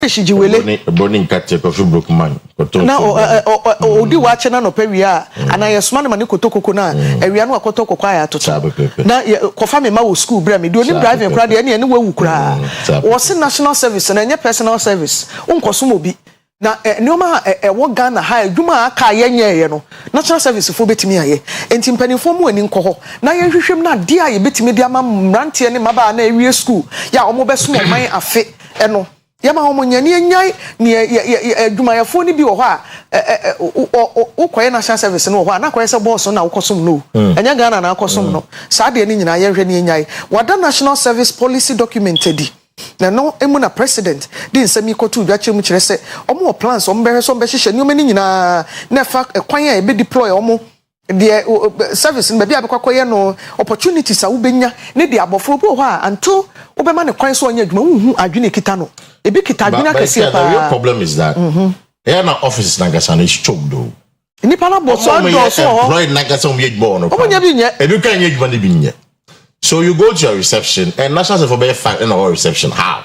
Shijiwele. Burning cat coffee broke man. Now, Odi watching no peria, and I asman maniko na, Ariano Kotoko quiet to now, Kofami Ma school, Brami, doing driving crowd anywhere who cry. Was in national service and any personal service. Unkosumobi. Na nneoma wo Ghana ha adwuma aka yenye no national service fo betimi aye enti mpanifo mu ani nkɔ hɔ na yehwehwem na de aye betimi de ama mrantie ne maba na ewie school ya omo beso man afe eno yama homo nyane enyan ne adwuma yefo ni bi wɔ hɔ a ukoye national service no wɔ hɔ na koye se boss na ukosom no enya Ghana na akosom no saa de ni nyina yehwɛ ne enyan wada national service policy documented na no emu na president di nsemi kotu dwache mu kire se omo plans omo behwe so behye ni omani nyina na fa kwan a be deploy omo de service no be bia bekwakoye no opportunities a wo benya ne de abofo bo ho a anto wo be ma ne kwan so onya adwuma hu adwene kita no e bi kita adwene akese pa. The real problem is that here na offices na gasa no choked do nipa na bo so do so ho right na gasa omo yedbo no omo nya bi nye e bi kan ye adwuma ne bi nye. So you go to your reception and national service for be fine in our reception. How?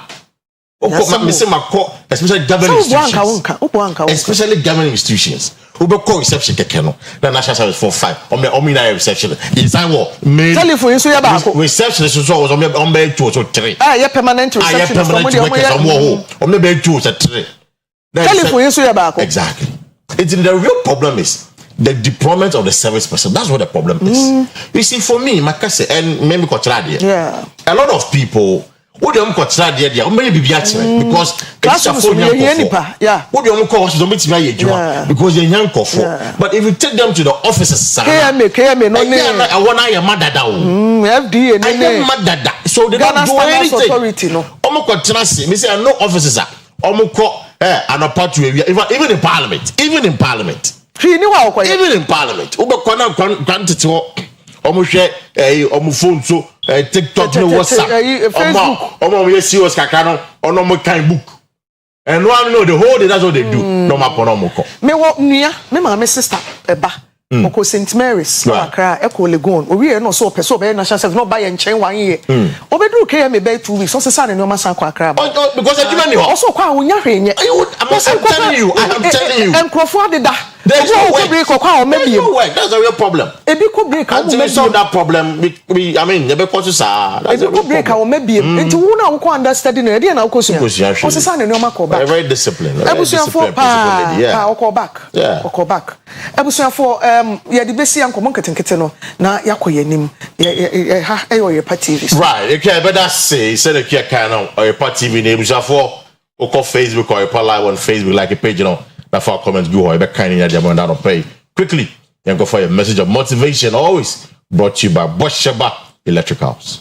Especially government institutions. Especially government institutions. Who be call reception kekeno. The national service for 5. Omina reception. Is that what? Telephone so ya ba. Reception is so was on be 2 or 3. Ah, yeah, permanent reception. On be 2 or 3. Telephone so ya ba. Exactly. It's the real problem is the deployment of the service person. That's what the problem is. You see, for me, Makase and maybe Kotradi, a lot of people who don't Kotradi, maybe because it's a phone because they're young. But if you take them to the offices, so they don't do anything. Me say no offices are an apartment, even in parliament. Even in parliament. Granted almost share phone so TikTok no WhatsApp Facebook see us kakano no kind book and one know the whole day that's what they do no mapono me wo nua me ma me sister eba oko St Mary's Accra Eko Legon owie no so person be national service no buy nchen 1 year obedu ke me be 2 weeks so say na no ma san kwa Accra because adwuma ni ho also kwa wonya hwenye I'm telling you enkrofo adeda there's no way. That's a real problem. Until we solve that problem, I mean, that's a real problem. Maybe into who understanding it, and I'll very disciplined. Call back. Yeah. Call back. For the best young communicating now, Yakoyenim, Oyerepa TV. Right, okay, but that's say, said a care kind of Oyerepa TV name, for Facebook or Oyerepa Live on Facebook, like a page, you know. That for comments go or kind of idea down pay quickly. You go for a message of motivation. Always brought to you by Bosheba Electricals.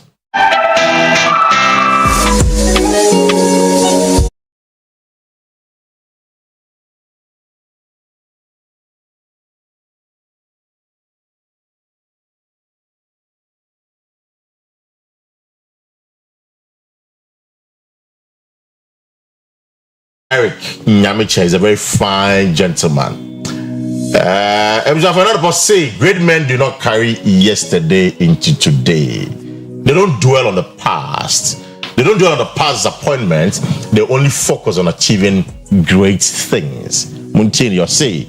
Eric Nyamicha is a very fine gentleman. Say great men do not carry yesterday into today. They don't dwell on the past. They don't dwell on the past appointments. They only focus on achieving great things. Muntini, you say,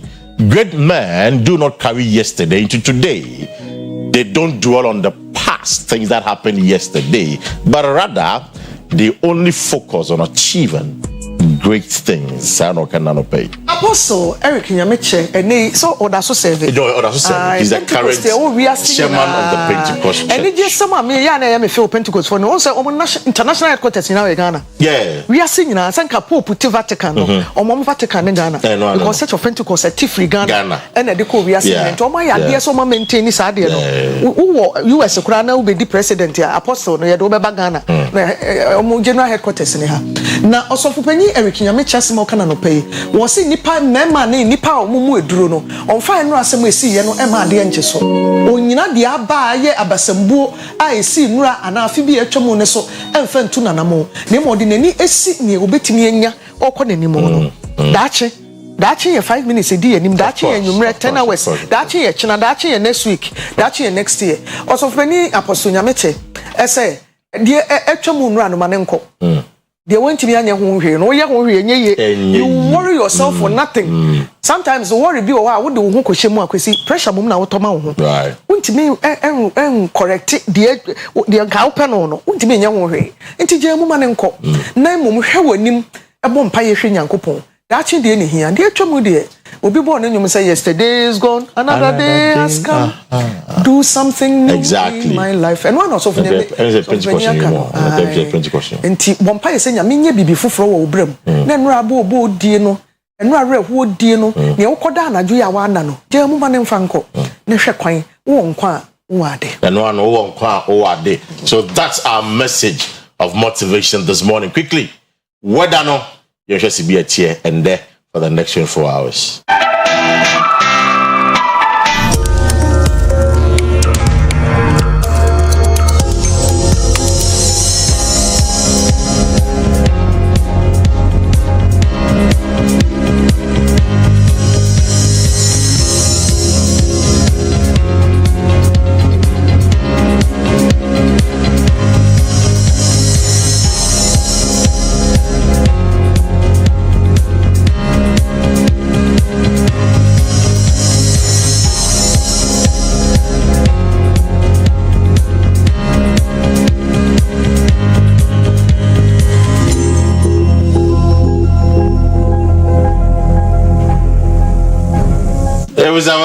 great men do not carry yesterday into today. They don't dwell on the past things that happened yesterday, but rather they only focus on achieving great things. Apostle Eric Nyamiche, and so Odaso Service. He's the current chairman of the Pentecost Church. And it just some me I feel Pentecost for no also international headquarters in Ghana. Yeah. We are singing and Pope put Vatican or Mom Vatican in Ghana. Because such of Pentecost at Tifri Ghana. And at the co we are singing. To my idea, so maintain this idea. Who US Ukraine will be the president here, Apostle, no Yadoba Ghana. General headquarters in here. Now also for Penny Eric Nyamiche Simo Canano pay. Was in Nipa Nema Nipa Mumu Druno. On fine no asem we see no Emma de enche so. Onyina de aba ye abasambuo a esi nura ana afibi atwamo ne so emfa ntu nanamo. Ne mo de nani esi ne obetimi anya okọ nanimo no. Dachi ye 5 minutes edi enim dachi ye nyumre 10 hours. Dachi ye china dachi ye next week. Dachi ye next year. Also for any Apostle Nyamiche say de atwamo nura no manenko. they want to be anya ho hwe no ye ho hwe nye you worry yourself for nothing. Sometimes the worry be o wa wo de wo ho ko hyemu akwesi pressure mum na wo toma wo ho right untimi correct the nka wo pe no untimi nya ho hwe enti je mu ma ne nko na mum hwe wanim ebo mpa ye hwe nyankopon that chin de ne hia de atwamu de obi born nyum say yesterday is gone another day has come do something new in my life and one also for them enti bompa ye say nya menye bibi foforo wo obram na nura bo obo die no nura re ho die no ne wokoda anadwo ya wa na no je mu ma ne mfa nko ne hwe kwan wo nkwa wo ade no no wo nkwa wo ade. So that's our message of motivation this morning. Quickly, whether no you should be here and there for the next 24 hours.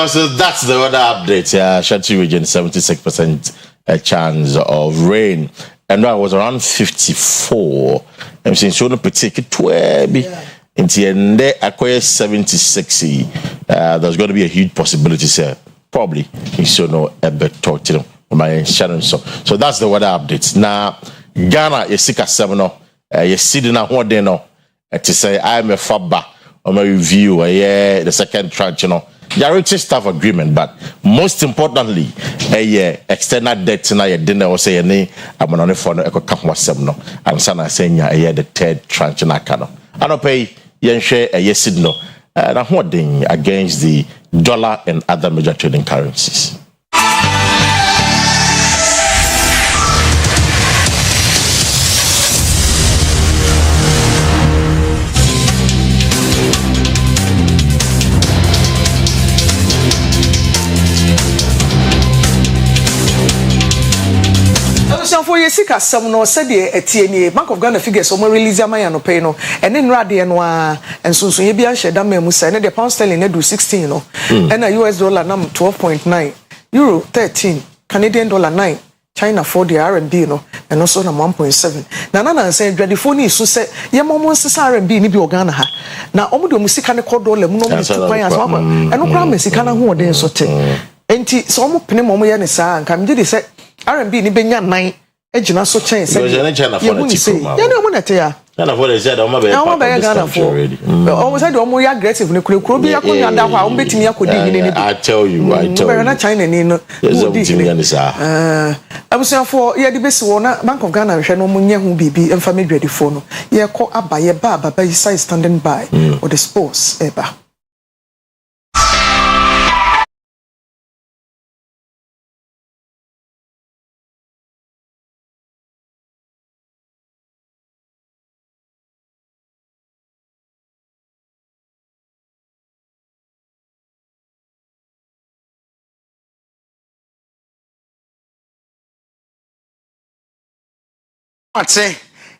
So that's the weather update. Shanti region 76% chance of rain, and I was around 54. I'm saying so no particular 12. In the end, Akua 76. There's going to be a huge possibility, sir. Probably so no a bit talk you know my channel. So that's the weather update. Now Ghana is sick at 7. You see the now what they know to say I'm a fabba on my review. The second tranche, you know. They reaching staff agreement, but most importantly, external debt na ye dinner or say any I'm on the phone echo cap myself no. I'm saying the third tranche na kano. I don't pay yen share a yes no. And I'm holding against the dollar and other major trading currencies. For your sick as some no said the Bank of Ghana figures or release your money no pay no and then radi and so you be a shed musa and the pound sterling do 16 no and a US dollar num 12.9 euro 13 Canadian dollar 9 China 4 the RMB no and also na 1.7 na nana say the phone is so say ye momo sisa RMB ni bi Ghana ha na omo de musika ne kɔ dollar mu no mu tukwan as mama and no kra mesika na ho den so te enti so omo pene momo ye ne sa nka me de say RMB ni benya 9 ejina so chen say China for the tico ma ya no mo nete ya China for the said omo be Ghana for omo say omo ya aggressive ne kuro bi akonya da hwa omo betimi akodi hine ne bi I tell you na China ni no abusia for ye de besi wo na Bank of Ghana hwe no mo nya hu bibi emfa medwadi fo no ye kɔ abaye ba baba yi side standing by or the sports eba.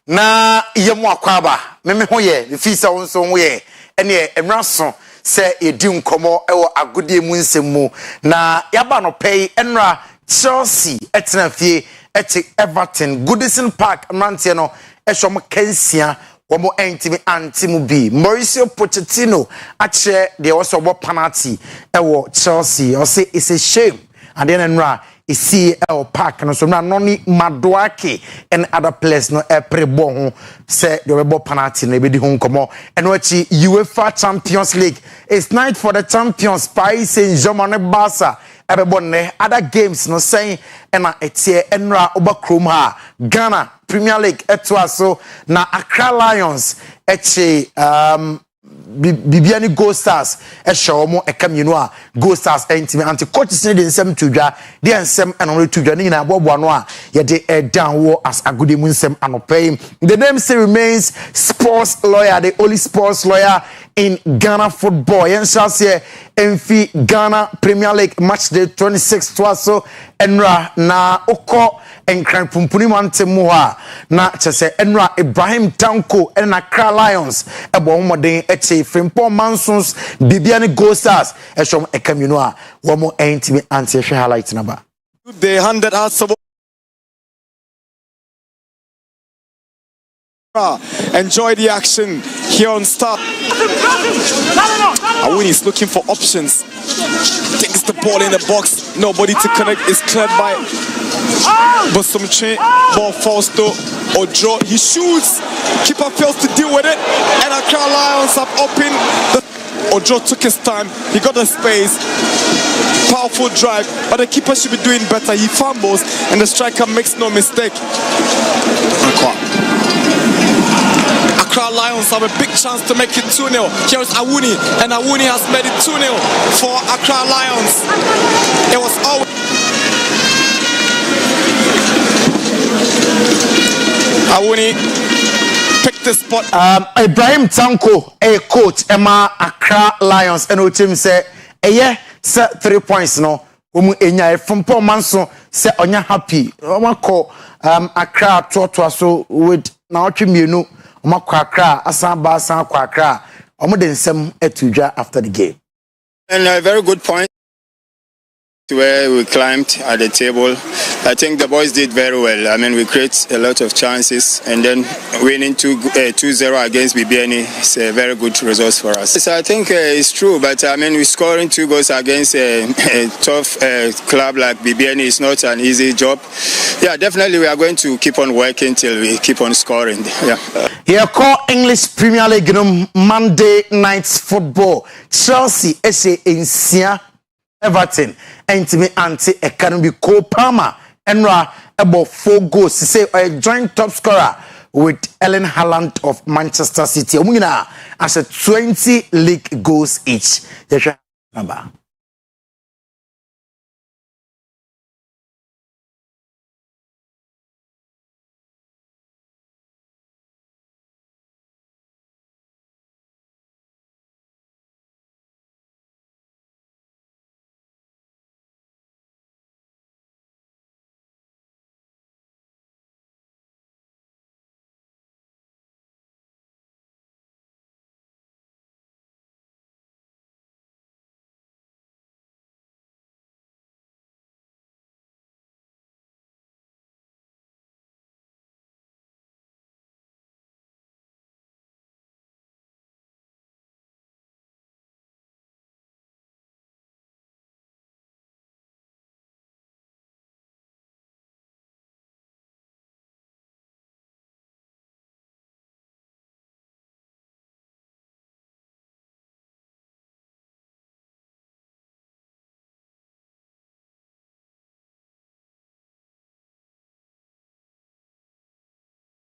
Na yemu akwaba meme ho ye me fi se wonso ho ye ene emraso se edi nkomo ewo agode mu nsemu na yaba no pay enra Chelsea etena fie eti Everton Goodison Park mrante no ehwom kansia womo entimi antimu bi Mauricio Pochettino ache de also bo penalty ewo Chelsea o say it's a shame and then enra isi el park no so na noni madoake and other players no prebo ho say the rebo penalty no be di ho nkomo eno achi UEFA Champions League. It's night for the champions Paris Saint-Germain Barca ebebo ne other games no saying ena etie enra obakrom ha Ghana Premier League etwa so na Accra Lions echi bibiani Gold Stars e show mo e kam yinu a Gold Stars entimi anti coaches ne de nsem tudwa de nsem eno tudwa ne nyina abobo no a ye de down wo as agudi mu nsem anopay. The name still remains sports lawyer, the only sports lawyer in Ghana football. Yen shall say Enfi Ghana Premier League match day 26 twaso enra na oko enkran pumpuni mantemu ha na chese enra Ibrahim Tanko and Akua Lions ebo moden eche Frimpong Mansons Bibiani Gold Stars eshom ekamino a wo mo entimi anti hwe highlight number. They handed us enjoy the action here on Star. Awuni is looking for options. Takes the ball in the box. Nobody to connect. Is cleared by Bosomche. Ball falls to Ojo. He shoots. Keeper fails to deal with it. And Akua Lions have opened the. Ojo took his time. He got the space. Powerful drive. But the keeper should be doing better. He fumbles. And the striker makes no mistake. Akua Lions have a big chance to make it 2-0. Here is Awuni, and Awuni has made it 2-0 for Akua Lions. It was always Awuni picked the spot. Ibrahim Tanko, a coach, Emma Akua Lions, and team say, say 3 points no. Enya from Paul Manson say onya happy. Omako Akra to so with na otwemienu omako Akra asan ba asan kwa Akra omo de nsem etudwa after the game. And a very good point where we climbed at the table. I think the boys did very well. I mean, we create a lot of chances, and then winning 2-0 against BBN is a very good result for us. So I think it's true, but I mean, we scoring 2 goals against a tough club like BBN is not an easy job. Yeah, definitely we are going to keep on working till we keep on scoring. Yeah. Here call English Premier League Monday night's football. Chelsea SA in Everton entimi anti economy Kopama enra about 4 goals. Say a joint top scorer with Erling Haaland of Manchester City. Omuna as a 20 league goals each. Number.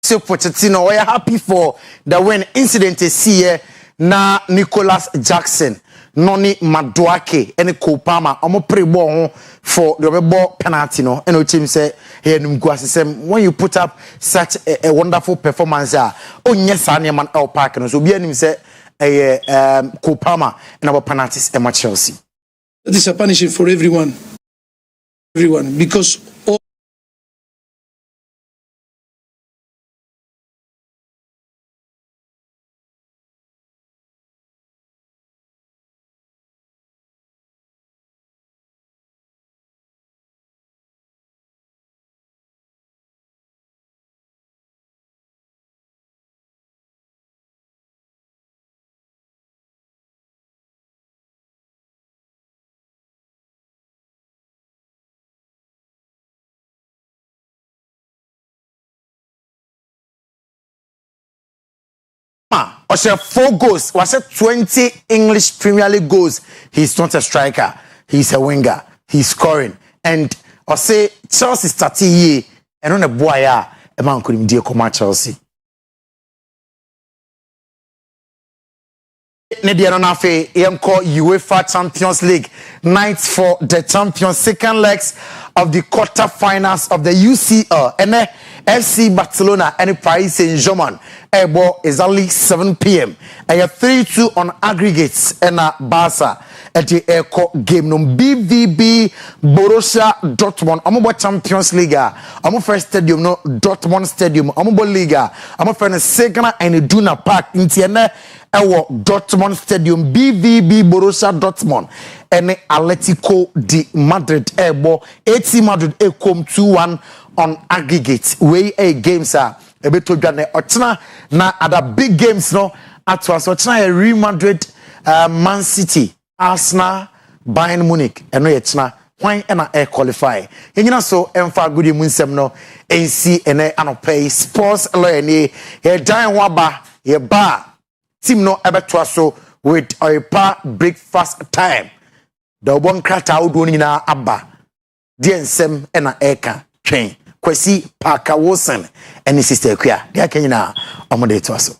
Pochettino, we are happy for the win incident is here na Nicholas Jackson noni Maduake and Kopama omo pre ball for the ball penalty no and team say here when you put up such a wonderful performance onye sane man El Park no so bia nim say Kopama and our penalties e Chelsea. That is a punishment for everyone because all or 4 goals, was it 20 English Premier League goals. He's not a striker, he's a winger, he's scoring. And or say Chelsea starting here and on a boy a man could deal come Chelsea. ne deɛ no nafe yɛnkɔ UEFA Champions League night for the champions second legs of the quarter-finals of the UCL and FC Barcelona and Paris Saint-Germain exactly 7 p.m. 3-2 on aggregates and Barca at the echo game no BVB Borussia Dortmund amobo Champions League amo first stadium no Dortmund Stadium amobo Liga amo first second and Duna Park intiene ewo Dortmund Stadium BVB Borussia Dortmund and Atletico de Madrid ebo 80 Madrid ekom 2-1 on aggregate way games ebeto dwane otena na other big games no atwa so otena Real Madrid Man City Arsenal Bayern Munich eno yetena hwan na qualify yenyina so emfa gudi munsem no ensi ene anopay sports lawyer ni ye dan waba ye ba team no ebeto so with Oyerepa breakfast time the obon krata wodo nyina aba de ensem na eka twen Kwesi Parker Wilson and his sister Akua they are kenyina omode to so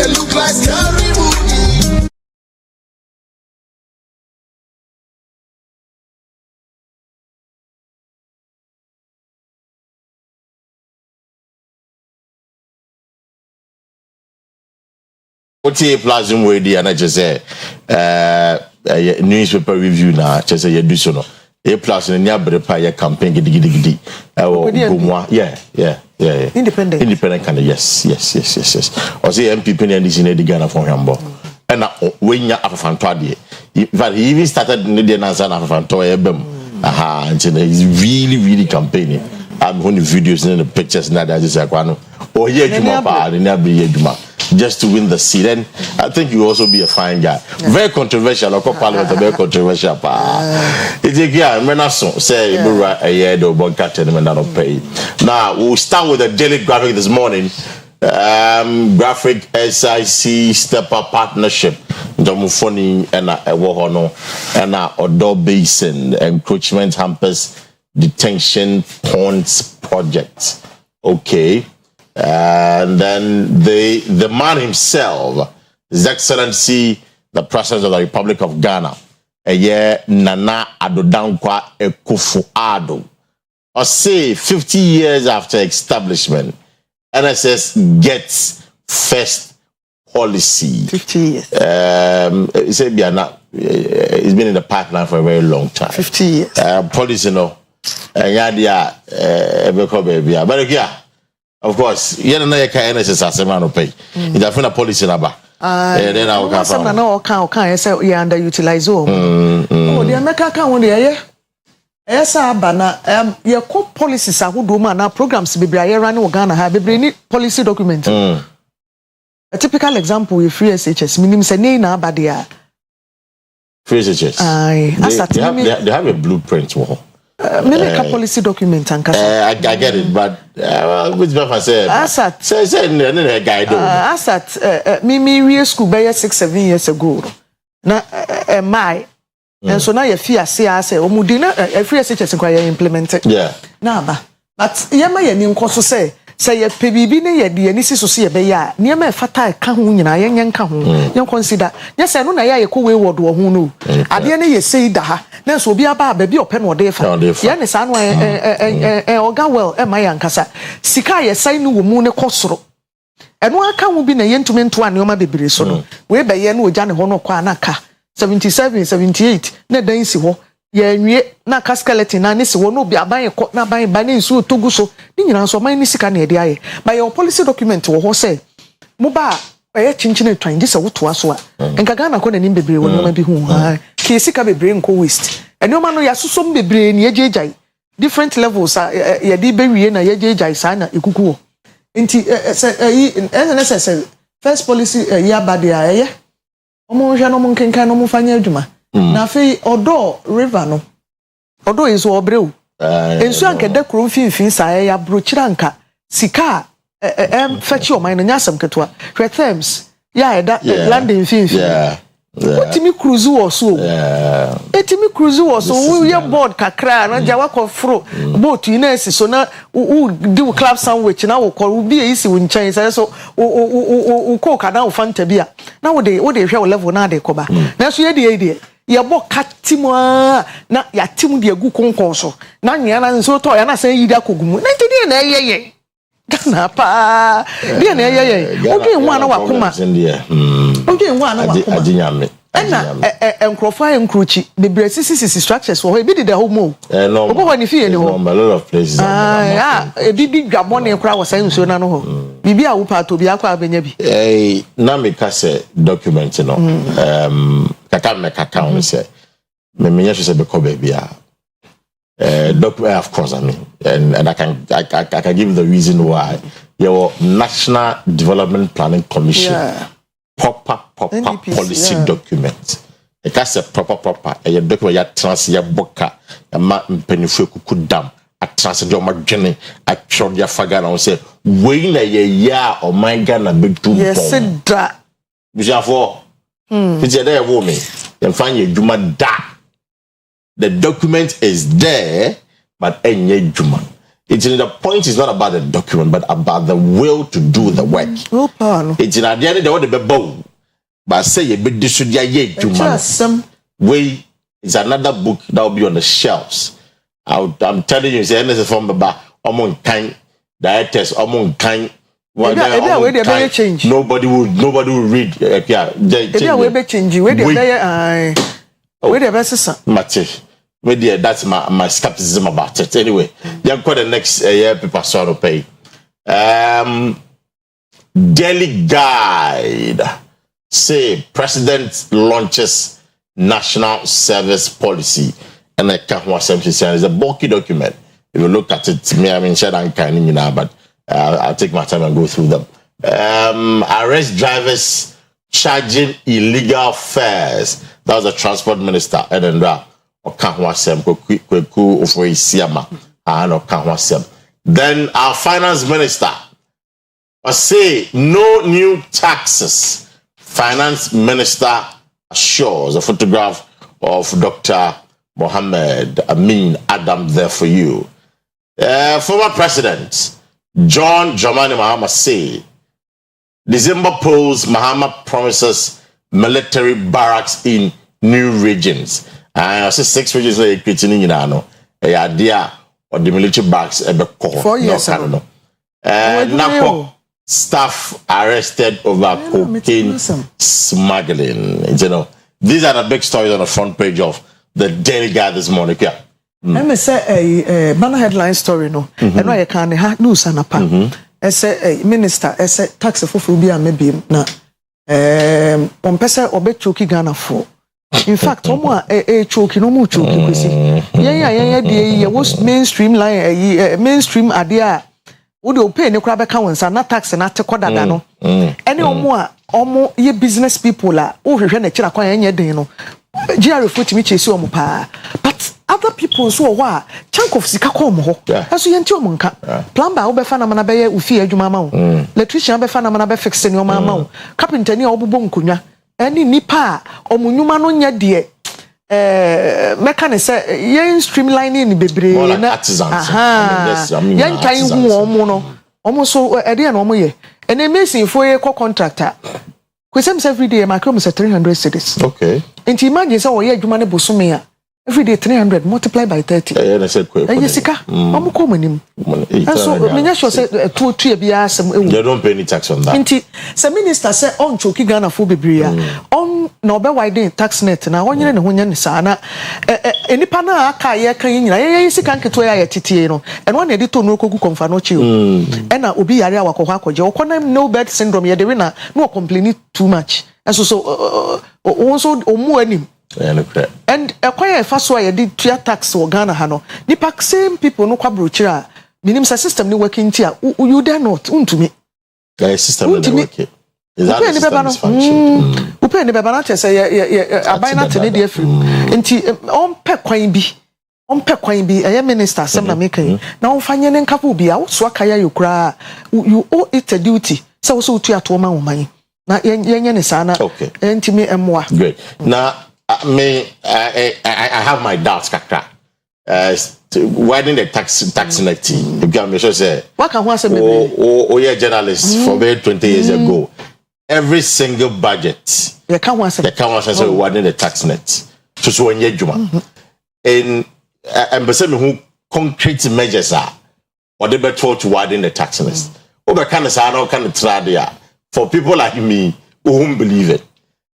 they look like scary movie. What's the plasm way the and I just say newspaper review now just say you do so no a plus in the campaign giddy yeah independent kind of yes or say MP penny and this in the Ghana from Hambo and when you have a fantasy but he even started in the Nansan of aha and he's really campaigning. I'm going to videos and the pictures now that is like one oh yeah just to win the seat. And I think you also be a fine guy. Very controversial, local parliament very controversial. It's a guy, Menason, say, a year do Boncat and not pay. Now we'll start with a daily graphic this morning. Graphic SIC step up partnership. Domufoni and a Wohono and a Odo Basin encroachment hampers detention ponds project. Okay. And then the man himself, His Excellency, the President of the Republic of Ghana, Nana Adodankwa Akufo-Addo, or say 50 years after establishment, NSS gets first policy. 50 years. It's been in the pipeline for a very long time. 50 years. Policy, no. But yeah. Of course, you know you can NSS as a man of pay. It's a friend of policy number. Then I will come from. No, can't say you underutilize. Oh, the America can't win the yes, bana. Your core policies are who do man programs. Be I run Ghana have be policy document. A typical example with free SHS. Minimum say na badia. Free SHS. They have a blueprint. Maybe a policy document and I get it, but which I said Asat say guide Asat me school by 6-7 years ago. Na my and so now you fear say omudina free SHS inquiry implemented. Yeah. Na but yema ye ni nkoso say ye pebibi ne ye de ani so so ye be ya niam e fata ka ho nyina ye nka ho ye consider ye say no na ye ko wayward wo ho no ade ne ye sei da ha na so obi aba ba bi ope no de fa ye ne sa no oga well e ma yankasa sika ye sai no wo mu ne kosoro eno aka ho bi na ye ntumi nto aneoma bebere so no we be ye no oja ne ho no kwa na ka 77 78 na dan si ho ye nwie na ka skeleton na ne se wo no bi aban ko na aban ba ne nsu otogu so ni nyina so man ni sika na ye de aye ba your policy document wo ho say mo ba e chinchine twan di se wo to aso a enka Ghana ko na nim bebre wo no ma bi hu ha ke sika bebre nko waste eno ma no ya susom bebre ni ejejai different levels ye di be wie na ye ejejai sa na ekuku wo nti NSS first policy ya bade a ye omo hwa no mo nkenkan no mo fanya adwuma na fe odo river no odo is obreu ensu anka da kro mfimfin sa ya brochira nka sika fachi o man no nyasam ketwa hwe terms ya da land mfimfin otimi cruise wo so etimi cruise wo so we board kakra na ja wakofro boat ina esi so na u do club sandwich na wo ko bi esi wo nchan so u ko ka na wo fanta bia na wo de hwe level na de ko ba na so ye de ye bo katimu na ya timu de agu konkon so na nya na nso to ya na san yi da kogumu na nti na yeye Ghana pa dia na yeye oge nwa na wakoma oge nwa na wakoma ajinyame na enkrofo enkrochi bebre sisi structures wo bi de ho mo no obo ni fie ni ho a lot of places bibi dwabo ne kra wo san nso na no ho bibi a wo pa to bi akwa abenya bi na me ka se document no kaka on say me nya se be ko be bia of course I mean and I can give the reason why your National Development Planning Commission proper policy document it has a proper a document ya trans ya boka ya ma mpenifu kuku dam a trans your madwene a chod ya faga na say we na ya o my Ghana big two yes da bishafo it's there woman you find your juma da. The document is there, but enye juma. the point is not about the document, but about the will to do the work. It's in the end they want to be bold. But say you be way it's another book that will be on the shelves. I'm telling you, it's the from about among kind directors, among kind. Nobody will read. That's my skepticism about it. Anyway, you got the next year people sort of pay. Daily Guide say President launches National Service Policy, and I can't watch something. It's a bulky document. If you look at it, but I'll take my time and go through them. Arrest drivers charging illegal fares. That was the transport minister, Edendra. Then our finance minister say no new taxes. Finance minister assures a photograph of Dr. Mohammed Amin Adam there for you. Former President John Dramani Mahama say December polls Mahama promises military barracks in new regions. I say 6 regions are creating in Ano. A idea or the military barracks 4 years ago. Now staff arrested over cocaine smuggling. You know, these are the big stories on the front page of the Daily Guide this morning. Yeah. I say a banner headline story no. And I can have news and a pan. I say a minister, I say tax for phobia maybe na on pesa obe choki Ghana for. In fact, choki no mu choki Kwesi. Yeah, was mainstream line mainstream idea. Would you pay no crab accounts and not tax and not take no? Any more ye business people are over here, nature acquire any dino. GR foot me chase you pa. But other people so wa chunk of sika come ho. As you enter monka. Plumber obefana manabe ufi ejumama. Electrician befana manabe fixing your mama. Carpenter ni obubon kunya. Any nipa omunyuma no nya de mechanic say yen streamlining ni bebre na yen kan hu omo no omo so e dey na omo ye and amazing for a contractor kwesem every day my crew is 300 cities. Okay, and imagine say we adwuma ne bosome a every day 300 multiplied by 30 na say sika omo ko manim so menya sure say two bia asem ewu they don't pay any tax on that. Nti say minister say on choki Ghana for bebre a on na obe widen tax net na onyere ne ho nya ne saa na enipa na aka ye kan nyina ye sika nketo ya titie no eno na edito no kogu konfa no chi o na obi yare awakọ akọje okonam no bed syndrome ye de we na no complain too much and so also omu anim and acquire fast way did tua tax or Ghana hano nipa same people no kwabrochira minim system ni working tia you dare not untumi the system no work. Is that the system? Upe ni beba na chese abai na tene de afiri nti on pe kwan bi eye minister sem na make na on fanye ne nkapo bi a so akaya yokura you owe it a duty so tu ato ma woman na yenye ne sana nti me emwa. Great. Now I have my doubts kakra. Widen the tax net. You can make sure say what can one say maybe journalists for 20 years ago. Every single budget, you can't want to widen the tax net. So when you juma, and who concrete measures are, or they better to widen the tax net. Over kind of say no kind of trade for people like me who won't believe it.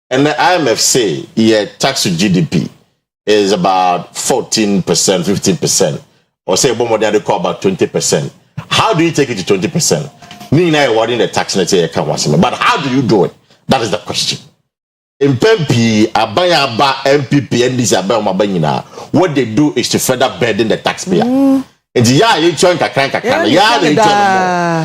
And the IMF say tax to GDP is about 14%, 15%, or say they call about 20%. How do you take it to 20%? Nina awarding the tax net but how do you do it? That is the question. In PMP, Abayaba, MPP, and this Abayama, what they do is to further burden the taxpayer. And you trying to crank a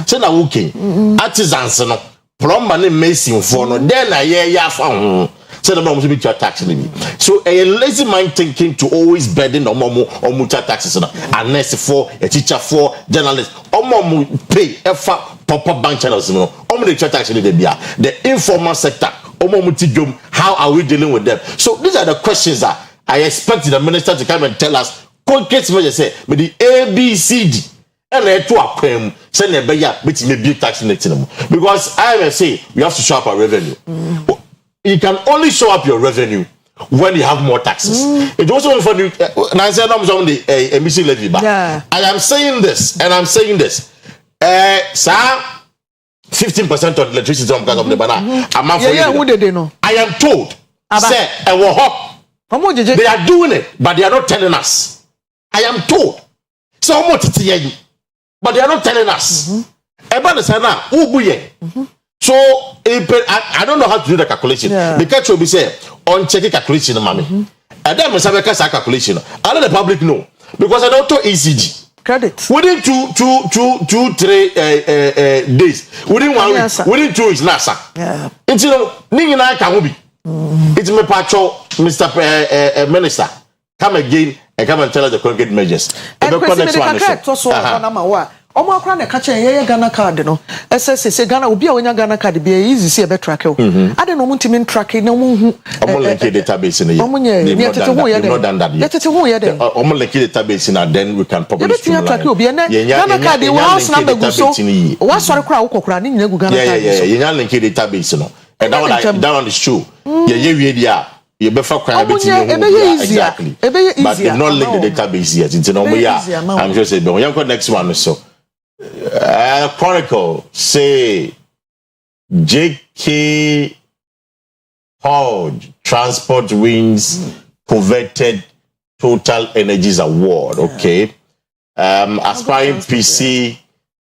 so now okay. Artisans no plumber mason for no then I found so the mom to be your tax limit. So a lazy mind thinking to always burden or mucha taxes unless for a teacher for journalists or mom pay proper bank channels no the tax the informal sector how are we dealing with them? So these are the questions that I expect the minister to come and tell us concrete measures say but the ABCD and I to a send a beya, which may be tax in it. Because I will say we have to show up our revenue. You can only show up your revenue when you have more taxes. It also for the emission levy. I am saying this, and I'm saying this. Sir, 15% of electricity on the banana. I am told, say, they are doing it, but they are not telling us. I am told. So much, but they are not telling us. So I don't know how to do the calculation. The catch will be say on checking calculation, mommy. And then we have a calculation. I let the public know because I don't do ECG. Credit within 3 days, within 1 week, within 2 weeks, NASA. It's Nina Kamubi. It's my patrol, Mr. Minister. Come again and come and tell us the concrete measures. Omo akra na ka chen ye Ghana card no SSC Ghana obi a onya Ghana card be easy see e be track o ade no muntimi track na mu hu omo link database na ye omo nye ye tete hu ye de omo link database na then we can publish to track obi na Ghana card we house number go so wa sori kra ukokra ni nyina gu Ghana card so ye link database no and that one is true ye wie dia you better find exactly but they've not linked the database yet it's no more. I'm just saying but next one so Chronicle say JK Hodge Transport wins coveted Total Energies Award. Okay. Aspiring PC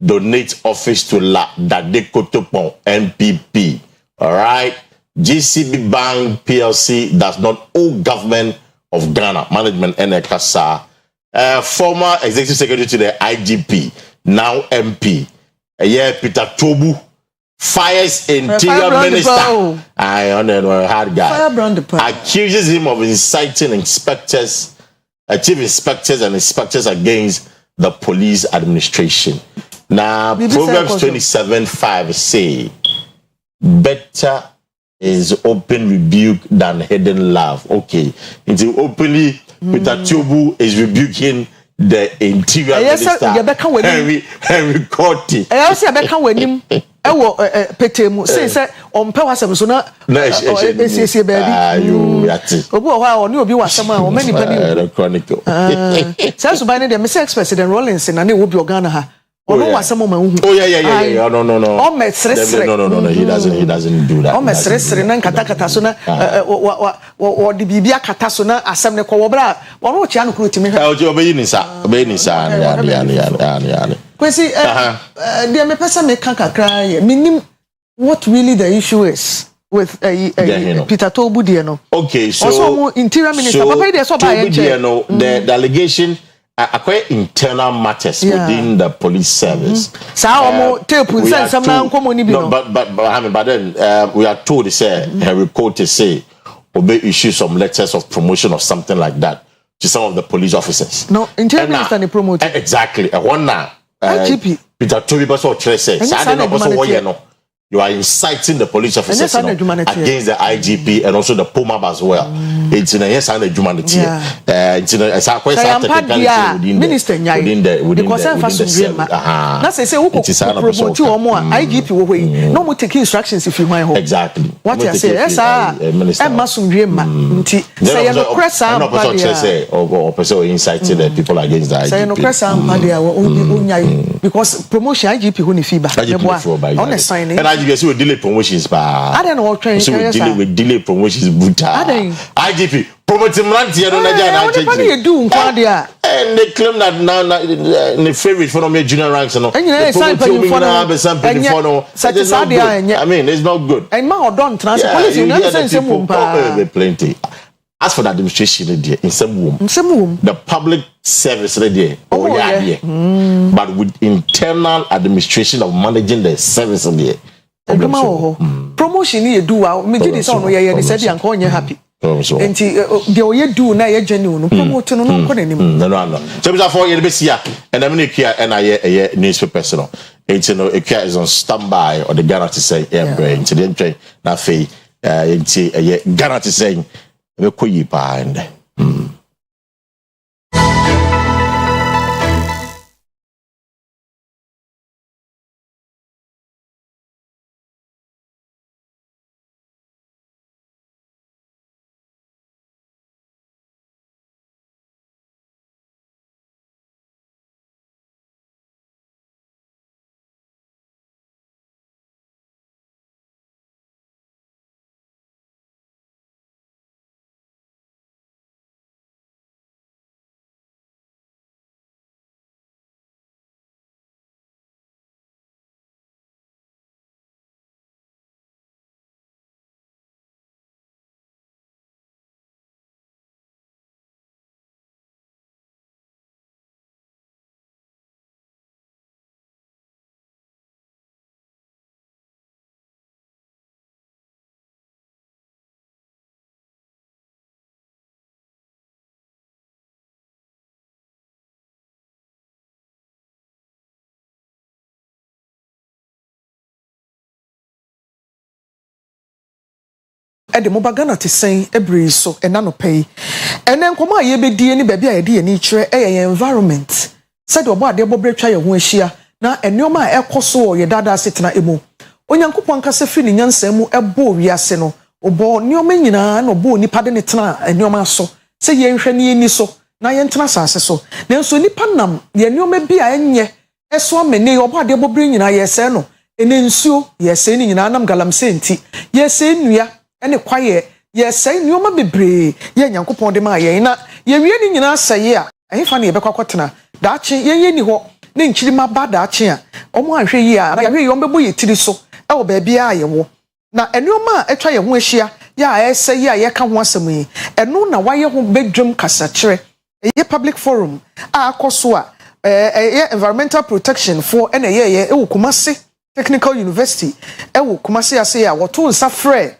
donate office to La Dade Kotopon MPP. All right. GCB Bank PLC does not owe government of Ghana management Kasa. Former executive secretary to the IGP, now MP, Peter Tobu, fires interior minister. I don't know, hard guy. Accuses him of inciting inspectors, chief inspectors and inspectors against the police administration. Now, Proverbs 27:5 say, better is open rebuke than hidden love. Okay. Until openly, Peter Tobu is rebuking the interior minister, Henry Corti. I also have become with him. I will petemu say on power some sooner. You while you was someone many Chronicle. Sounds to bind the Mrs. President Rollinson and it will be Ghana. Oh yeah, no. No. He doesn't do that. Almost restaurant kata sona or the bibia kata sona assembly ko bra one wo chia no kuro timi ha obeyi ni sa Kwesi the me person me kan kakra ye minim what really the issue is with Peter Tobu de no. Okay, so also interior minister papa dey so ba the allegation acquire internal matters within the police service. But then we are told to say Henry Cote to say obey issue some letters of promotion or something like that to some of the police officers. No, interior minister ni promote. Exactly. One now IGP Peter Toby person say you are inciting the police officers against the IGP and also the POMAB as well. It's in a yes and a humanity. It's in a minister within the that's say who promote you or more IGP way. No more taking instructions if you my home. Exactly. What you say? Yes, sir. Say no press or person inciting the people against the IGP. Say no press because promotion IGP who ni feedback. On signing. IGP will delay promotions, but I don't know what training. So we delay promotions, IGP promoting Ranti and what do you do? And they claim that now the favorite for me junior ranks and I mean, it's not good. And more done transport. Plenty. As for the administration, in some room, the public service, but with internal administration of managing the service, promotion you do me did this on where you said you are happy. And the do na genuine promoting no konim. No. So for you be here and I'm here and I newspaper personal. It's is on standby or the guarantee say into the train na fe guarantee saying we koyi pa and de mobagana te sen ebri so ena no pay ene nkomo aye bedie ni baabi a ye de ni kire environment said obo ade bobretwa ye ho ahia na enoma ekoso ye dada setena emu onyankopon kase fi ni nyansa mu ebo wiase no obo nioma nyina na obo nipa de ne tena enoma so se ye nhwe ne ni so na ye ntena sase so nanso nipa nam ye nioma bi a enye eso amene obo ade bobre nyina ye se no ene nsuo ye se ni nyina nam galamse nti ye se nnua ene kwaye ye se nioma bebre ye nyankopon de ma ye na ye wie ni nyina seye a ehfa ne ye bekwakotena daachi ye ni ho ne nchirima ba daachi a omo ahwe yi a ya hwe yi ombebu ye tiri so e wo baabi a ye wo na enioma etwa ye ho ahia ya ese yi a ye ka ho asem yi eno na waye ho bedwam kasakire ye public forum a akoso a environmental protection for ene ye wo Kumasi Technical University e wo Kumasi ase ya wo to nsa frɛ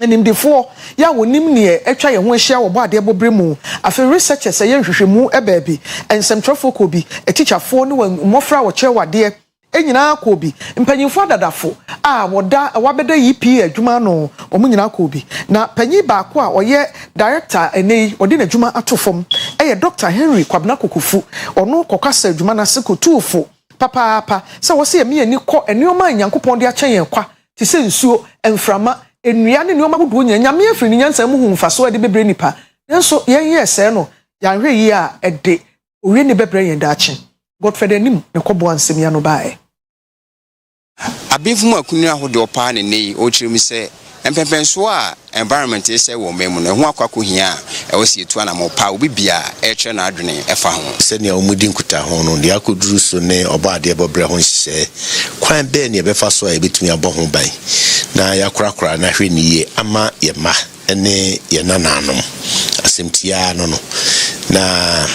enimdefo ya wonim ne etwa ye ho ahia wo bo ade bobre mu afi researchers ye nhwehwemu e baabi ensemtrofo ko bi teacherfo ne mmofra wo kire wade enyina ko bi mpanyimfo adadafo a woda wabeda EPA adwuma no omunyina ko bi na panyi ba ko a oye director enei odi na adwuma atofom eye Dr. Henry Kwabena Kokofu ono kokasa adwuma na se kotufo papa se wo se ye me ani ko enioma nyankopon de achen yen kwa ti se nsuo enframa enua ne nioma bodo nya me afiri nyansa mu hu mfaso ade bebre nipa nso yen ye se no yan hwe yi a ede owie ne bebre yen da achen Godfrey nim ne kobo ansem ya no bae abinfu mu akunu ahode opa ne nei o chiremi se empempenso a environment ese wo memu no ho akwako hia e wo sie tu ana mo pa obi bia e kire na adwene e fa ho se ne omudi nkuta ho no de akoduru so ne oba ade bobre ho nhye kwan be ne be fa so a betumi abo ho ban na yakrakra na hwe ni ye ama ye ma ene ye nananom asemtia no na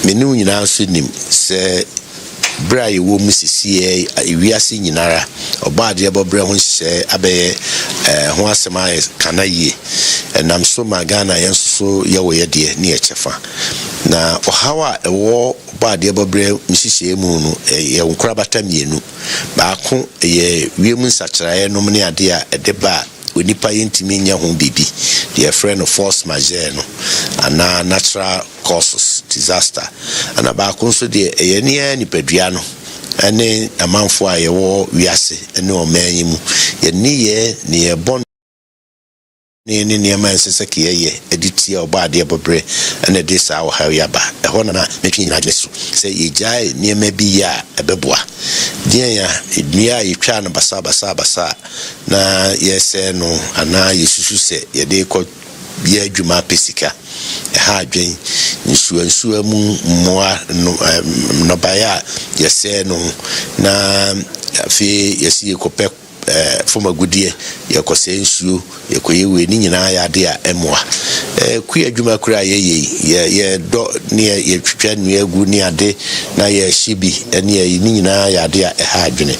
menu nyina so nim se bra ye wo musisi ewiase nyinara obade ebobre ho hye abe ho asema kana ye nam so magana yenso ye wo ye de ne echefa na ohawa ewo obade ebobre musisi emu no ye nkorabata mienu baako ye wiemu nsachirae no ne ade a edeba onipa yentimi nya ho bibi the friend of force majeure no ana natural causes disaster ana ba ko so de ye ne nipadua no ane amanfo a ye wo wiase ene o manyi mu ye ni ye ne ye bon ni man sese ke ye editi oba de bobre ene de sa wo ha yaba e ho na metwi nyina gyeso se ye jai ne ma bi ya ebeboa den ya edua ye twa na basa na ye se no ana yesusu se ye de ko ye adwuma pesika ha adwen nsuansuwa mu moa no baya ye se no na afi yesi ekopɛ foma gudie ye kose nsuo ye koyewe ni nyina ya de a emoa ku adwuma kura ye do ne ye twitwa nua gu ni ade na ye shibi ene ye ni nyina ya de a ha adwene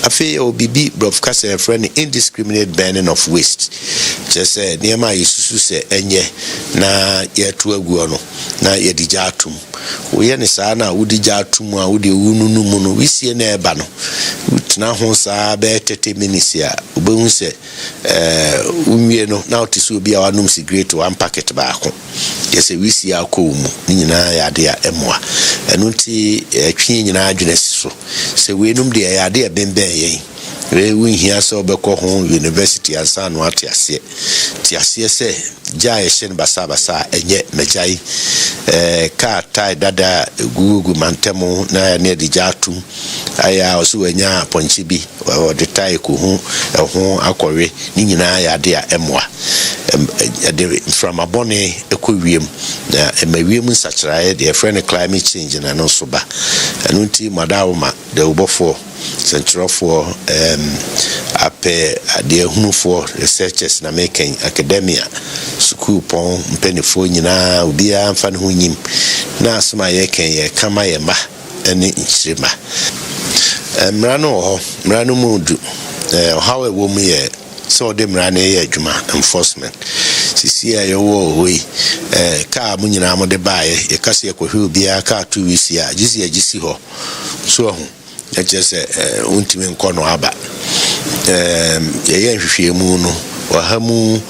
afi obibi broadcast friend indiscriminate burning of waste just ne ma yesusu se enye na ye to agu no na ye digya atum wo ye ne saa na wo digya atum a wo de wununu mu no wisie na eba no tena ho saa be 30 minutes ya obehu se unwie no na otisu obi a wanum cigarette one packet baako yese wisie akomu ni nyina ya de a emoa enu nti atwi nyina adwene so se we num de ya de bemben yen we hia so obekọ ho university ansa no atiase tiase se jaa shen basa enye mejai ka tai dada gugu mantemo na ne di jatu aya osu enya ponchi bi o de tai ku ho akọre ni nyina ya de a emoa de from abone ekowiem na emawiem nsachirae de friend climate change na no so ba enu nti madawoma de ubofo centrofo ape ade hunufo researchers na making academia school pon mpenifo nyina obia mfa ne ho nyim na asoma ye ken ye kama ye ma ene nchirima mrano mudu how a woman ye so de mrano ye adwuma enforcement sisi ya yo hoi ka mu nyina mo de baaye ye kase ye kohwe obia ka 2 weeks ya gisi ho so ho just untimi nkono aba ye nhwehwe mu no wahamu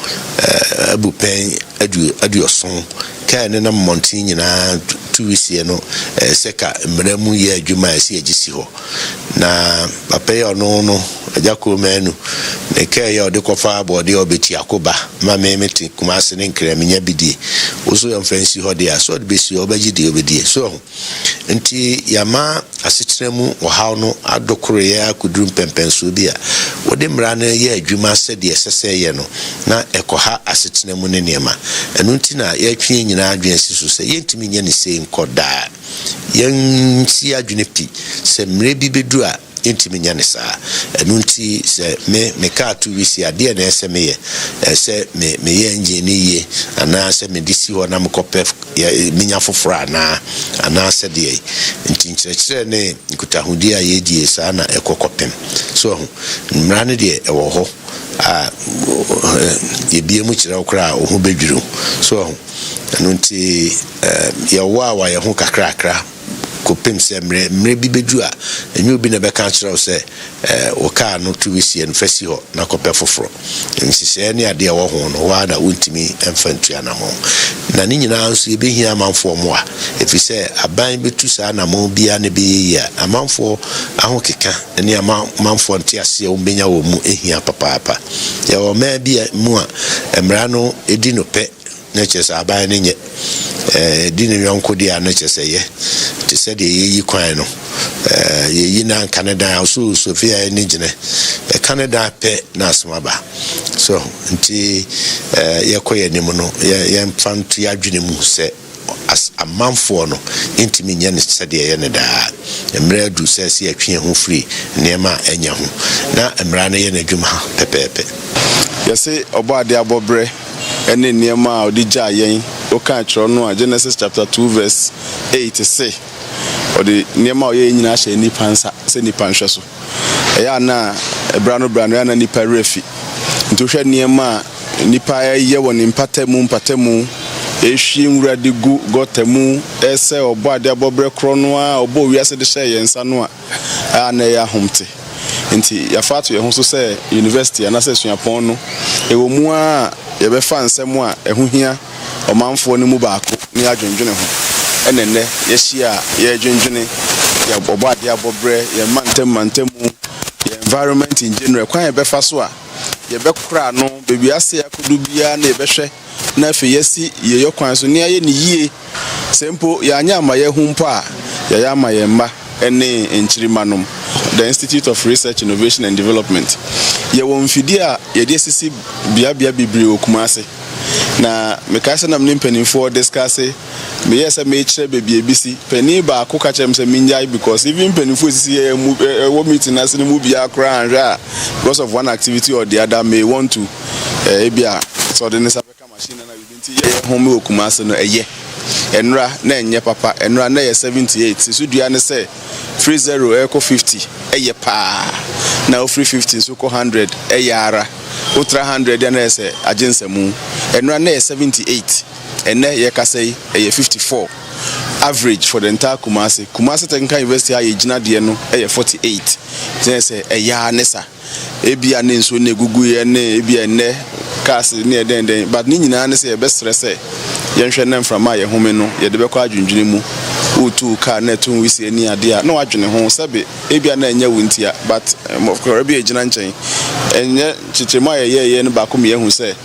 abupen aduoson kan ne na montin nyina 2 weeks ye no seka mramu ye adwuma ese agisi ho na papa ye no ajako manu ne kai ye odikofa abode obeti akoba ma memeti kumase ne nkraminya bidie oso ya mfansi ho de aso de besi obagidi obedie so nti yama asetremu ohaw no adokoro ye akuduru pempenso bi a wode mra na ye adwuma sede esese ye no na ekoha asetremu ne niema enu nti na ye twe nyina adwen siso se yentimi nya ne se nkoda yen si adwene pi se mre bi bedu a yentimi nya ne saa enu nti se me ka 2 weeks ade na ese me ye se me ye nje ne ye ana se me disi ho na mkope minya fofora ana se de nti nkyerɛkyerɛ ne nkutahudi a ye die saa na ekokopem so mra ne de ewo ho ye bie mu kyerɛ okra ohu bedwuru so enu nti ye wa ye ho kakrakra kopem se mre bi bedu a enyu bi na beka kyerɛ se o ka no 2 weeks en fasi ho na kopɛ foforo nsise ne ade wo ho no wa da untimi emfantu anamo na ni nyina nso ye behia amanfo mo a efise aban betu saa na mo bia ne be ya amanfo ahokeka ne amanfo nte ase o benya wo mu ehia papa ya o ma bia mu a emra no edi no pe na kyesa aban ne nye di ne yonko dia na kyesa ye te se de yi kwan no yi na Canada so Sofia ni gine Canada pe na asmaba so nti ye koye ni mu no ye mfantu ya dwene mu se as amanfo no intimi nya ne se de ye ne da emra du se se atwe ho free nema anya ho na emra na ye na dwuma pepepe yese obo ade abobre ene nema odija yen o kan tro no Genesis chapter 2 verse 8 say odi nema oye nyina hye nipa nsa se nipa nhwe so eya na ebrano ya na nipa refi nto hwe nema nipa ye woni mpatamu ehwi nwura de gu gotemu ese obo ade abobre kro no a obo wiase de hye yensa no a na ya homte nti ya fatu ye ho so se university ana se suapon no ewo mu a ye be fa nsem a ehohia omanfo ne mu baako ni adwendwene ho enenne ye hia ye adwendwene ya obo ade abobre ye mantemu ye environment in general kwan ye be fa so a ye be kura no bebi ase akodu bia na ye be hwe na fe yesi ye yokwan so ne aye ni yie sempo ya anya ama ye hu mpo a ya ama ye mma ene enchirimanom the Institute of Research, Innovation and Development. Ye won fidi a ye de sisi bia bibiri okumase. Na mekase na mpenimfo discuss me yesa me kire bebie bisi pani ba akoka chem se minjai because even penimfo sisi wo meeting na sini mu bia kra anra because of one activity or the other may want to ebia so the nesa beka machine na bibinti ye home okumase no eye enra na enye papa enra na ye 78 sisu dua ne se 30 echo 50 eye pa na free 50 so ko 100 eye ara ultra 100 na ese agensemu enra na 78 ene ye kasei eye 54 average for the entire Kumasi Technical University aye gina de no eye 48 then say eye anesa ebia ne nso ne gugu ye ne ebia ne cars ne den but ni nyina ne say be stress yenhwe na mframa ye home no ye de be kwa adwundwene mu utu ka na tun wisi ani ade a na wadwene ho sabe ebia na enya wuntia but of course ebia gina nchen enye chichema ye ne ba ko me hu se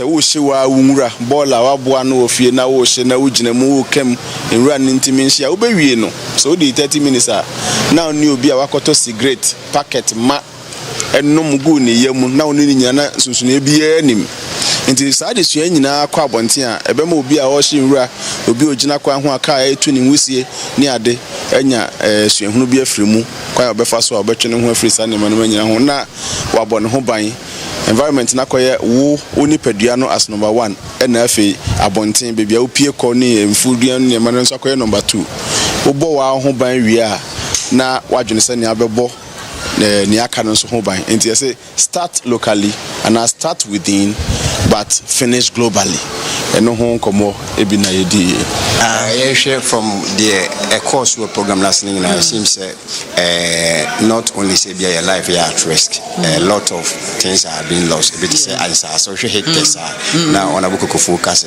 wo hyewa wunwura bola waboa no ofie na wo hye na wugina mu wo kem enwura ntimi nhia wo bewie no so di 30 minutes a na oni obi a wakoto cigarette packet ma ennom gu ne yam na oni nyina na sunsun ebia anim nti saa de sua nyina akwa abonten a ebema obi a wo hye nwura obi ogina kwa ho aka etu ne wusie ni ade enya suahunu bi afiri mu kwa obefa so obetwe ne ho afiri sa ne manoma nyina ho na wabɔ ne ho ban environment na koye wo onipadua no as number 1 na afi abonten bebia opie kɔ ne mfudua ne manoma nso koye number 2 wo bɔ wa ho ban wie a na wadwene sɛ ne abɛbɔ ni aka no so ho ban enti say start locally and start within but finish globally ɛno ho nkɔmmɔ ebi na yɛdi share from the course program last night. It seems not only say be your life at risk, a lot of things are being lost. But say answer, so she hate this now on a book of focus.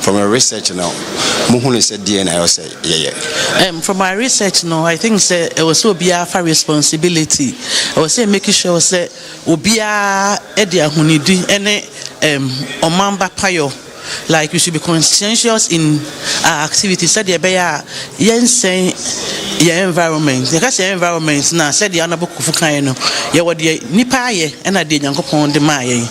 From a research now, Muhuni said DNA. I say from my research now, I think say it was so be a responsibility. I was say making sure say ubia edia hunidi ene omamba payo. Like you should be conscientious in our activities. Said the bear, yen say your environment. The case environment now said the anabo kufukaino. You were the nipa ye, and I did yanko pon the maye.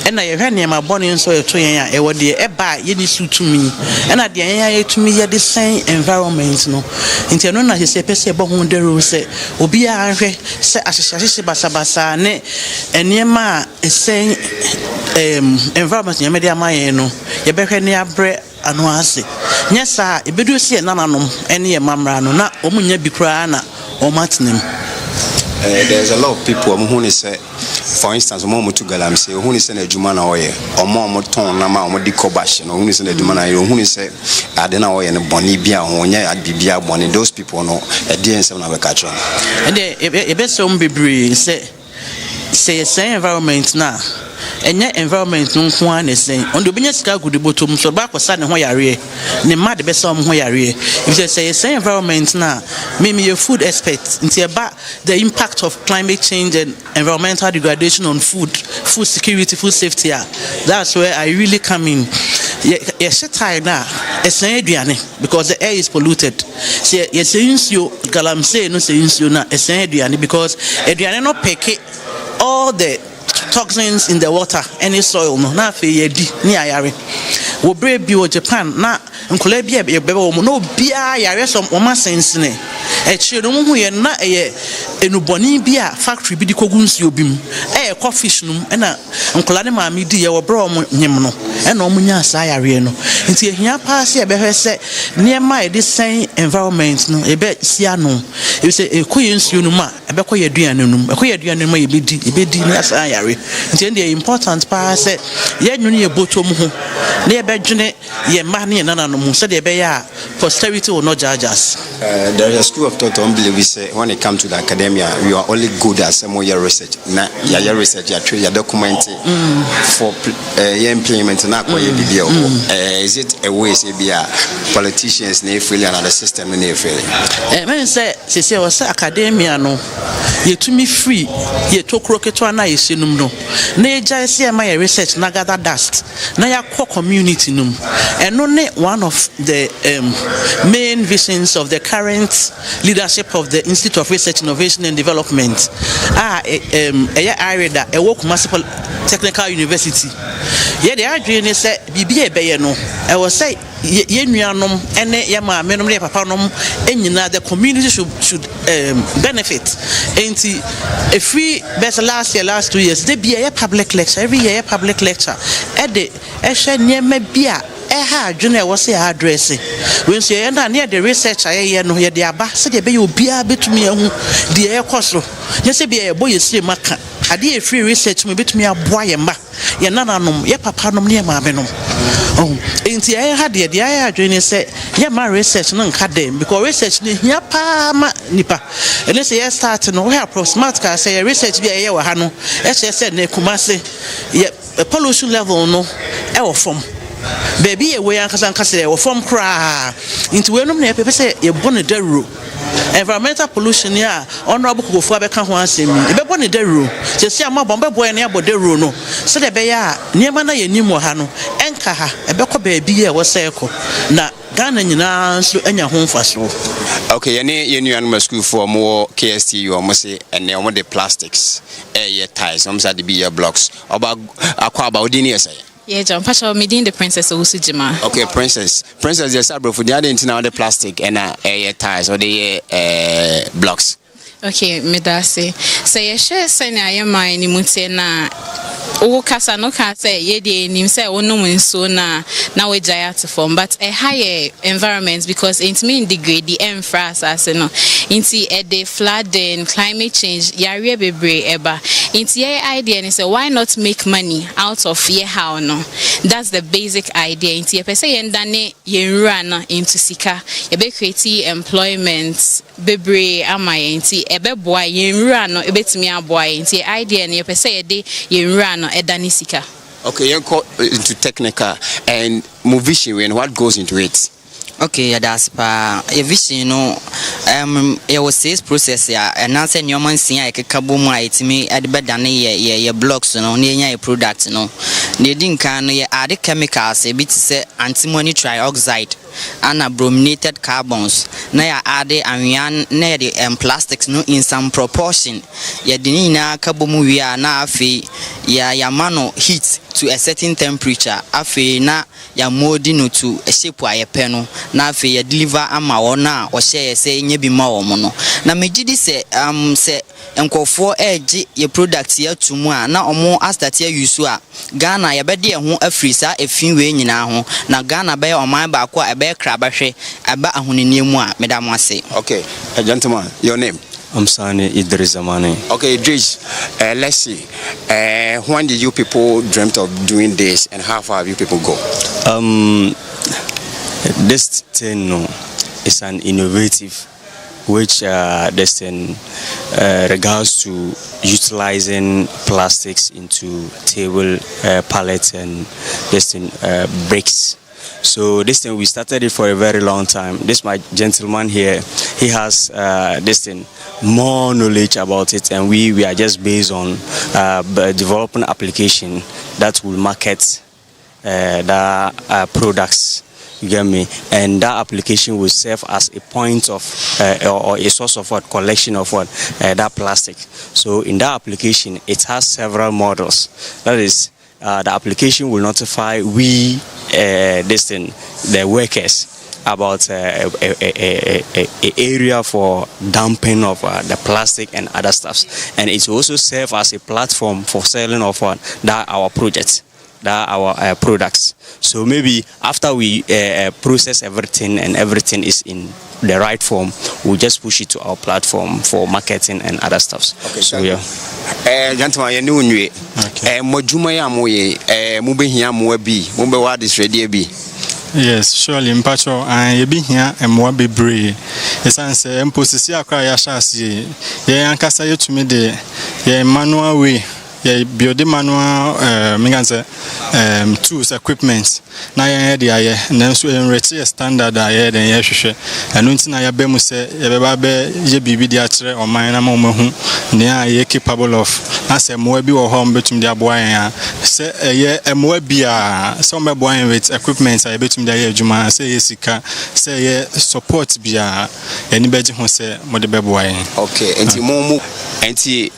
And I had near my bonnie so to ya, I would the eba ye su to me. And I did to me the same environment. No, into no, he said, Pessi about the rule say, Obia, say, Ashashi Basabasa, ne, and Yema is saying environment, Yamedia Mayeno. You better near bread and was it. Yes, sir, if you see an animal, any mamrano, not Omunya Bikrana or Martinim. There's a lot of people who say, for instance, Momo to Galam say, who is in a Jumana oil, or Momo Ton, Nama, or Dicobash, or who is in a Jumana, who say, I don't know, and Bonibia, or Nya, Bibia, Bonnie, those people know a DNS of a catcher. And a best home be say, environment now. And yet environment no one is saying on the business car good bottom so back was sudden where ne mad the best some where if they say same environment now maybe a food expert into about the impact of climate change and environmental degradation on food security, food safety. That's where I really come in. Yes, now it's because the air is polluted. See, yes, you galam say no saying you na it's because Adriana no pick all the toxins in the water, any soil, no, not for ye near Yari. We brave you Japan, not Uncolabia, no beer, Yari, some Oma sense. A children who are not a Nubonibia factory, Bidicoguns, you beam, a coffee num, and Uncoladema media or bro Nemono, and Omunia Sayariano. Until here pass here, better say, near my this same environment, no, a bet Siano. You say a queen's unuma, a bequia dianum, a queer dianum may be Sayari. Until the important pass said, Yen near Botom, near Bedjane, ye money and anonymous, said the Bear, posterity will not judge us. There is a school of thought on believe we say when it comes to the academia, you are only good at some of your research. Now, your research, your documenting for your implement and not is it a way to be politicians near failure and the system near failure? Men say, she was academia no, you to me free, you took rocket to an ice in no. Naja see my research nagada dust. Now your core community num, and only one of the main visions of the current leadership of the Institute of Research, Innovation and Development. Area that a work municipal technical university. Yeah, they are doing it. Say, BBA Bayano. I was say, Yenuanum, and Yama, Menum, Papanum, and the community should benefit. And a free better last 2 years, there be a public lecture, every year public lecture. At the Esha near Mebia. Junior was here addressing. When she ended near the research, I know here the Abba said, you be a bit to me, the air costo. Yes, be a boy, you see, Maka. I did free research, me bit me a boy and back. Yananum, ye papanum near Mabenum. Oh, in the air had the idea, Junior said, yeah, my research non cadem, because research near Pama Nipa. And let's say, start no help pro smart car, say research be a year or Hano, as I said, Nekumase, yet a pollution level no, our form. Baby, away and Casan or from cry into when people say you're born a deru. Environmental pollution, yeah, honorable Kufabe can't want to see me. If you're born a deru, just see a more bomber boy near Boderu, no. So the Baya, near Mana, you knew Mohano, and Kaha, a Beko baby, was circle. Now, Ghana, you know, and your home for so. Okay, you knew school for more KST, you almost say, and now the plastics, air ties, some said to be your blocks. About Akua Asieduaa. Yeah, John Pasha, meeting the princess Usujima. Okay, princess, yes, I brought for the other into the plastic and air ties or the blocks. Okay, me that say say ye share send aye man ni mutie na o kasa no ka say ye dey nim say wonum nso na we giant form but a higher environment because it mean degrade the emphas as no inti e dey flooding climate change yare bebre eba inti ye idea ni say why not make money out of ye how no that's the basic idea inti ye pese ye ndane ye nra na into sika ye be create employment bebre ama ye inti e be boy ye nra no e betimi aboy inti idea ni ye pese ye dey ye nra no edanisika. Okay, you go into technical and move vision and what goes into it. Okay, yeah, that's a vision, you know. It was sales process, yeah, and now send your man see I can kaboom right me at the bed than ye blocks, you know, near your product, you know. They didn't can add the chemicals, a bit say antimony trioxide and brominated carbons. Now add the amian near the plastics, no, in some proportion. Yeah, the nina kaboom we are now fee, yeah, yamano heat to a certain temperature. Afe na ya modi no to a shape wa ye peno. Na afe ya deliver ama ona or share say nye bi ma omo no. Na megidi se se nkofo eji ye product ya tumu a na omo astart ya use a Ghana ya bede ho afri sa efin we nyina ho na Ghana be oman ba ko e be kra ba hwe aba ahonini mu a medam ase. Okay, gentleman, your name? I'm Sani Idris Zamani. Okay, Idris, let's see. When did you people dreamt of doing this and how far have you people go? This thing is an innovative which this in regards to utilizing plastics into table pallets and this in bricks. So this thing we started it for a very long time. This my gentleman here, he has this thing more knowledge about it, and we are just based on developing application that will market the products. You get me? And that application will serve as a point of or a source of what collection of what that plastic. So in that application, it has several models. That is. The application will notify the workers about a area for dumping of the plastic and other stuffs, and it will also serve as a platform for selling of that our projects, that our products. So maybe after we process everything and everything is in the right form, we'll just push it to our platform for marketing and other stuffs. Okay, so yeah. Gentlemen, you know we. Mojuma ya moye. Mube hiya moe bi. Mube wa this ready bi. Yes, surely. Mpacho, you be here and more be brave. Yes, I say, imposisi akra ya shasi. Ye ankasa you to me de. Ye manual way. Ye build manual. Tools, equipment. Na ye de aye. Then so enrich a standard aye. Then ye shushe. And unti na ye be mu se ye be ba be ye bibi di atre or mine na mo hu. Ne ye capable of. Na se mo bi wo home betum di aboa ya. Se ye mo bi a so me boa with equipment aye betum di aye adwuma. Se ye sika, se ye support bi a ye ni beji ho se mo de be boa yen. Okay, enti mo enti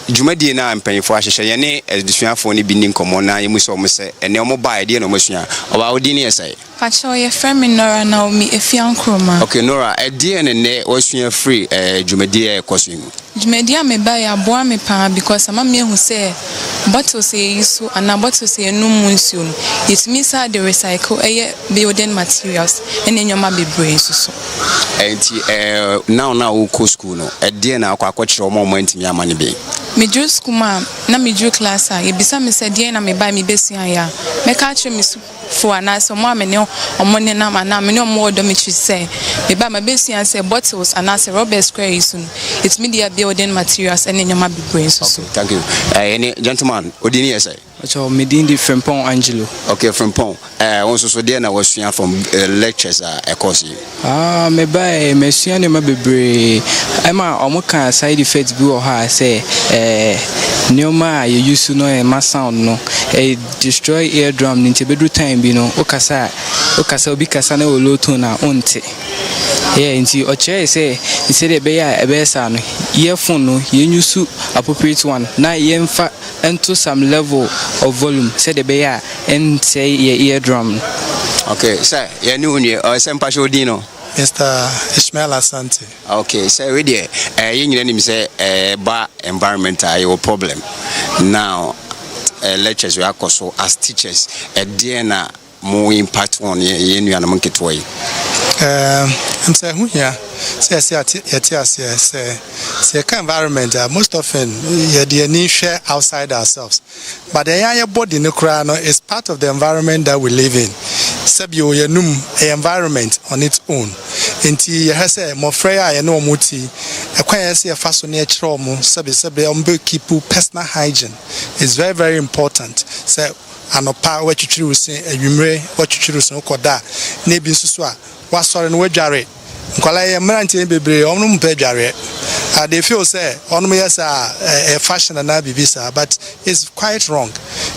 Jumadi na mpanyifo ahyehyɛ yɛne edusuafo ne bi ni nkɔmɔ na yɛmu sɛ ɔmo sɛ ɛne ɔmo ba idea na ɔmo sua ɔba odi ne yɛsɛ Pacho ye friend me Nora na omi efiankroma. Okay, Nora, idea ne wasua free jumadi ekosu mu. Jumadi me ba ya boa me pa because ama me hu say bottles say isu and bottles say no munsu no. It means how they recycle building materials and enyoma bebre so. Enti now we go school no. Idea na akwa kyerɛ ɔmo ntimi ama ne be. Me drew school ma na me drew class a ebisa me say dia na me ba me besua ya. Me ka kyerɛ me for anas mo amene omone na mana me no mo do me chi say me ba ma besua say bottles anas rubber square isu it's media building materials and enyoma bebre so. Thank you. Any gentleman odini yesay Pacho medin di Frempong Angelo. Okay, Frempong. Also so there na wasua from lectures course. Me ba me sua ne ma bebre ema omo kan side effects bi o ha say neoma you use no e ma sound no e destroy eardrum ni ntebedru time bi no okasa obi kasa na low tone na onte nti oche say instead e be ya e be sa no earphone no ye use appropriate one na ye mfa into some level of volume said the be and say ye eardrum. Okay, sir, ye nu ni sempa shodino. Mr. Ishmael Asante. Okay, so we there. You know, say bar environment your problem. Now, lectures we are so as teachers. DNA more impact on you and monkey toy. I'm saying who here? Say environment. Most often, the need share outside ourselves, but the area body in the crown is part of the environment that we live in. Sebio yenum a environment on its own. Inti yehese mo freya ye no muti. Ekwan yesi e faso ne chiro mo sebe ombe keep personal hygiene is very, very important. Say anopa wetwitwiri usin adwumre wetwitwiri usin koda na bi nsusu a wasore no wadware nkwala ye mrantie bebre omno mpa dware. They feel say on me as a fashion and bibisa, but it's quite wrong.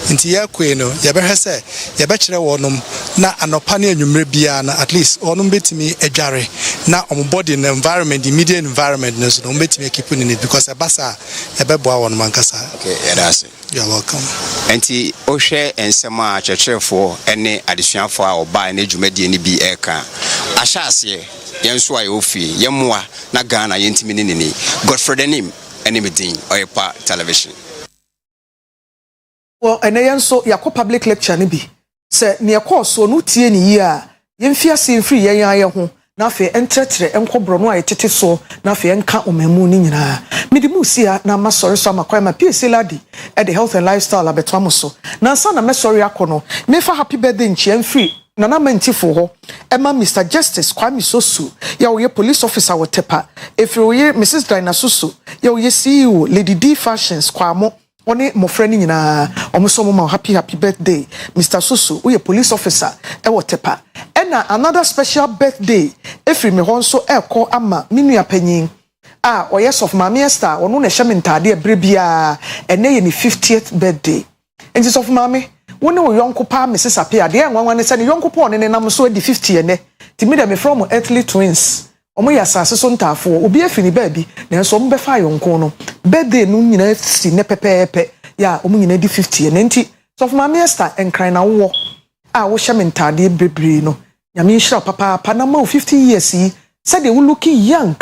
Inti ya kweno ya be say ya be kire wonum na anopane anwumre bia na at least onum betimi adware na body in the environment, the immediate environment no so betimi keep in it because abasa e be boa wonum ankasa. Okay, yeah, that's it. You're welcome. Enti ohwe ensema chechefo ene adesuafo a oba na dwumadi ni bi eka ahyase yenso aye ofi yemmoa na Ghana yentimi ni Godfrey Denim Enimidin Oyerepa television. Well, and yenso yako public lecture ni bi se ne course so no tie ni yi a yemfia se free yen aye ho na afi entretre enkobro no ayetete so na afi enka omamu ni nyina medi musia na masori so amakwa ma PSC ladi e the health and lifestyle abetwa so na nsa na mesori akono me fa happy birthday nchi free Nana mentifo ho Emma Mr. Justice Kwame Sosu ya oye police officer wotepa efiri oye Mrs. Dina Sosu ya oye CEO Lady D Fashions kwamo oni mofrani nyina omusomo ma happy birthday Mr. Sosu oye police officer e wotepa ena another special birthday efiri me ho nso eko ama minu apanyin oye of Mama Esther onu na hye mentade ebrebia ene ye ni 50th birthday enti of Mama woni wo yonko pa Mrs. Apia de enwanwan ne se ne yonko pa one ne nam so di 50 ene timi dem from earthly twins omo ya sase so ntafo obi afini baabi na so omo be fa yonko no birthday no nyina si ne pepepe ya omo nyina di 50 ene nti so of Mama Esther enkran na wo wo hye mentade bebre no nyame nhira papa na ma 50 years yi said they will looking young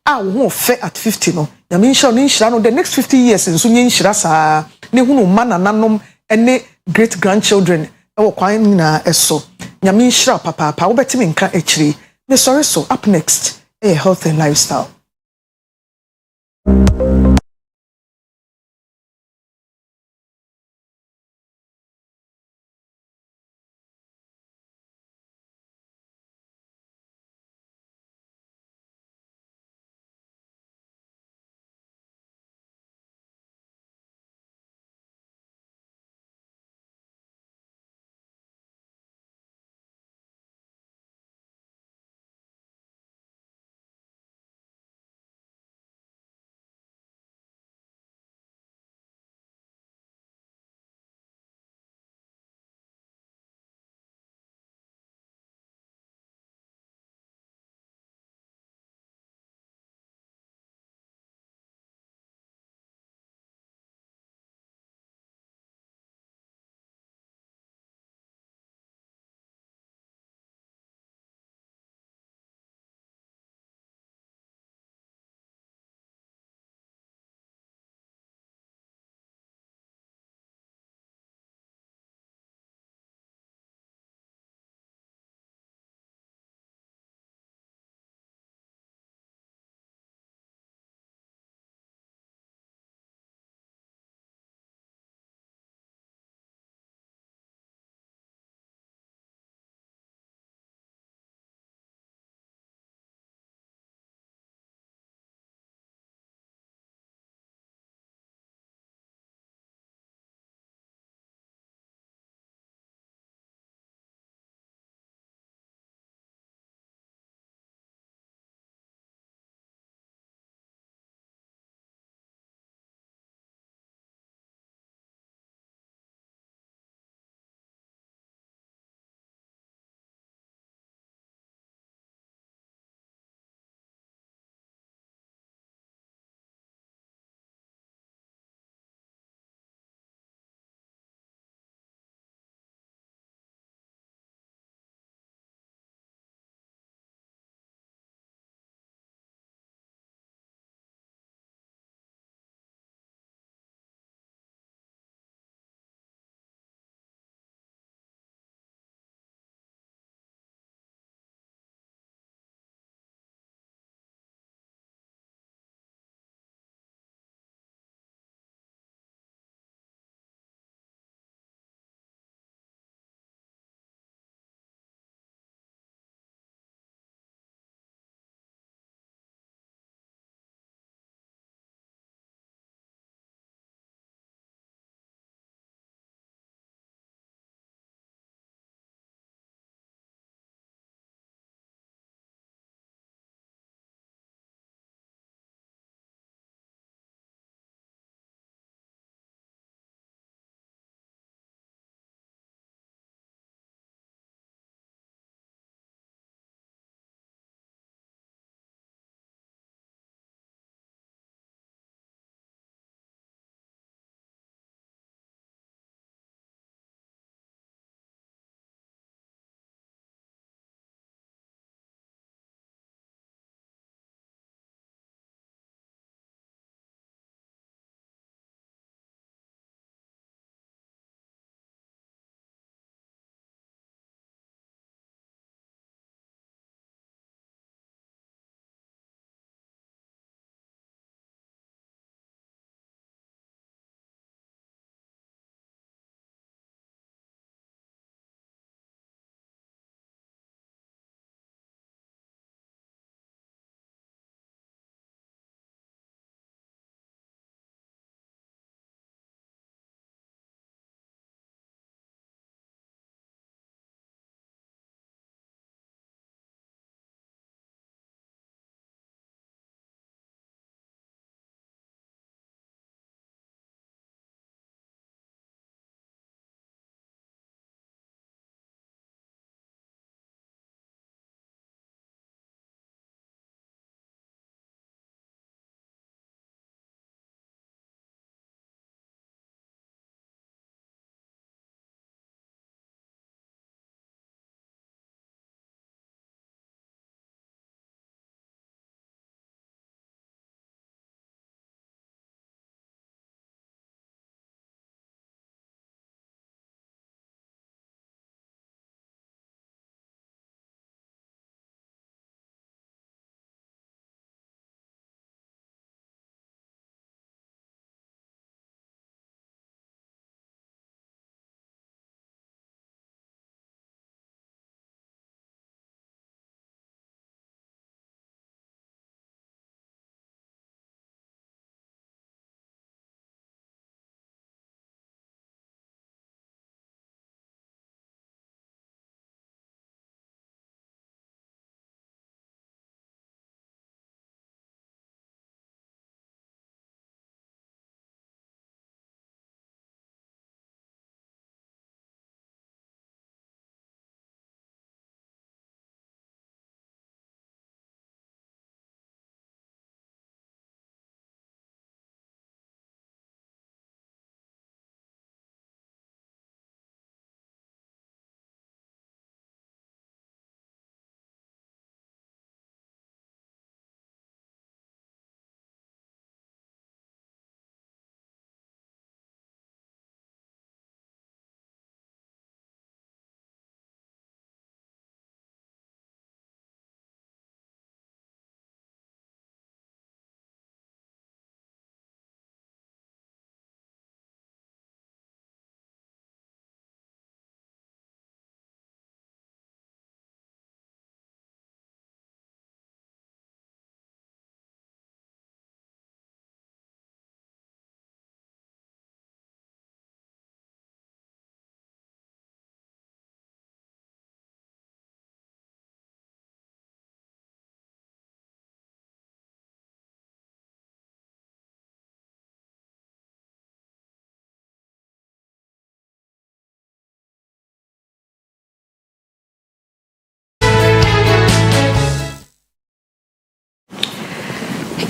wo ho fe at 50 no nyame nhira no the next 50 years nso nye nhira saa ne hunu mana nanom ene great grandchildren ewo kwan na eso nyame nhira papa wo betimi nka echiri me sorry so up next health and lifestyle.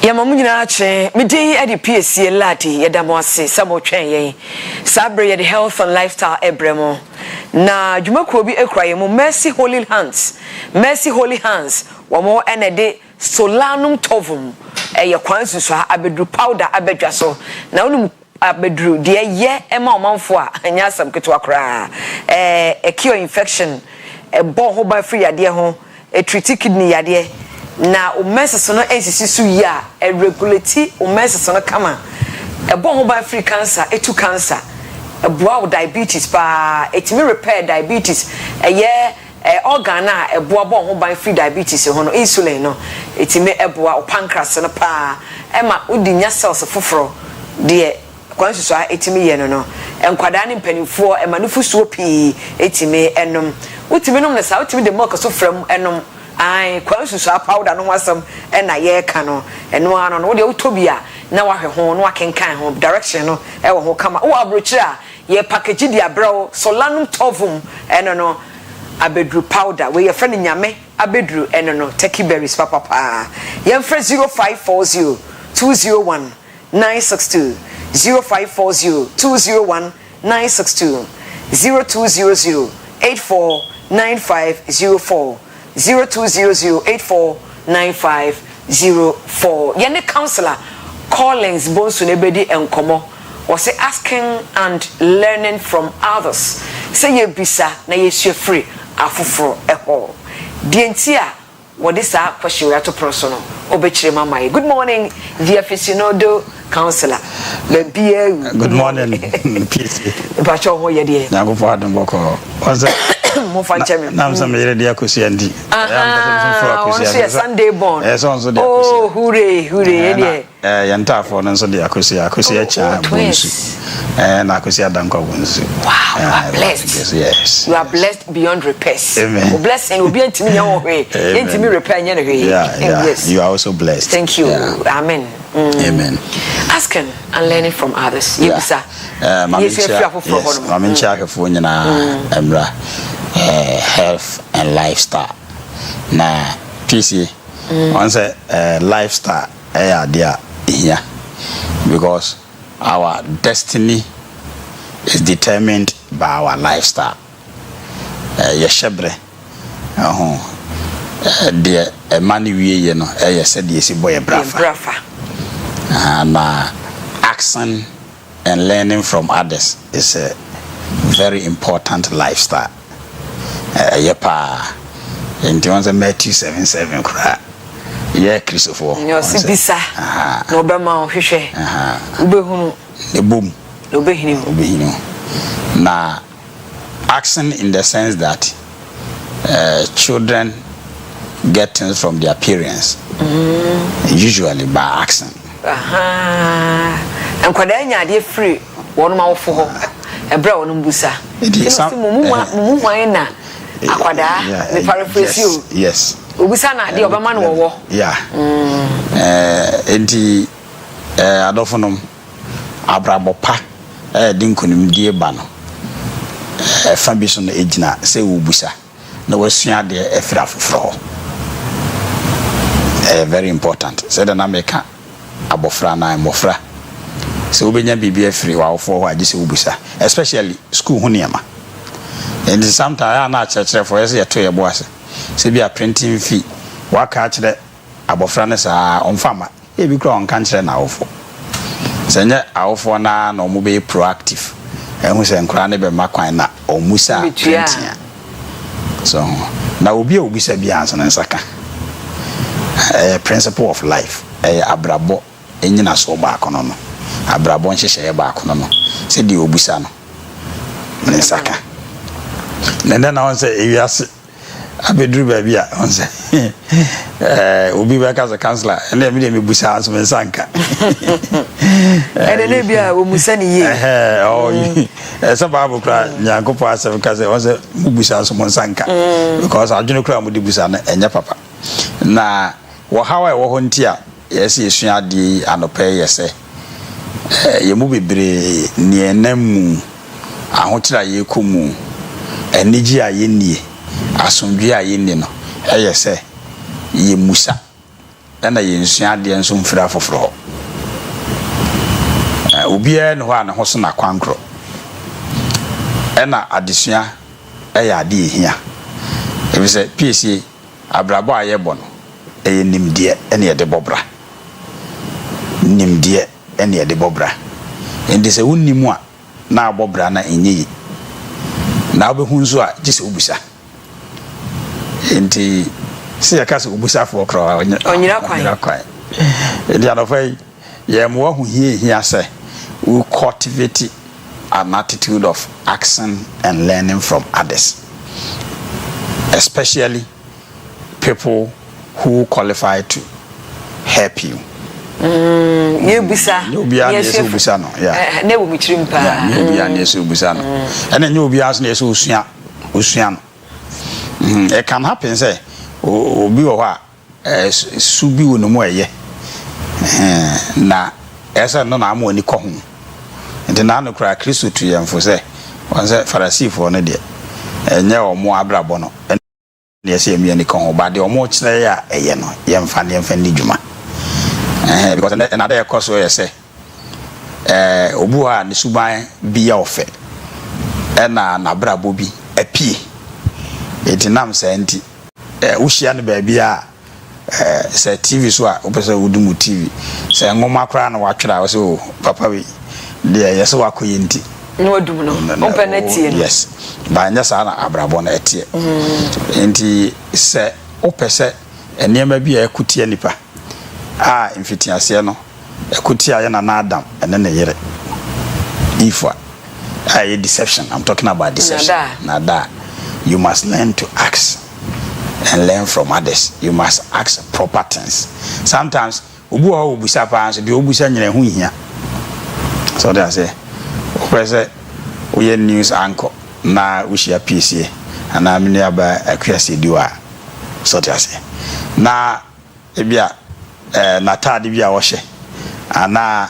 ya mamu nyina ache medi edi PSC lati ya damwase samo twen yen sabre the health and lifestyle ebremo na dwumakuo bi ekuraye mu Mercy Holy Hands wamo enede solanum tovum ye kwansusu abedru powder abedwa so na onum abedru de ye ema omanfo a anya asam ketwa kra cure infection bo ho ba free yade ho treat kidney yade na umesese no ensisi su yi a regulate umesese no kama bo ho ba free cancer etu cancer boa diabetes pa etimi repair diabetes organ na boa bo ho ba free diabetes ho no insulin no etimi boa pancreas no pa ema udinya cells foforo de kwansusu a etimi ye no enkwada ne mpanifo ema no fusuo pi etimi enom utimi nom na sa utimi de milk so frem enom ai kwansusu a powder no wasam na ye ka no eno ano no de utobia na wahwe ho no akenkan ho direction no wo ho kama wo abrochi a ye package dia bro solanum tovum eno no abedru powder we ye friend nyame abedru eno no turkey berries papa ye friend 0540 201 962 0540 201 962 0200 849504 0200 849504 yene counselor Collins Bonsu nebedi enkomo was asking and learning from others say ye bisa na ye free afufro eho dientia what is that question we have to personal obechire mama. Good morning the aficionado counselor good morning peace bacho ho ye de na go for adon boko was mo fancheme na msa me de akosi andi Sunday born so de akosi oh hooray ye de yanta for no so de akosi acha bonsu na akosi adankwa bonsu wow you are blessed yes you are blessed beyond repairs amen blessing obi antimi nya wo hwe antimi repair nya ne hwe yes you are also blessed thank you amen amen asking and learning from others yebisa mama ncha akafo nyina emra health and lifestyle na PC on say lifestyle there here because our destiny is determined by our lifestyle yeshebre the money we no said yes boy brafa and action and learning from others is a very important lifestyle yepa into on Matthew 7:7 kra ye Christopher yo sibisa no be ma hwehwe ubehunu ebom obehinu na action in the sense that children get things from their parents usually by action and kwada nya de free wonu ma wofo ho ebra wonu mbusa mumu na akwada me paraphrase you yes obusa na de obama no wo enti adofonom abrabopa dinkunim die ba no fa bi so no ejina se wobusa na wasua de efra foforo very important say the nameka abofra na mofra so obenya bibia free wa ofo ho agise wobusa especially school ho niama and sometimes na church for yes to ye boase se bia printing fee waka kire abofra ne sa onfama e bi kro on kan kire na ofo senya awofo na no mo be proactive ehun se nkra ne be makwan na omusa printing so na obi obisa bia ansa na saka principle of life abrabo enyina so ba kono no abrabo nhyehyɛ ba kono no se di obusa no ne saka nenda na onse ewiase abedru ba bia onse obi ba ka counselor ene me de me busa anso me sanka ene bia wo musa ni ye esa ba bo kra nyankopo asem ka se onse mu busa anso mo sanka because adwene kra mo di busa na enya papa na wo hawa wo ho ntia yes yesua di anope yese yemu bebre ni enamu ahotira yekomu eniji ayenie asomdwe ayenie no yese yemusa ɛna yɛnsua adeɛ nso mfira foforɔ obiara ne hɔ a ne ho so na kwankro ɛna adesua ɛyɛ ade ehia ebi sɛ PSA abrabɔ a yɛbɔ no ɛyɛ nimdeɛ ɛne yɛde bɔbra nimdeɛ ɛne yɛde bɔbra ende sɛ wonnim a na abɔbra na enye yi na wobɛhu nso a gye sɛ wobusa enti sɛ yɛka sɛ wobusa fo kra onyira kwan enti anɔfa yɛ mo wahu hia sɛ we cultivate an attitude of action and learning from others, especially people who qualify to help you. Busa. Busa no. Yeah. Ne wo mitrim pa. Yeah, busa no. And then you be as na so usua no. It can happen say obi wo ha subi wo no mo eye. Na esa no na amoni ko ho. Nti na no kra Kristo tu yemfo se won se Pharisee no de enye omo abrabo no ne ese emi ani kon ba de omo kire ya eye no yemfa ni dwuma because another course we say obu a ne suban bia ofe na abrabo bi apie etinam se nti uhia no ba bia se TV so a opese wudumu TV se ngoma kra na watwera wo se o papa we de yes wakoye nti no wadum no ompenetie yes ba nya sa na abrabo na etie nti se opese enema bi akutie nipa mfitiase no akutia ye na Adam ene ne yere ifwa deception. I'm talking about deception. Nada. You must learn to ask and learn from others. You must ask proper things. Sometimes ubu ha obusa pa so de obusa nyere hu hia. So they say opese we news anchor na we share PSA and I'm nearby Akua Asieduaa. So they say na ebia na tade bia wo hye ana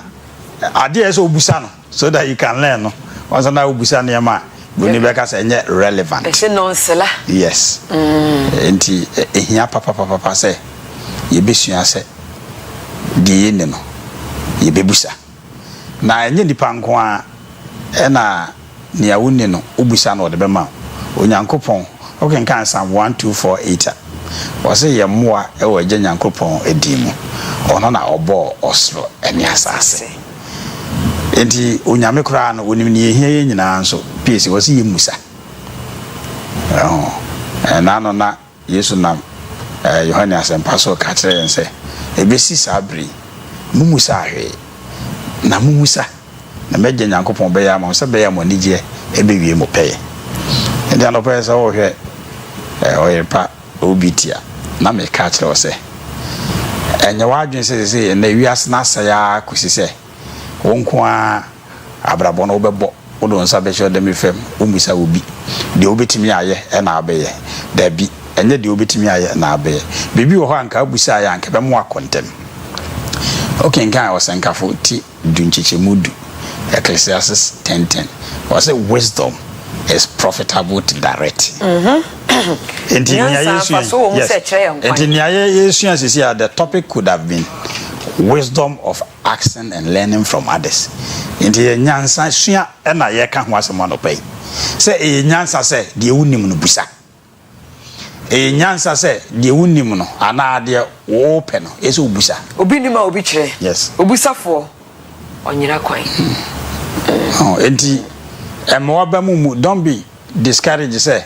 ade eso obusa no so that you can learn no once na obusa ne ma boni beka say nye relevant e no nsela yes enti ehia papa say ye besua say die ne no ye bebusa na enye nipa nko a na ne awuni no obusa no de be ma onyankopon okay kan Psalm 1248 wase ye moa e wo gye nyankopon edimu ono na obo osro eni asase enti onyame kura no onim ne ehia nyina nso piesi wase ye musa na no na Yesu na Yohane asempa so ka kire yense ebesi sabri mumusa ahwe na mumusa na megye nyankopon be ya ma so be ya mo nigye ebewie mo peye enti anopa so wo hwe Oyerepa obitia na me ka kire wo se enye wadwen se na wiase na saya kusi se wonko a abrabo no obebo wodo nsa be hye dem fem omisa obi de obetimi aye na abeye da bi enye de obetimi aye na abeye bibi wo ho anka abusa aye anka be mo akontem okay nkan wo senkafo ti dunchiche mudu Ecclesiastes 10:10 was a wisdom is profitable to direct and the topic could have been wisdom of action and learning from others. And the nyansa sua na ye ka ho asema no pay. Say e nyansa say de wunim no busa. E nyansa say de wunim no ana de wo pe no e so busa. Obi nima obi kire. Yes. Obusafo onyira kwan. Enti emwa mu don't be discouraged say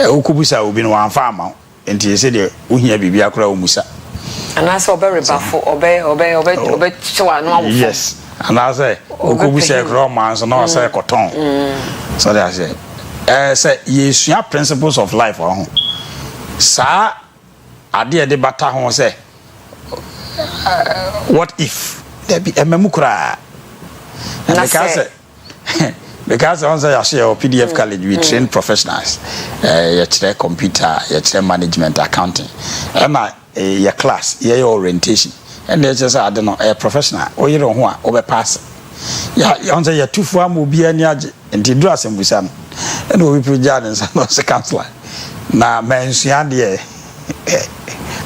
okubusa obi no anfa ama enti ye say de uhia bibia kora omusa anase oberibafo obe chewa no awofo yes anase okubusa kora manso na say koton so that say yesua principles of life ho sa ade de bata ho say what if there be ememu kora because once I share PDF college we train professionals you train computer you train management accounting and your class your orientation and they just I don't know a professional or you don't want over pass yeah once you two for am obi ani age and do asembusa no and we project and no counselor na mensua de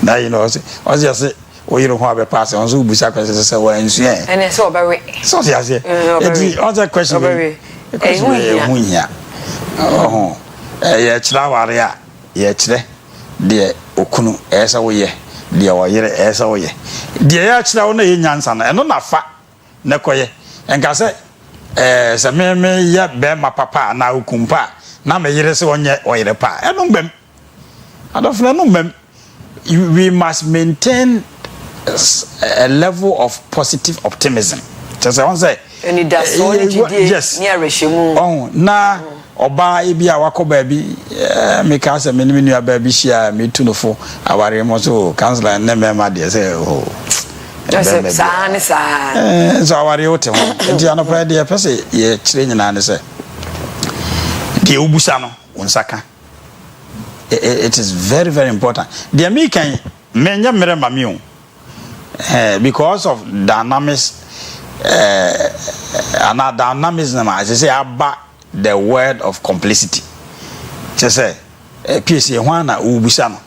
Now you know, I just say, oh, you don't have a pass on so busa question say wa nsu e. And so very. So say say. The other question very. Oh. Ye chira ware a ye chire de okunu esa wo ye de wo yere esa wo ye. De ye chira wo na ye nyansa na eno na fa na koye. Enka se se me ye be ma papa na okumpa na me yere se wonye Oyerepa. Eno mbem. Adofna no mbem. We must maintain a level of positive optimism. Just I want to say. And it does so yes. Near Reshimu. Oh, na oba ebi a wakoba bi me ka say me nua ba bi hia me tu no fo aware mo so counselor na me ma de say oh. Just sa so aware o te ho. Nti anopa de pese ye kire nyina ne say. De obusa no unsaka. It is very very important. The me kan menya mere ma me o. Because of dynamics and dynamism, as I say, about the word of complicity. Just say, PC one ubusano.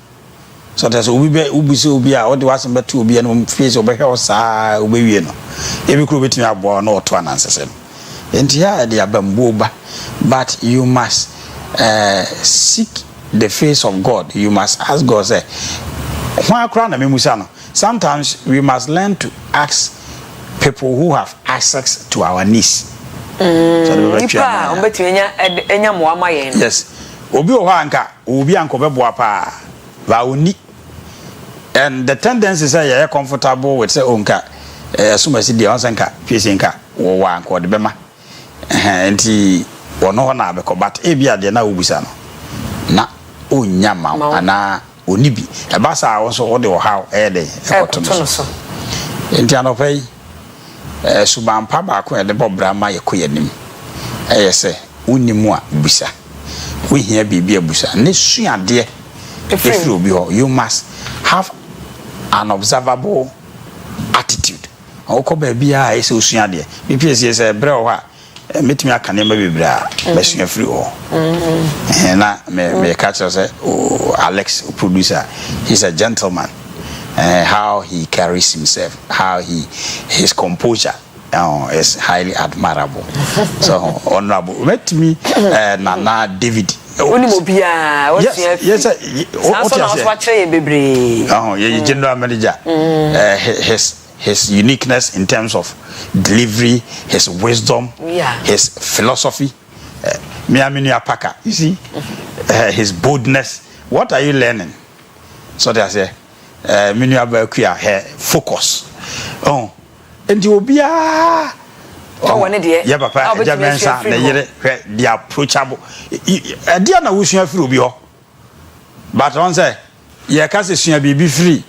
So there's ubia, or the was but to be an face over here, ubi no. Every crew between a boy no to an answer. And here they are bamboba, but you must seek the face of God. You must ask God, say, sometimes we must learn to ask people who have access to our needs. Yes. Obi ohanka, obi anko beboa pa. Ba oni. And the tendency is say comfortable with say onka asuma si dia onsanka, piesi nka wo wa anko de bema. Enti wono ho na abeko but e bia de na obusa no. Na onyama ana oni bi. E ba sa wo so wo de wo haw e de e koto so. Enti anopai subampa ba ko de bobra ma ye koyanim se unimu a busa we hia bibia busa ne suade if you must have an observable attitude oko ba bia e se suade me pese se bre o ha metimi aka ne ma bibra ba sua free o na me catch say Alex producer, he's a gentleman. How he carries himself, how his composure is highly admirable. So honorable. Let me Nana David. Yes, general manager. His uniqueness in terms of delivery, his wisdom, his philosophy. You see, his boldness. What are you learning? So they say. Menu abakuya he focus and you be one idea yeah papa jamensa na yere the approachable dia na wusua free obi ho but on say ye ka se sua bibi free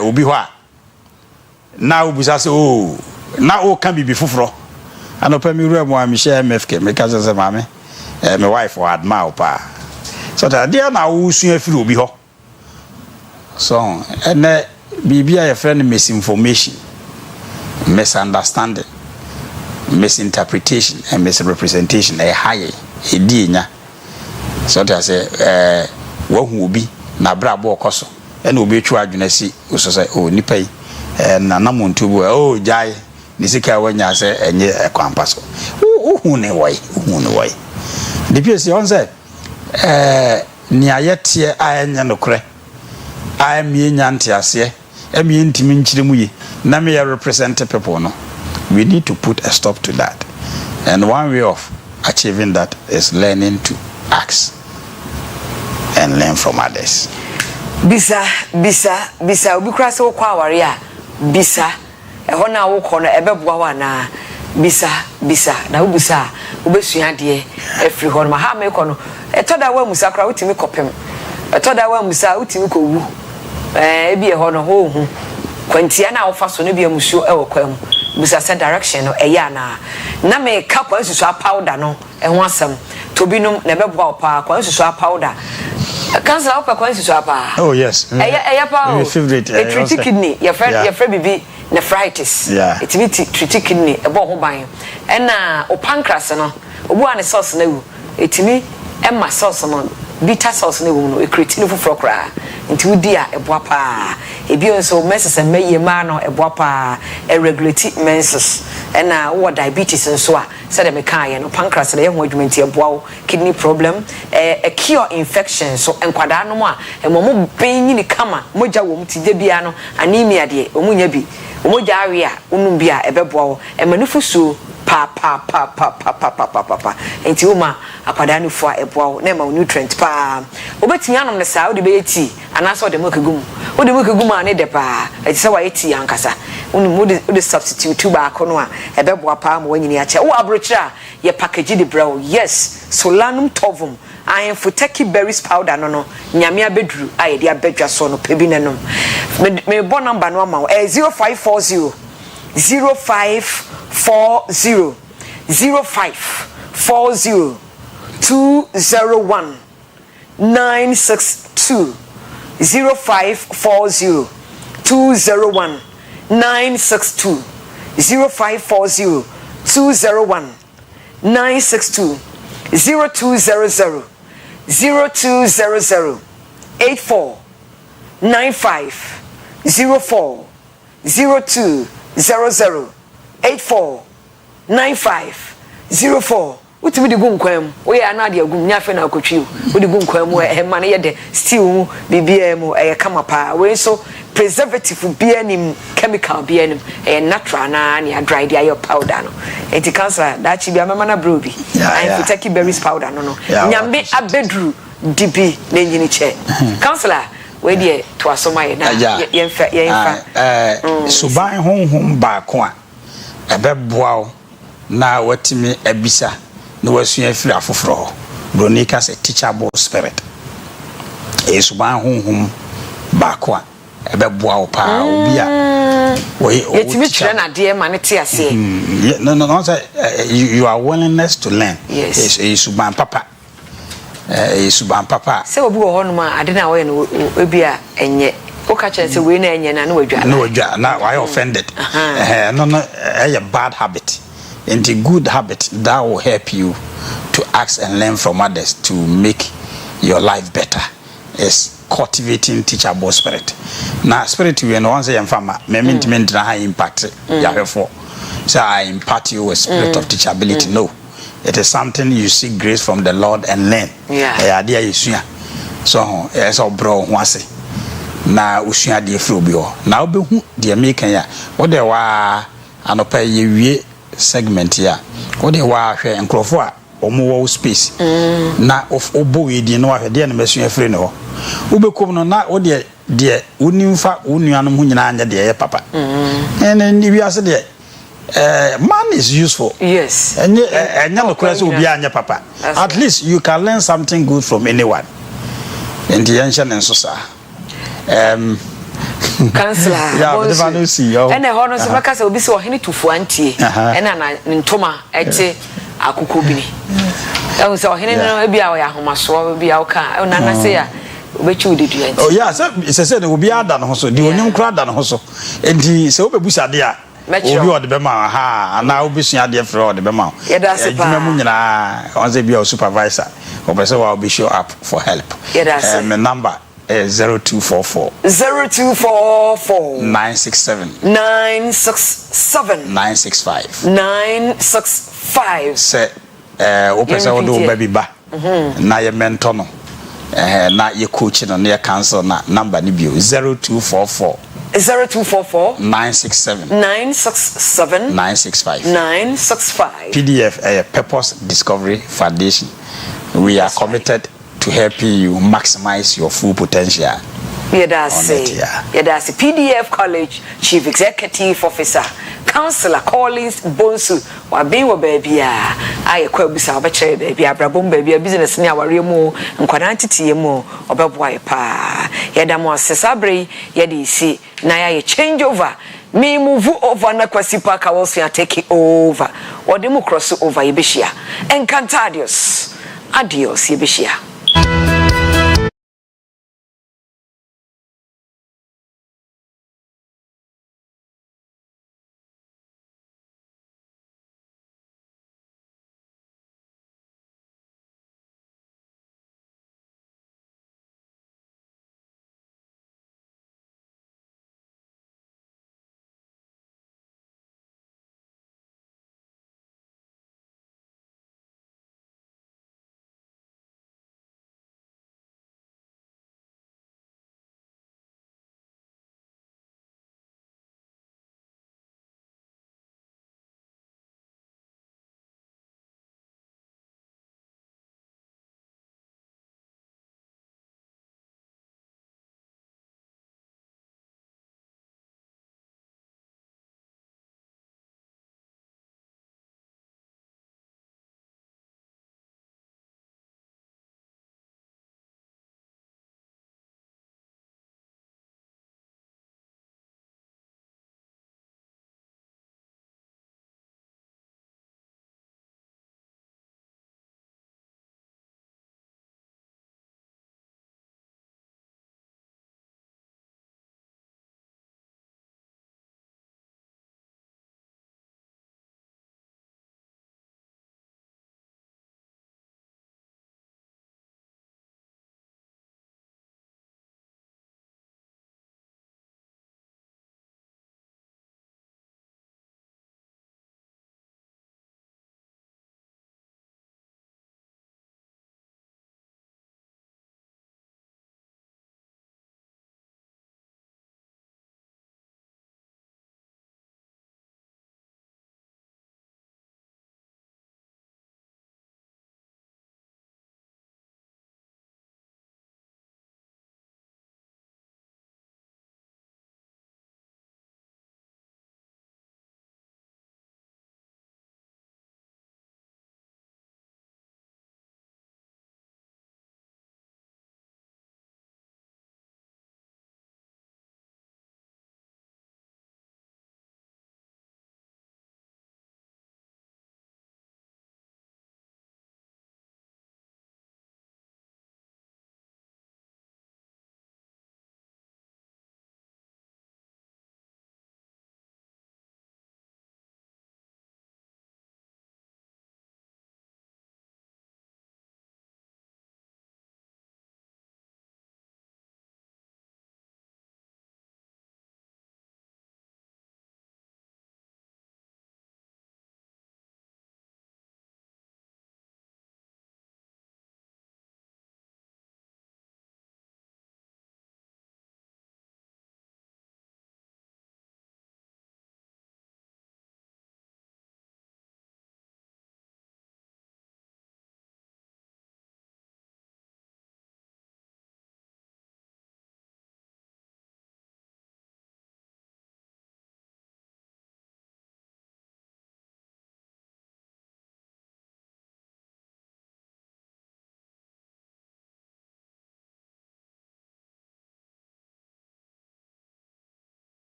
obi ho a na obusa se oh na o kan bibi foforo anopa mi ru mo am share mfk me ka se mame my wife o admire pa so that dia na wusua free obi ho. So, and be a friend misinformation, misunderstanding, misinterpretation, and misrepresentation. A high, a dina. So that I say, what will be na brabo koso, and will be true. I see, also say, oh, Nipay, and Nanamun to oh, Jai, Nisika, when you say, and ye a compass. Who ne way, the PC on said, near yet here I am no cray. I am nyanti ase am yintimi nchirimu yi na me represent people no. We need to put a stop to that, and one way of achieving that is learning to ask and learn from others. Bisa obi kura se wo kwa aware a bisa e ho na wo kọ no ebeboa wa na bisa na wo bisa wo besua de e free ho no ha me kọ no etoda wa musa kura utimi kopem etoda wa musa utimi ko wu ebi e ho no ho hu kwantia na wo fa so no bia musuo e wo kwam busa se direction no eya na me ka kwa susu powder no e ho asem to binum na beboa pa kwa susu powder cancer up kwa susu pa. Oh yes. Eya pa o favorite treat kidney your friend bibi nephritis it be treat kidney e bo ho ban e na o pancreas no obu an sauce na wu etimi e ma sauce no bitter sauce na wu no e creatine foforo kra nti wodi a eboa pa ebi nso menses meye ma no eboa pa regulate menses na wo diabetes nso a said me kan ye no pancreas na ye ho adwumenti eboa kidney problem a cure infection so enkwada no a emomo benyini kama moja wo mtide bia no anemia de omunya bi omoja awe a unum bia ebeboa wo emanufusu pa enti uma akwada no fo a eboa na ma nutrient pa obetimi anom ne saa odi be eti anaso de mokagum odi mokagum ane de pa eti se wa eti ankasa unum odi substitute ba ko no a ebeboa pa ma wanyini ache wo abrochira ye package de brow yes solanum tovum I am for techie berries powder no nyame abedru aye de abedwa so no pebi nenom me bon number no ma 0540 0540 0540 201 962 0540 201 962 0540 201 962 0200 0200 84 95 04 0200 84 95 04 utimi de gum kwam we ya na de agum nya fe na akotwi we de gum kwam e ma na ye de stew mu bibia mu e kama pa we so preservative bia nim chemical bia nim e natural na na dry de ayo powder no enti cancer da chi bia mama na bro bi I for take berries powder no nyambe abedru dibi na nyini che counselor we de to asoma ye na ye mfa suban honhom ba ko a ebeboa na watimi abisa na wasua firi afoforo bronika se teachable spirit suban honhom ba ko a ebeboa pa obi a we yetimi tire na de ma ne te ase no say you are willingness to learn yes suban papa suban papa se obi wo hono ma ade na wo ye no obi a enye oka chere se we na enye na wadwa na why offended no a bad habit and a good habit that will help you to ask and learn from others to make your life better is cultivating teachable spirit. Now spirit we no one say emfama me mentiment na high impact ya hefo so I impart you a spirit of teachability no it is something you seek grace from the Lord and learn idea yesua so so bro ho ase na usua de free obi ho na obehu de make ya wo de wa anopa ye wie segment ya wo de wa hwe enkrofo a omo space na of obo we di no ahwe de na mesua free no ubekom no na wo de unimfa unuanom hu nyina anya de ye papa and ni wi ase de man is useful yes and no kwese obi anya papa at least you can learn something good from anyone and the ancient and so Counselor yeah but if I don't see you and hono so maka se obi se ohene tufu antie ena na ntoma eche akoko bini e so ohene no bia wo ya homaso bia wo ka na na se ya obechi odedu antie oh yeah se obi ada no so di onyum kra ada no so enti se obebusa de a obi ode be ma ha na obesua de frɛ ode be ma edwuma mu nyina on say bia supervisor obese wa obi show up for help my number 0244 0244 967 965 say opesa wo do baby ba na ye mentor no na ye coach no na ye cancel na number ni bio 0244 967 965 PDF Purpose Discovery Foundation. We are committed to helping you maximize your full potential. That's PDF College Chief Executive Officer Councillor Collins Bonsu wa be wo baby a aye kwabusa obechere baby abrabom baby business ni aware mu nkwana titiye mu obeboa pa yeda mo sesabre yeda isi na ya change over me move over na Kwesi Park I will take over or dem cross over yebeshia encantadios adios yebeshia.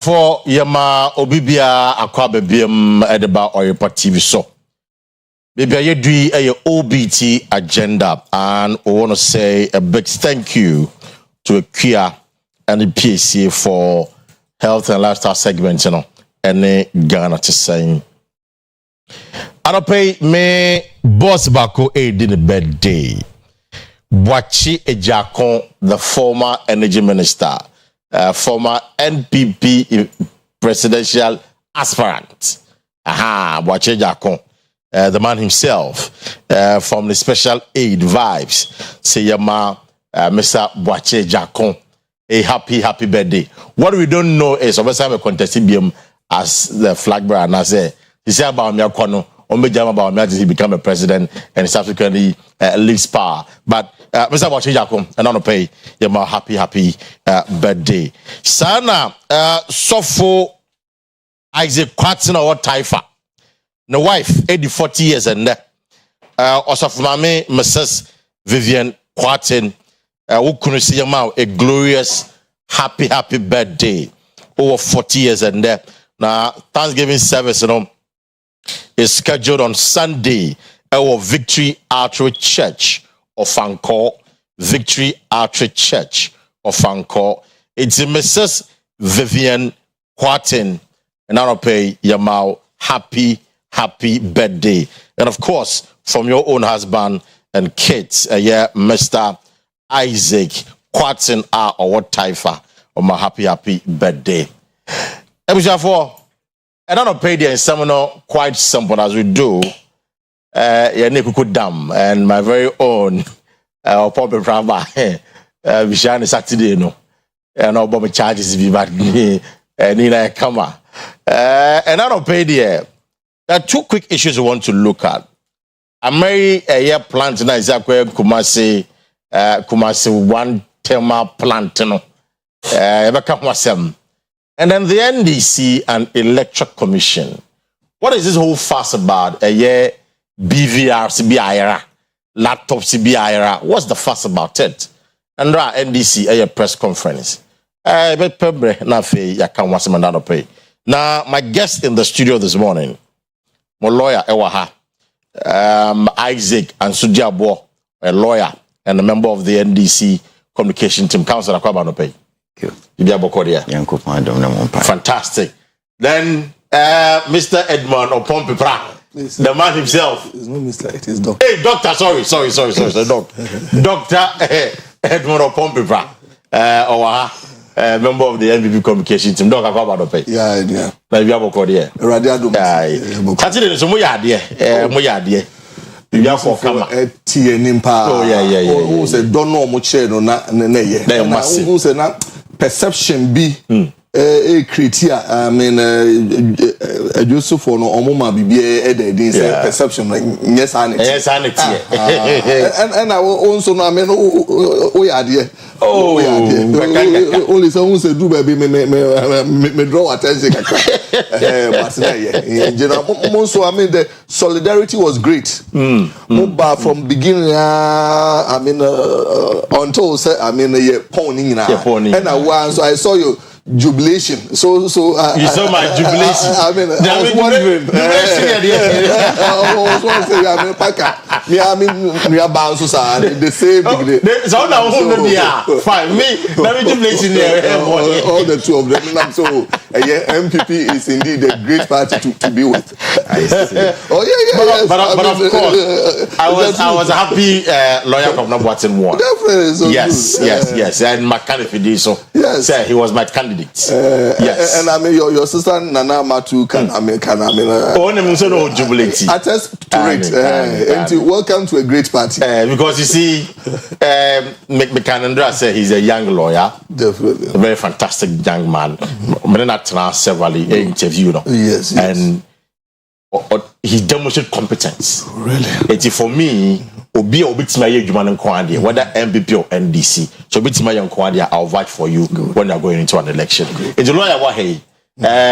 For Yama Obibia Akwa Bebiam Edeba Oyerepa TV so. Baby, I do a OBT agenda, and I want to say a big thank you to Akua and the PACA for health and lifestyle segment, and Ghana to say. I don't pay me boss Bako a dinner birthday. Bwachi Ejakon, the former energy minister, former NPP presidential aspirant. Aha, Bwachi Ejakon. The man himself from the special aid vibes say Mr. Bwachi Ejakon, a happy birthday. What we don't know is obviously I'm a contested BM as the flag bearer, and I say he said about me about me he become a president and subsequently leaves power. But Mr. Bwachi Ejakon, and I want to pay Yama happy birthday. Sana Sofo Isaac Kwatin or Taifa. The wife, 40 years and also for Mame, Mrs. Vivian Kwatin, who couldn't see a glorious, happy birthday. Over 40 years and now Thanksgiving service, is scheduled on Sunday at Victory Outreach Church of Anko. Victory Outreach Church of Anko. It's Mrs. Vivian Kwatin, and I'll pay Yamal happy birthday. And of course, from your own husband and kids, Mr. Isaac Kwatin or what Taifa on my happy birthday. And I don't pay the seminar quite simple as we do. Dam and my very own Papa Prava Vishani Saturday, and all Bobby charges be back and in a comma. And I don't pay the. There are two quick issues we want to look at. I'm very plant na Isakwe Kumasi one thermal plant and then the NDC and Electric Commission. What is this whole fuss about? BVR CBIRA, laptop CBIRA. What's the fuss about it? And NDC a press conference. Now my guest in the studio this morning. My lawyer Ewaha, Isaac and Sujabo, a lawyer and a member of the NDC communication team. Councillor Akwa Asieduaa. Fantastic. Then Mr. Edmond Opompipra, the man himself. It's not Mr. It is Doctor. Hey, Doctor. Sorry. Doctor Edmond Opompipra, Owaha. Member of the NPP communication team. Don't talk about the Yeah. Now you have a code here. Radiado. Actually, so we are there. You have for camera. Oh yeah. Who said don't know much no na. Who said na perception be criteria. I mean, Joseph no omuma bibi perception yes and and I also know I mean we are there. Only someone said do baby me draw attention. But so I mean the solidarity was great. But from beginning I mean until I mean pawning and I saw you jubilation. So you saw my jubilation. I mean, I was wondering. I was wondering. I mean, we are bound to say the same. So now fine. Me jubilation there. All the two of them. So MPP is indeed a great party to be with. Oh yeah. But of course, I was a happy lawyer from Nabwatin one. Definitely. So yes. And my candidate, so yes, he was my candidate. Yes. And I mean your sister Nana Matu can attest to it. And welcome to a great party. Because you see, McCanandra said he's a young lawyer. Definitely. A very fantastic young man. Severally interview, Yes. And he demonstrated competence. Really? And for me, whether MPP or NDC, so I'll vote for you when you're going into an election. It's a lawyer,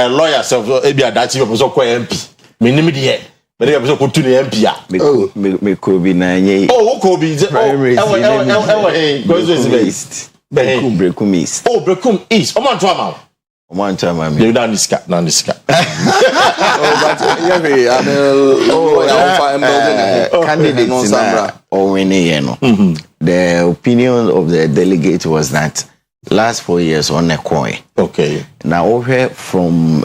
lawyer, so maybe a Dutch MP. Minimum, but they have to the MP. Me Kobe Nanye. Oh, Kobe. Brekum East. Oh, Brekum East. One time I mean. You don't discuss. Oh, but candidates or winning, the opinion of the delegate was that last 4 years on a coin. Okay. Now over from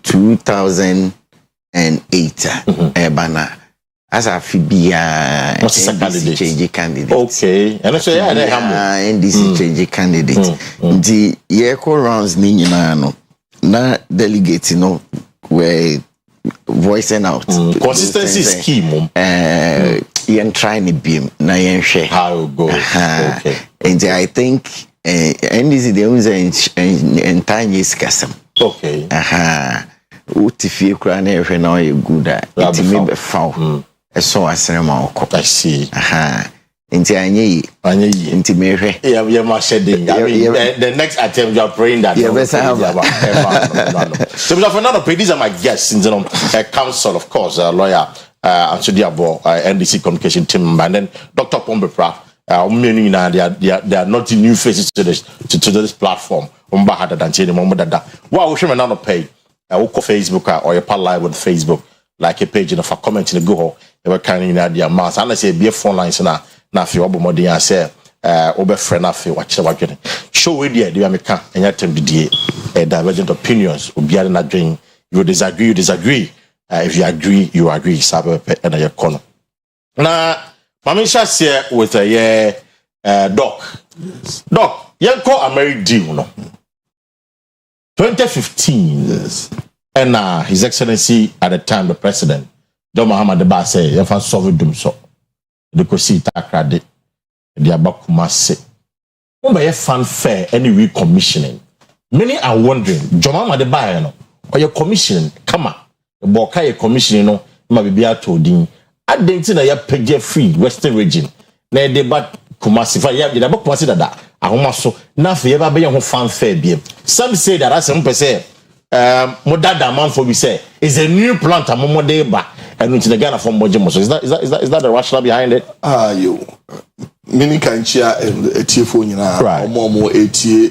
2008, Ebana. As a Fibia NDC change candidate. Okay. And I say NDC change candidate. The echo rounds no na delegates were voicing out. Consistency scheme. Yen trying to beam na yen share. How it goes. Okay. And I think NDC they use entire years kasam. Okay. Utifie kura na ehwe na you good at. It may be foul. So I see. Inti anye inti mehwe. Yeah, my shedding. The next attempt you are praying that. So we have another pay. These are my guests in the council, of course, lawyer Asieduaa, NDC communication team, and then Dr. Pombepra. They are not new faces to this platform. Wow, we should another pay. Facebook or your live with Facebook, like a page in a comment in the Google. They were carrying their mass. Unless you be a phone lines na fi obo modi and say obe friend na fi watch the show with the America and yet them the divergent opinions will be na dream. You disagree. If you agree, you agree. Sabe and your corner. Now, Mamisha here with a doc. Doc, you call a married deal, no? 2015, yes. And His Excellency at the time, the President, John Muhammad Deba said, "If I solve them so, they could see takrade, the abakumase. When by a fanfare, any recommissioning, many are wondering, John Muhammad Deba, no, or your commissioning, come on, the Bokai commissioning, no, might be told in. I didn't see that PJ free Western region. Na deba Kumasi, for you, the Kumasi that. Ahomaso na fe eba be ho fanfare biem. Some say that as some say modada man for we say is a new plant amomo de ba and into the Ghana from Mojimo. So is that the rationale behind it? You mini kanchia TFO nyina omo etie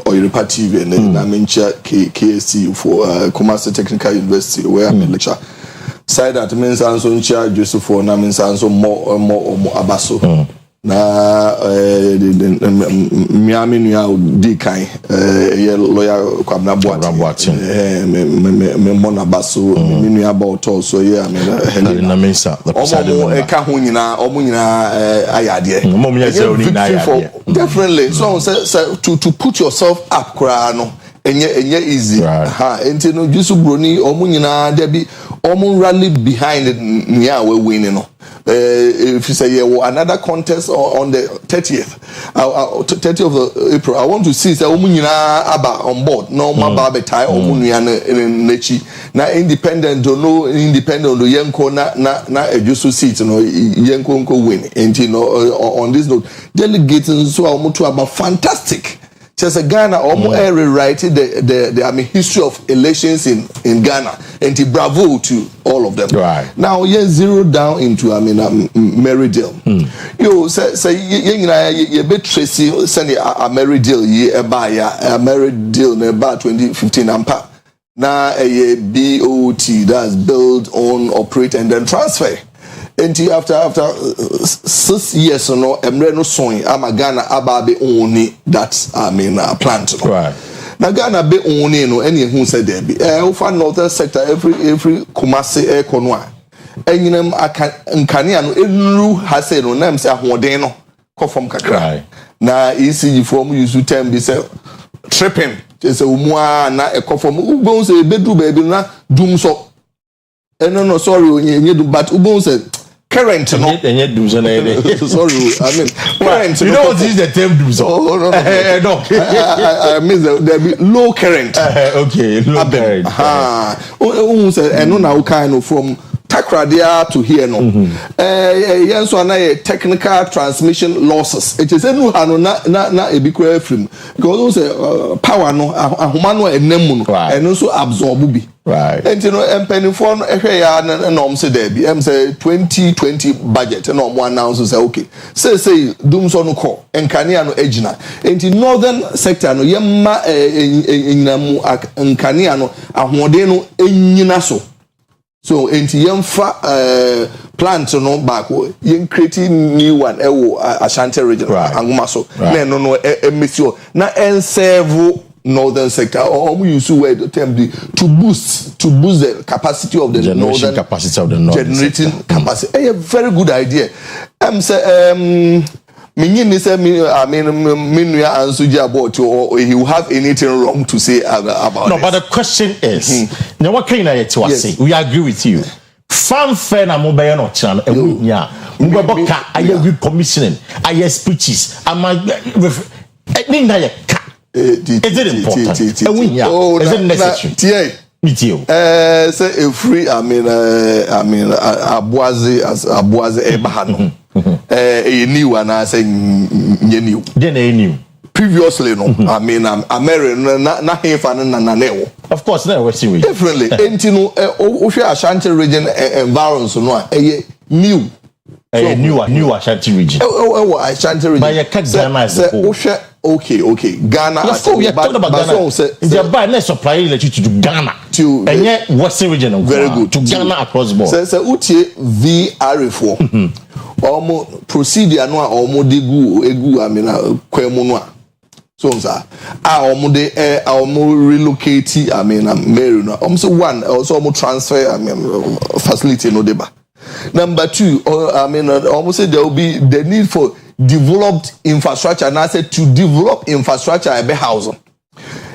Oyerepa TV and na mencha KSC for Kumasi Technical University where I'm a lecturer. Side that means also ncha Joseph na means also more abaso. Na Miami nua di kan lawyer Kwabna Boat me mona baso me nua about so yeah me na mensa omo ka ho nyina omo nyina ayade definitely so to put yourself up kra no enye easy enti no jusu broni omo nyina there be omo rally behind it nia we win no. If you say another contest on the 30th of April, I want to see say aba on board. No maba betai omunya nechi na independent do no independent do yenko na ejusu seat no yenko nko win. And you know on this note, delegates so omutu aba fantastic. Just a Ghana rewriting the history of elections in Ghana, and bravo to all of them. Right now, zero down into Merrydale. You say you bet Tracy send a Merrydale Merrydale about 2015 ampa. Now a BOT that's build, own, operate, and then transfer. Until after 6 years no emre no son Ghana ababe only that plant no. Right na Ghana be only no any who said there be for northern sector every Kumasi economy enyinem aka nkania no enru ha say no nam say ahoden no ko form kakra na ECG form use term be say tripping say umua na ekofom ubon say bedru baby na dum so no sorry onye do but ubon say current no sorry I mean current you don't use the term do so no I mean there be low current okay low current say no na kind from kakradia to here no yen so na technical transmission losses it is enu hano na ebikura film because power no ahoma no enemu no eno so absorb bi right and you know empenifo no ehwe ya na say there be say 2020 budget na omo announce say okay say dum so no call enkania no agina enti northern sector no yemma enyinamu enkania no ahode no enyina so enti yemfa plant no back yen create new one ewo Ashanti region anguma so na no emesio na enserve northern sector or use word term to boost the capacity of the generation northern capacity of the northern generating sector. Capacity. A very good idea. Or he will have anything wrong to say about no, but the question is, now what can I say? We agree with you. Fanfare na mobile no channel nya mboboka aye commissioning aye speeches ama ninda ye ka is it important is it necessary say a free abuaze ebahano a new one I say new then a new previously no American na hefan na newo of course na we see differently entino Ashanti region environment no new new Ashanti region Ashanti region but you cut Ghana as a whole okay Ghana we are talking about Ghana they are buying supply electricity to Ghana to and yet western region very good to Ghana across the board so utie VR4 almo procedure no almo egu kwemu no so almo de almo relocate Mary no so one also almo transfer facility no deba. Number two, almost say there will be the need for developed infrastructure, and I said to develop infrastructure a better housing.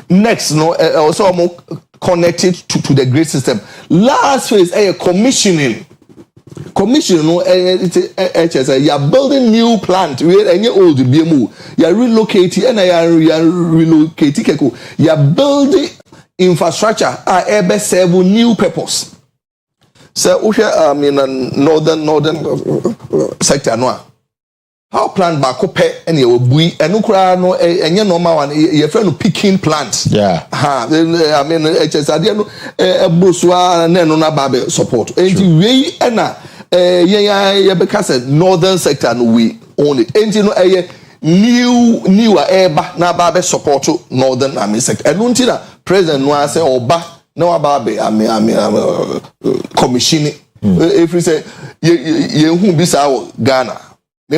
Next, also connected to the grid system. Last phase, commissioning. Commissioning, you are building new plant. We are old BMU. You are relocating, and you are relocating. You are building infrastructure. Serve new purpose. So northern sector no how plant back up and you bui enu kra no enye normal one your friend no picking plant HS ade no brosua na no na ba support enti we na ye be say northern sector no we own it enti no new eba na ba support northern sector enu nti na president no say oba no about commissioning if you say you bisa Ghana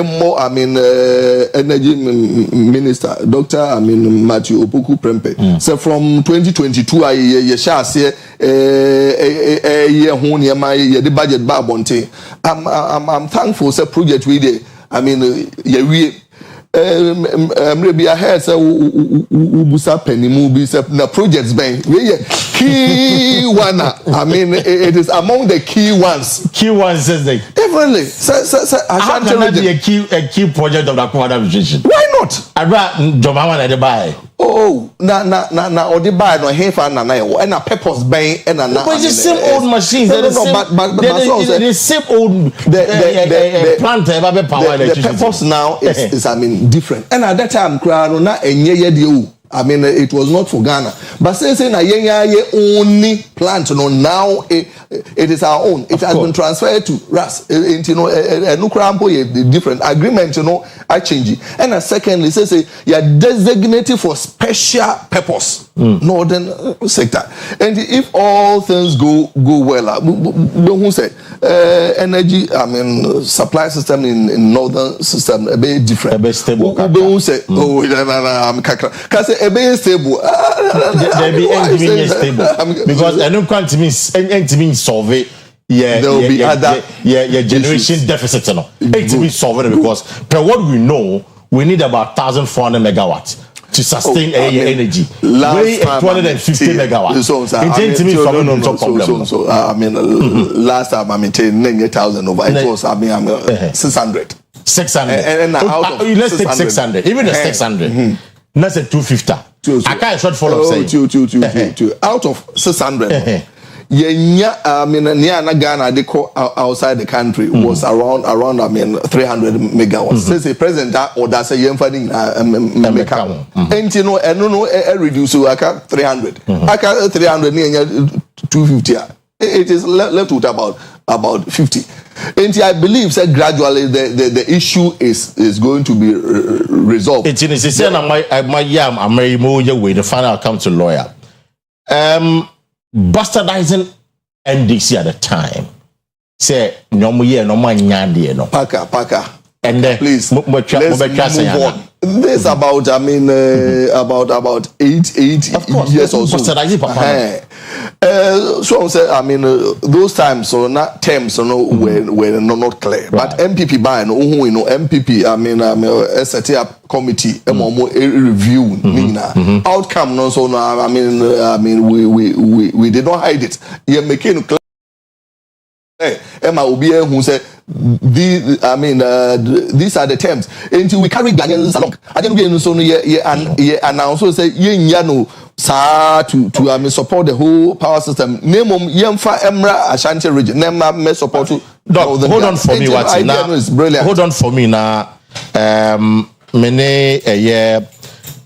more energy minister Dr. Matthew Opoku Prempeh so from 2022 ye shall say the budget ba bonte I'm thankful say project we dey we maybe I heard say ubusa penimu bi say na projects ben we key one it is among the key ones says they definitely how can that be a key project of the Akua administration? Why not? I rather Jomawan at the buy na or the buy no hefa na and a purpose ben and na but it's the same old machines the same old the plant power electricity. The purpose now is different and at that time na enye it was not for Ghana. But say na only plant now it is our own. It has been transferred to RAS. The different agreement I change it. And secondly say you are designated for special purpose northern sector. And if all things go well, who said energy supply system in northern system a bit different. A bit stable. Who say a bit stable. There be engineering stable because I don't want to mean solve it. There will be other generation deficit. It will solve it because per what we know, we need about 1,400 megawatts to sustain energy. Last 250 megawatts. Last time I maintained 9,000 over. It was 600. 600. And out of let's take 600. Even the 600. That's a 250. I can't short follow saying out of 600. I mean, Niana Ghana, they call outside the country was around, 300 megawatts. Since the president or that's a young funding, and you know, and no, reduce to 300. I got 300 near 250. It is left with about 50. And I believe that gradually the issue is going to be resolved. It's in the final come to lawyer. Bastardizing NDC at the time. Say no more Parker. And then please let's move on. This about about 8 years or so. So I mean those times so not terms were not clear. Right. But MPP by MPP set up committee review outcome no so I mean we did not hide it. You make it clear. Emma Obie who said these are the terms until we carry Ghanaians along. I didn't get so and I also say to support the whole power system. Name Yemfa Emra Ashanti region. Name me support to hold on for me what now. Hold on for me now. Many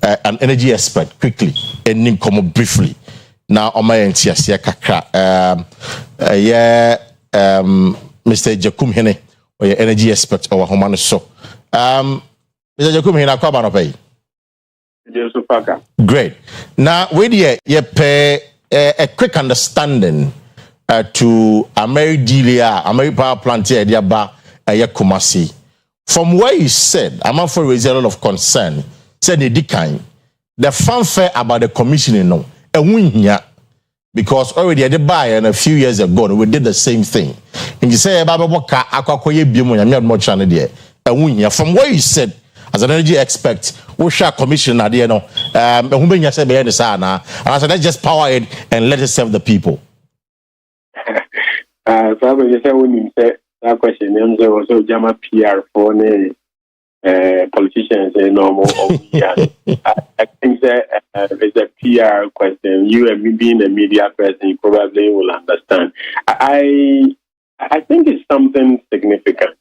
an energy expert quickly and come briefly. Now on my NTS kakra Mr. Jakum Hene or your energy expert or Homano so. Mr. Jakum Hene Akwa Banopay. Great. Now, where do you pay a quick understanding to Ameri Power Plant here, Kumasi? From where you said, I'm not for a lot of concern, said the decline, the fanfare about the commissioning, no, a win here. Because already at the buy and a few years ago, we did the same thing. And you say, Baba Boka, Akwakoye Bimu, and you have more channel there. A win here. From where you said, as an energy expert, we shall commission at the end. And I said, let's just power it and let it serve the people. So you say when you say that question, there was also Jama PR for politicians and normal. I think that it's a PR question. You and me being a media person, you probably will understand. I think it's something significant.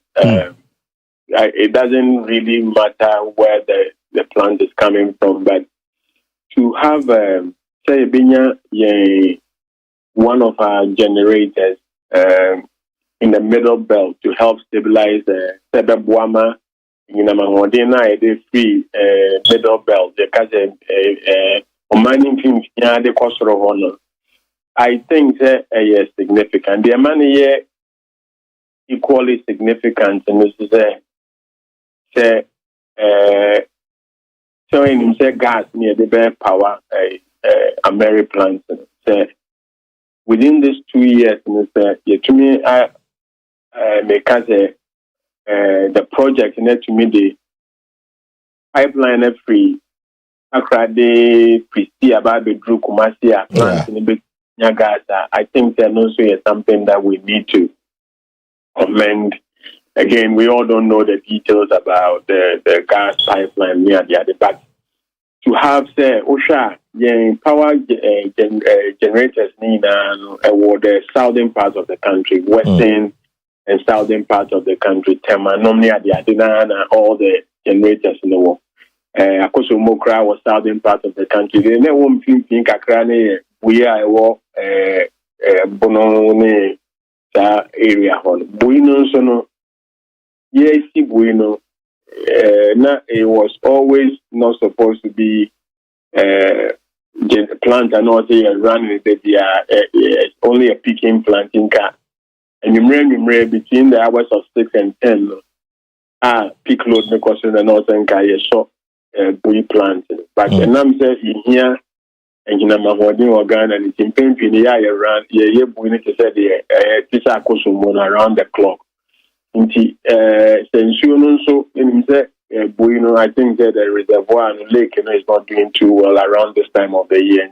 It doesn't really matter where the plant is coming from, but to have say one of our generators in the middle belt to help stabilize the Sebebuama in a free middle belt because mining things the cost of honor. I think that is significant. The money here equally significant, and this is showing himself gas near the bare power Ameri plant. Within these 2 years, to me, because the project to me the pipeline free Accra de Christie about the Drew Kumasia plant in the Nyagasa. I think that also is something that we need to commend. Again, we all don't know the details about the gas pipeline near the other, but to have say Osha power generators need the southern part of the country, western and southern part of the country, Tema, normally at the Adina, all the generators in the world. Akoso Mokra was southern part of the country. They never won't think Akrane, we are Bonone area hall. Bueno, so no. Yes, bueno. It was always not supposed to be plant and not running. It's only a picking planting car. And you between the hours of 6 and 10, peak load because in the northern car, you saw buoy planting. But the name says in here, and you know, my holding organ and it's in pain, around here, buoy to say the around the clock. So I think that the reservoir and lake is not doing too well around this time of the year.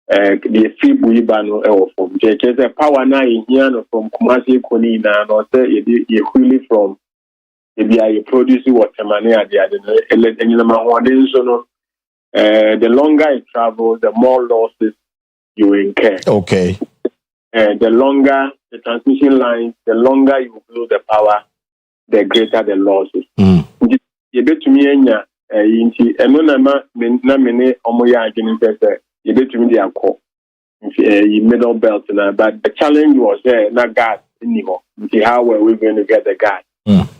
The free buibano from the power now in here from Kumasi Konina and also you really from the producing water money at the other. The longer it travels, the more losses you incur. Okay. the longer the transmission lines, the longer you lose the power, the greater the losses. You bet to me, inti enona na mene omoya agin say you bet to me the akọ middle belt na, but the challenge was there na gas anymore. How were we going to get the gas?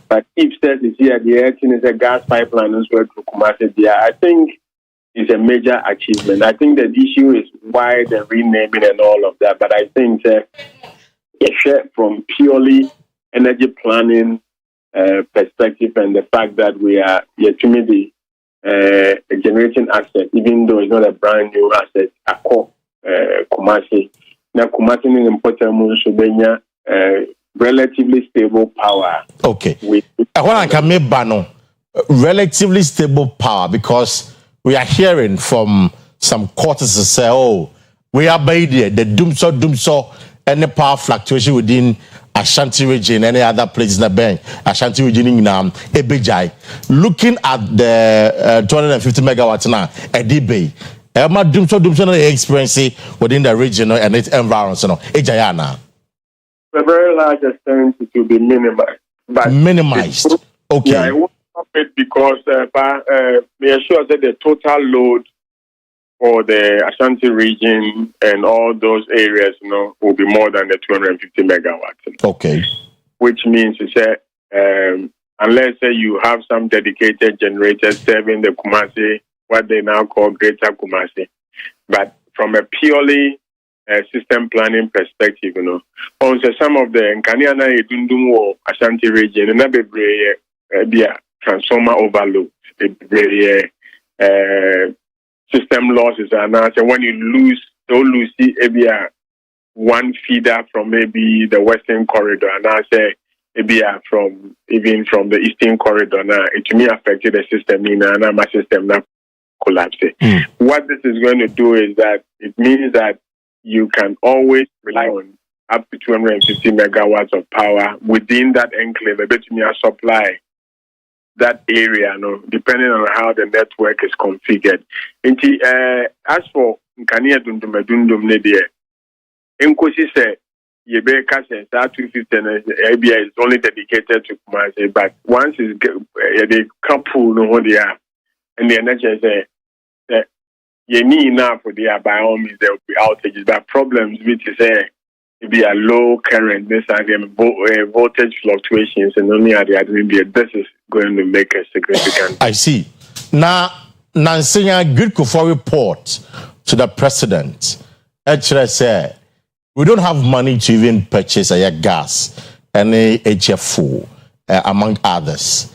But if says is here the action is a gas pipeline as well to Kumasi there, I think it's a major achievement. I think the issue is why the renaming and all of that, but I think from purely energy planning perspective and the fact that we are yet to me a generating asset, even though it's not a brand new asset, Akua Kumasi. Now Kumasi is important relatively stable power. Okay. I want to make bano relatively stable power because we are hearing from some quarters to say, oh, we are by the dumso, any power fluctuation within Ashanti region, any other place in the bank, Ashanti region in Ebejai. Looking at the 250 megawatts now, Edibe, Emma dumso experience within the region and its environment, Ejayana. To a very large extent, it will be minimized. But minimized. Okay. Yeah, I won't stop it because we are sure that the total load for the Ashanti region and all those areas, will be more than the 250 megawatts. Okay. Which means unless you have some dedicated generators serving the Kumasi, what they now call Greater Kumasi, but from a purely system planning perspective, also some of the Nkaniana Edundum or Ashanti region, and be a transformer overload, system losses, and when you lose, don't lose one feeder from maybe the western corridor, and I say maybe from the eastern corridor. Now it may affect the system in my system now collapse. What this is going to do is that it means that you can always rely on up to 250 megawatts of power within that enclave, supply that area, depending on how the network is configured. As for Nkania Dundum Nedia, Nkosi said, Yebeka says that 250 is only dedicated to Kumasi, but once they couple, they are, and the energy say, you need enough for the by all means there will be outages, but problems which is be a low current, this voltage fluctuations, and only at the this is going to make a significant. I see. Now, Nansinya Gridco report to the president. Actually, say we don't have money to even purchase a gas and a HFO, among others.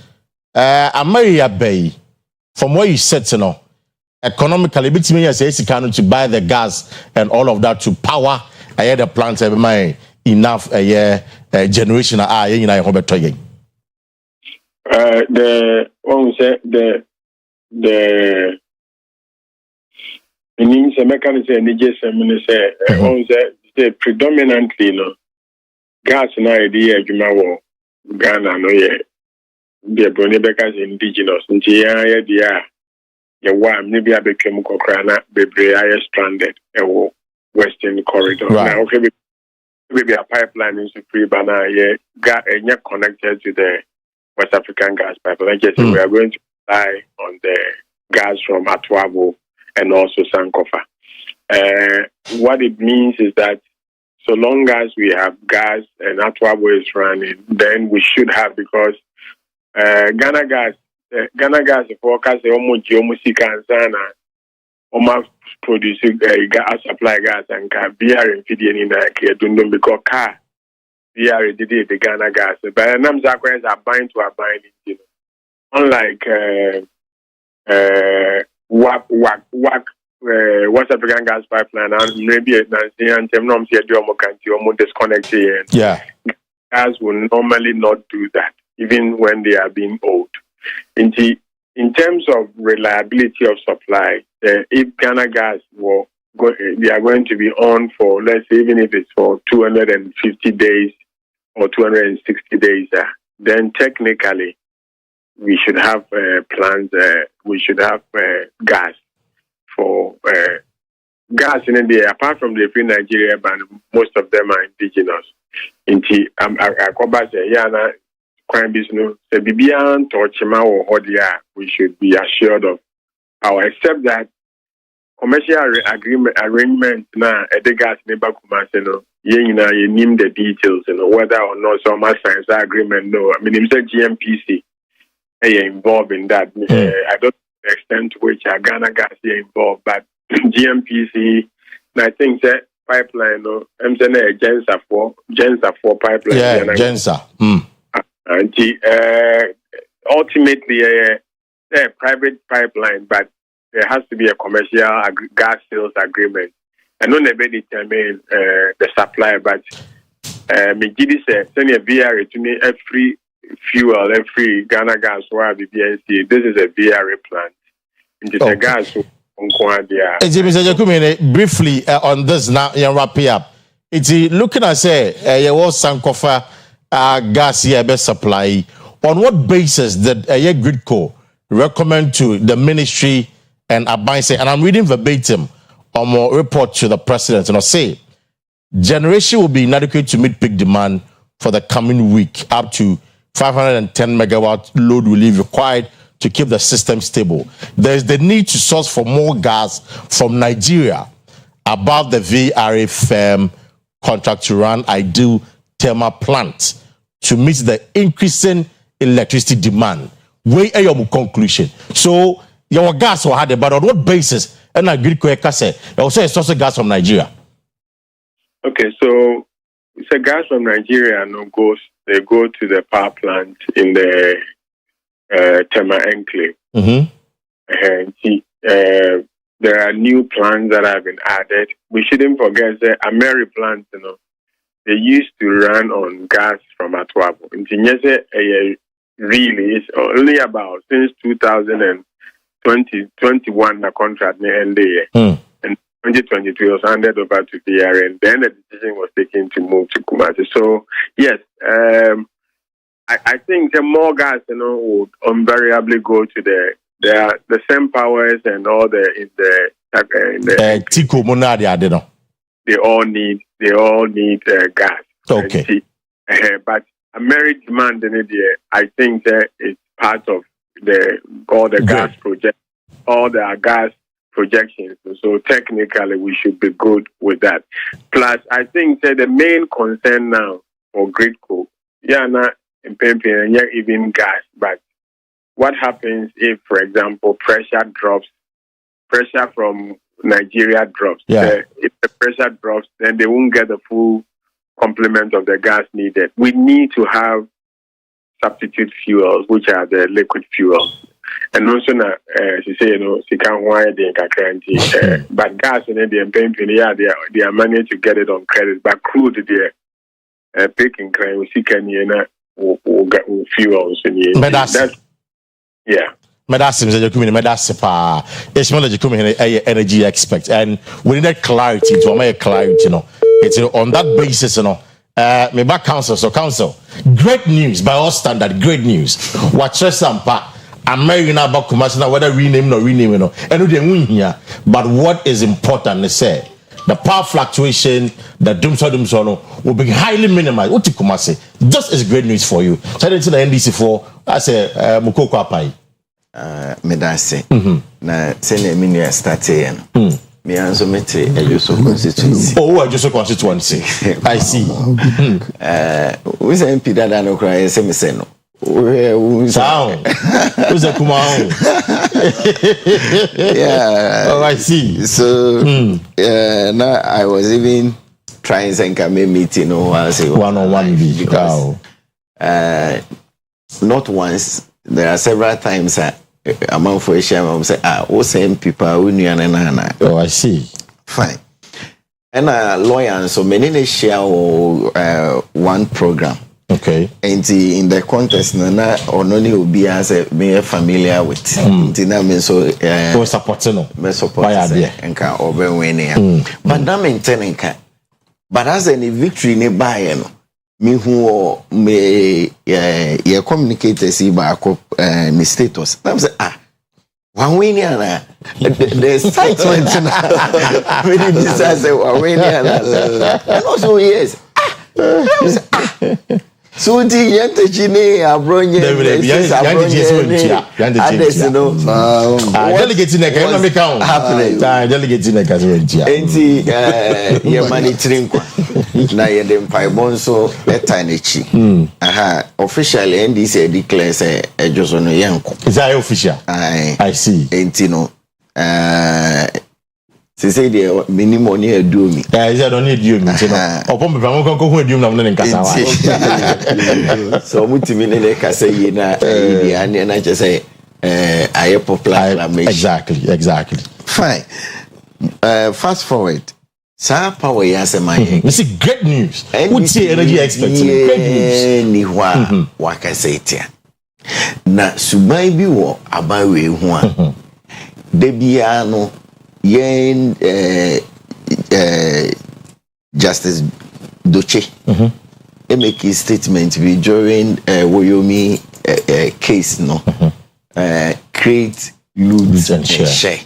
Ameria Bay, from where you said, economically, bit me as to buy the gas and all of that to power the plants every my enough generation the means a mechanism say predominantly gas na idea Ghana the Bonibecas indigenous maybe I became Kokrana, Bebre, stranded, Western corridor. Right. Now, okay, maybe a pipeline is free, but now, connected to the West African gas pipeline. We are going to rely on the gas from Atuabo and also Sankofa. What it means is that so long as we have gas and Atuabo is running, then we should have, because Ghana gas forecast almost Kansana almost producing gas supply gas and car BR and feeding in the because car BR did the Ghana gas. But Nam Zakwas are buying to a buying, unlike West African gas pipeline and maybe a Nigerian terminal almost disconnected. Yeah. Gas will normally not do that, even when they are being old. In terms of reliability of supply, if Ghana gas they are going to be on for, let's say, even if it's for 250 days or 260 days, then technically we should have plans. We should have gas for gas in there, apart from the free Nigeria band, most of them are indigenous. I go back say, yeah, crime business. The Bibian Torchima or Hodia, we should be assured of our, except that commercial arrangement now at the gas neighbor Kumaseno, you name the details, whether or not some science agreement. No, I mean, it's a GMPC involved in that. I don't know the extent to which Ghana gas is involved, but GMPC, I think that pipeline, I'm saying Gensa 4 pipeline. Yeah, Gensa. And ultimately, a private pipeline, but there has to be a commercial gas sales agreement. I don't never determine the supply, but Mijidi said, send a VRA to me every fuel, every Ghana gas, BBNC. This is a VRA plant. It's a gas. Mr. Jakumene, briefly on this now, you wrap it up. It's looking at say you was Sankofa gas here best supply. On what basis did Gridco recommend to the ministry and Abaise? And I'm reading verbatim on my report to the president, and I say generation will be inadequate to meet peak demand for the coming week. Up to 510 megawatt load relief required to keep the system stable. There is the need to source for more gas from Nigeria above the VRA firm contract to run ideal thermal plant to meet the increasing electricity demand. Where are your conclusion? So your gas will have the, but on what basis? And I agree with say also it's also gas from Nigeria. Okay, so it's a gas from Nigeria and they go to the power plant in the Tema Enclave. And there are new plants that have been added. We shouldn't forget the Ameri plants, they used to run on gas from Atuabo. Really, it's only about since 2021 the contract ended. And 2022 was handed over to DR, and then the decision was taken to move to Kumasi. So yes, I think the more gas, would invariably go to the same powers and all the Tico Monadi, I don't know. They all need gas. Okay. But American demand in it, I think that it's part of all the gas projects, all the gas projections. So technically, we should be good with that. Plus, I think that the main concern now for Gridco, not even gas, but what happens if, for example, pressure from Nigeria drops? If the pressure drops, then they won't get the full complement of the gas needed. We need to have substitute fuels, which are the liquid fuels. And also, she say, she can't wire the currency. But gas in the they are managed to get it on credit. But crude, they're picking crime, we see fuels. Yeah. Medasi Mr. Jakumene, Medasi pa. Ishmael Jakumene, energy expert, and we need clarity to make clarity. It's on that basis. Me back council. So council, great news by all standard. Great news. Watch Sampa. American about Kumasina, whether rename or rename, and we didn't win here. But what is important is say the power fluctuation, the doomsday will be highly minimized. What you Kumasi? Just is great news for you. So I didn't see the NDC for I say Mukoko Apai. Medase. Na sene mini start me also mete Ejuso constituency. Oh, Ejuso constituency. I see. We say MP dada no cry say me say no. Sound. Who's a Kumao? Yeah. Oh, I see. So now I was even trying to make meeting or say one-on-one because not once. There are several times among for a say all same people who knew oh, I see. Fine. And a lawyer so many share one program. Okay. And in the contest na only will be as me familiar with. Ntina me so support no. Me support enka obe winning. But na maintain enka. But as any victory ne buy no. Me who me communicate see ba me status. I say Wawiniana. The excitement now. Many people say Wawiniana. And also yes. So the yentechine abronye yantechine delegating na kan make am delegating na kan enti ye monitoring kwa na ye dem paibonso etanechi aha officially NDC declare say ejoso no yenko is that official I see enti no se say the minimum ni eduomi is that only eduomi you know opon be pam kon hu eduomi na mo ne nkasa wa so mutimi ne kasa yi na idi ane na che say aye popular exactly fine fast forward sa power ya se my this is great news would say energy experts great news ni hwa wakasetia na subai bi wo abawe hu a de bia no yen Justice Doche make a statement during Woyomi case no create lose and share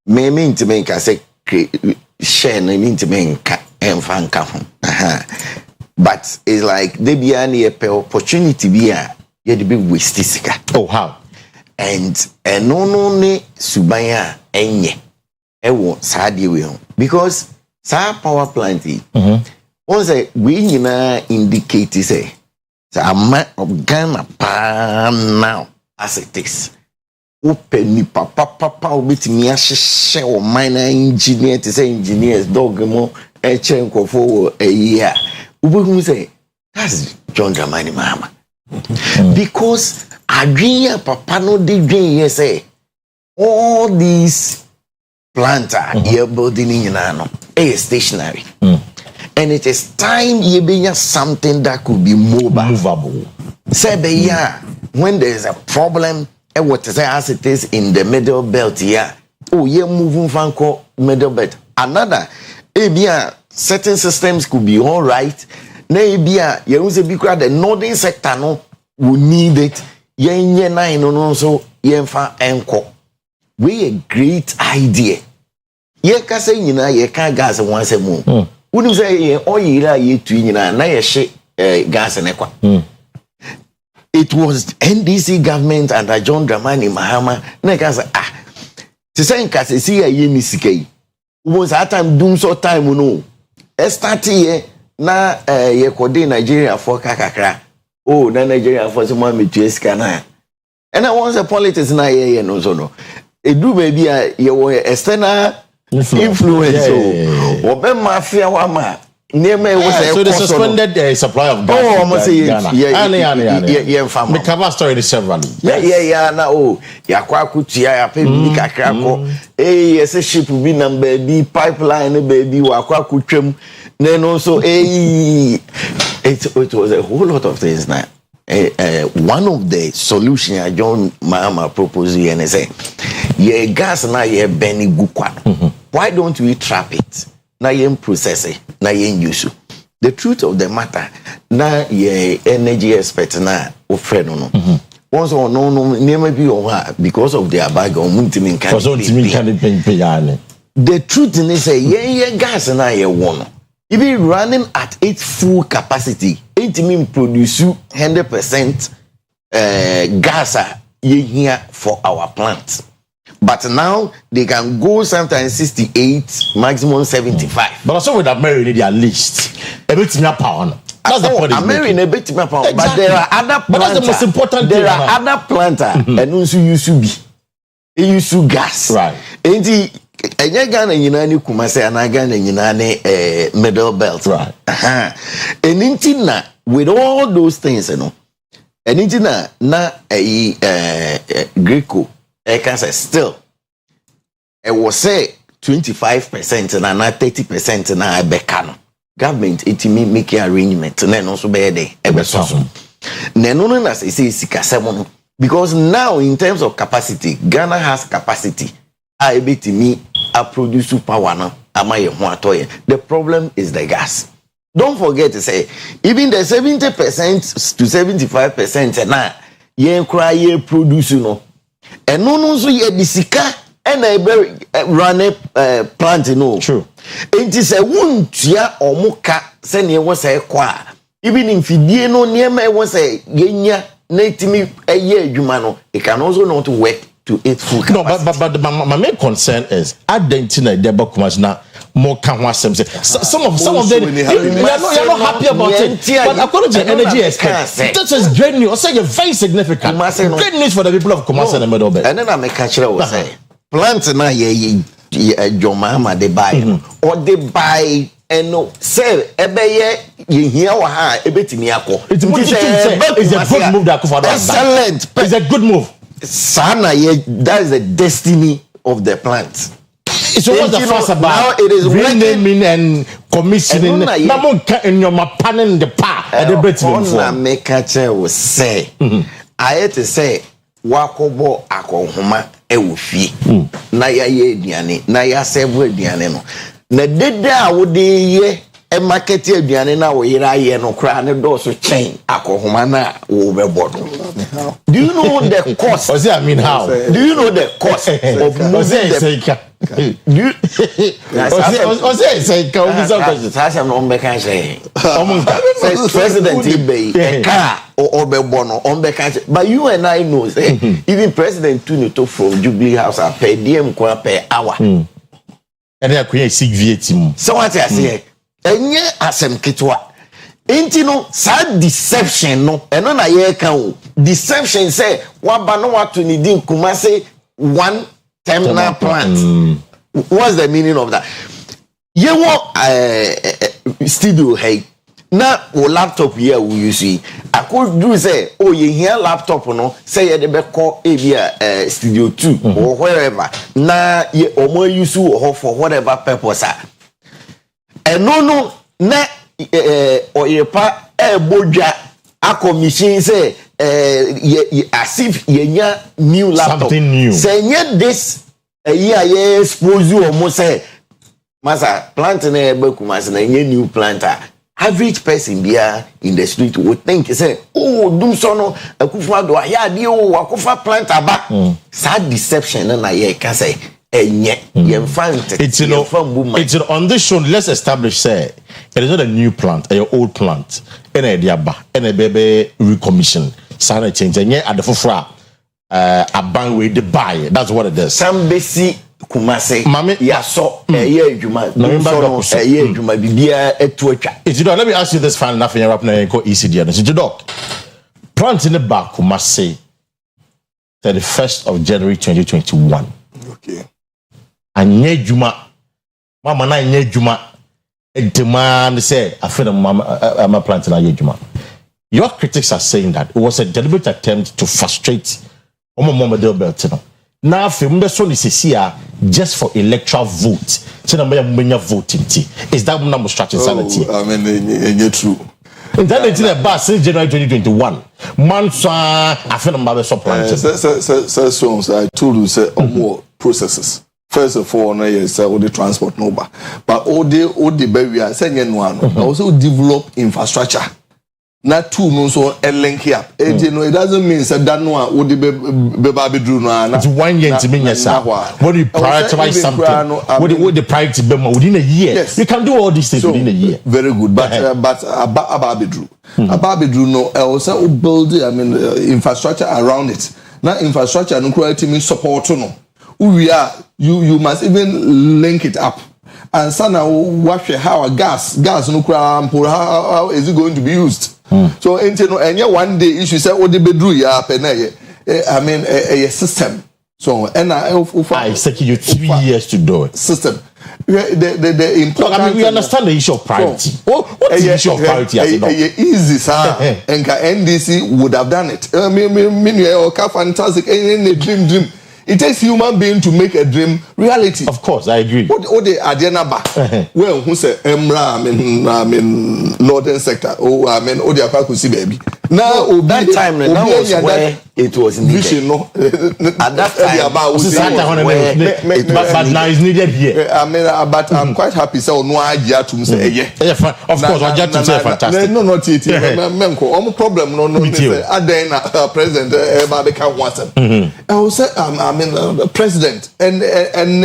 me mean to make I say share no mean to make enfanka but it's like they be any opportunity be a you be waste sika oh how and no ne subaya enye ewo saade we ho because sa power plant once we nyina indicate say ama Ghana pa now as it is open ni papa obetimi ahyehyɛ o minor engineer to say engineers dog mo echenkofo a year ubehu say that's John Dramani Mahama because adwenya papa no de dwen say all these planter you're building in no stationary and it is time you be something that could be movable say be when there is a problem what is as it is in the middle belt here oh you're moving from middle belt another certain systems could be all right na you use be the northern sector no will need it yenye nine no so yenfa enko we a great idea ye ka say nyina ye ka gas once mu wonu say ye oyira ye tu nyina na ye hye gas ne kwa it was NDC government under John Dramani Mahama na ka say to say nka say see ye ni sikai wo sa time dum so time no start here na ye kode Nigeria for kakakra oh na Nigeria for so me tu esika na and I want the politics na ye no so no edu baby ye external influence so obe mafia wa ma neme we say so the suspended supply of gas almost yeah me cover story severally yeah na yakwa akutia ya pe bi kakra ko say ship bi number bi pipeline baby wakwa akutwam na no so it was a whole lot of things now. One of the solutions John Mahama proposed here and say, "Ye gas na ye beni gukwa. Why don't we trap it? Na ye process it. Na ye use. The truth of the matter, na ye energy expert na ofre no. Once or no never be on because of their bag or muntimin can. The truth is say ye gas na ye one. Even running at its full capacity, it means produce 100% gas here for our plants. But now they can go sometimes 68, maximum 75. But also with America, they are least a bit more power. That's the point. America a bit more power, but there are other planters. But that's the most important there are other planters and also used to be. They use to gas. Right. And enye Ghana nyina ni Kumasi ana Ghana nyina ni middle belt. Right. Eninti na with all those things you know. Eninti na Greco can say still it was say 25% na 30% na bekano. Government it make arrangement na no so be dey ebeso. Na no na say sika seven because now in terms of capacity Ghana has capacity. I produce power now. The problem is the gas. Don't forget to say, even the 70% to 75% now, ye cry ye produce no. eno no so ye disika ena ebe run plant no true enti se wontua omuka se ne wo se kwa even in fidie no niema e wo se yenya na itimi eye adwuma no it can also not work to its full capacity. No, but my main concern is identity deba kumas na more can some of them you're not happy about it. But according to energy experts, this is great news. I say you're very significant. Great news for the people of Kumasi and the Middle Belt. And then I make a sure say plants na ye Jomama they buy or they buy and no say ebeye ye here wa ha ebetimi akọ. It's a good move that Akufo. Excellent. It's a good move. Sana that is the destiny of the plant. It's always the first about now it is renaming and commissioning. Namonka in your mapanen the pa at the betting for. Make a chair was say. I had to say wakobo akohoma ewufi. Na ya ye diane na ya several diane no. Na deda awode ye e market aduane na wo yira ye no kra ne do so chain akohoma na wo bebo no. Do you know the cost? Or say I mean how? Do you know the cost of moving the president a car or bono but you and I know even President Tunito from Jubilee House are paid DM per hour. And they are creating sick VAT. So what I say, and yeah, asem kitwa. Intino sad deception no and on a year can deception say what no what to need in Kumasi one terminal plant. What's the meaning of that? You want studio hey na o laptop here we use it. I could do say oh you hear laptop no say you dey call area studio 2 or wherever na you omo use for whatever purpose and no na Oyerepa bodja a commission say as if yenya new laptop something new say this year expose you almost say masa plant na ebe Kumasi na new planter average person bia in the street would think say oh dum so no Akufo do ya de o Akufo planter ba sad deception na ye can say enye ye find it's on this show. Let's establish say it is not a new plant, a old plant. And a diaba, and a baby recommission. Sana change and yet at the fufra a bank way to buy. That's what it is. Some basic Kumasi, Mami, ya so a year Juma, a year Juma Bibia a twitcher. It's you let me ask you this final nothing you're up now and call ECD. It's your dog. Plant in the back Kumasi 31st of January 2021. Okay. And ye Juma, Mama na ye Juma. Demand say I feel I'm a planting a Juma. Your critics are saying that it was a deliberate attempt to frustrate Omo Del Beltino. Now film so is here just for electoral vote. So na voting. Is that number strategy sanity? I mean true. In that it's a bus since January 2021. Months I feel I'm so planting. So I told you say more processes. First of all, yes, all the transport number, but all the barrier, second one, also develop infrastructure. Not two no so a link here. You know, it doesn't mean that no one would be drew no. It's 1 year to mean yes. What do you prioritize something? What the priority be within a year? Yes. You can do all these things so, within a year. Very good, but Ababidru, Ababidru no. Also build infrastructure around it. Now infrastructure no quality means support no. We are you must even link it up and sana watch how gas no how is it going to be used so and one day issue say what the bedroom ya I mean a system so and I secure you 3 years to do it system the important I mean we understand the issue of priority what is the issue of priority easy sir and NDC would have done it I mean fantastic dream. It takes human being to make a dream reality. Of course, I agree. What the Adiana ba? Well, who say Emra? I mean, northern sector. Oh, I mean, Odiapakusi baby. Now, that time, that was where it was needed. At that time, but now it's needed here. I mean, but I'm quite happy. So no idea to say yeah. Of course, I just to say fantastic. No, not it. No problem. No. Then President Babeka wants him. I will say, I mean, President and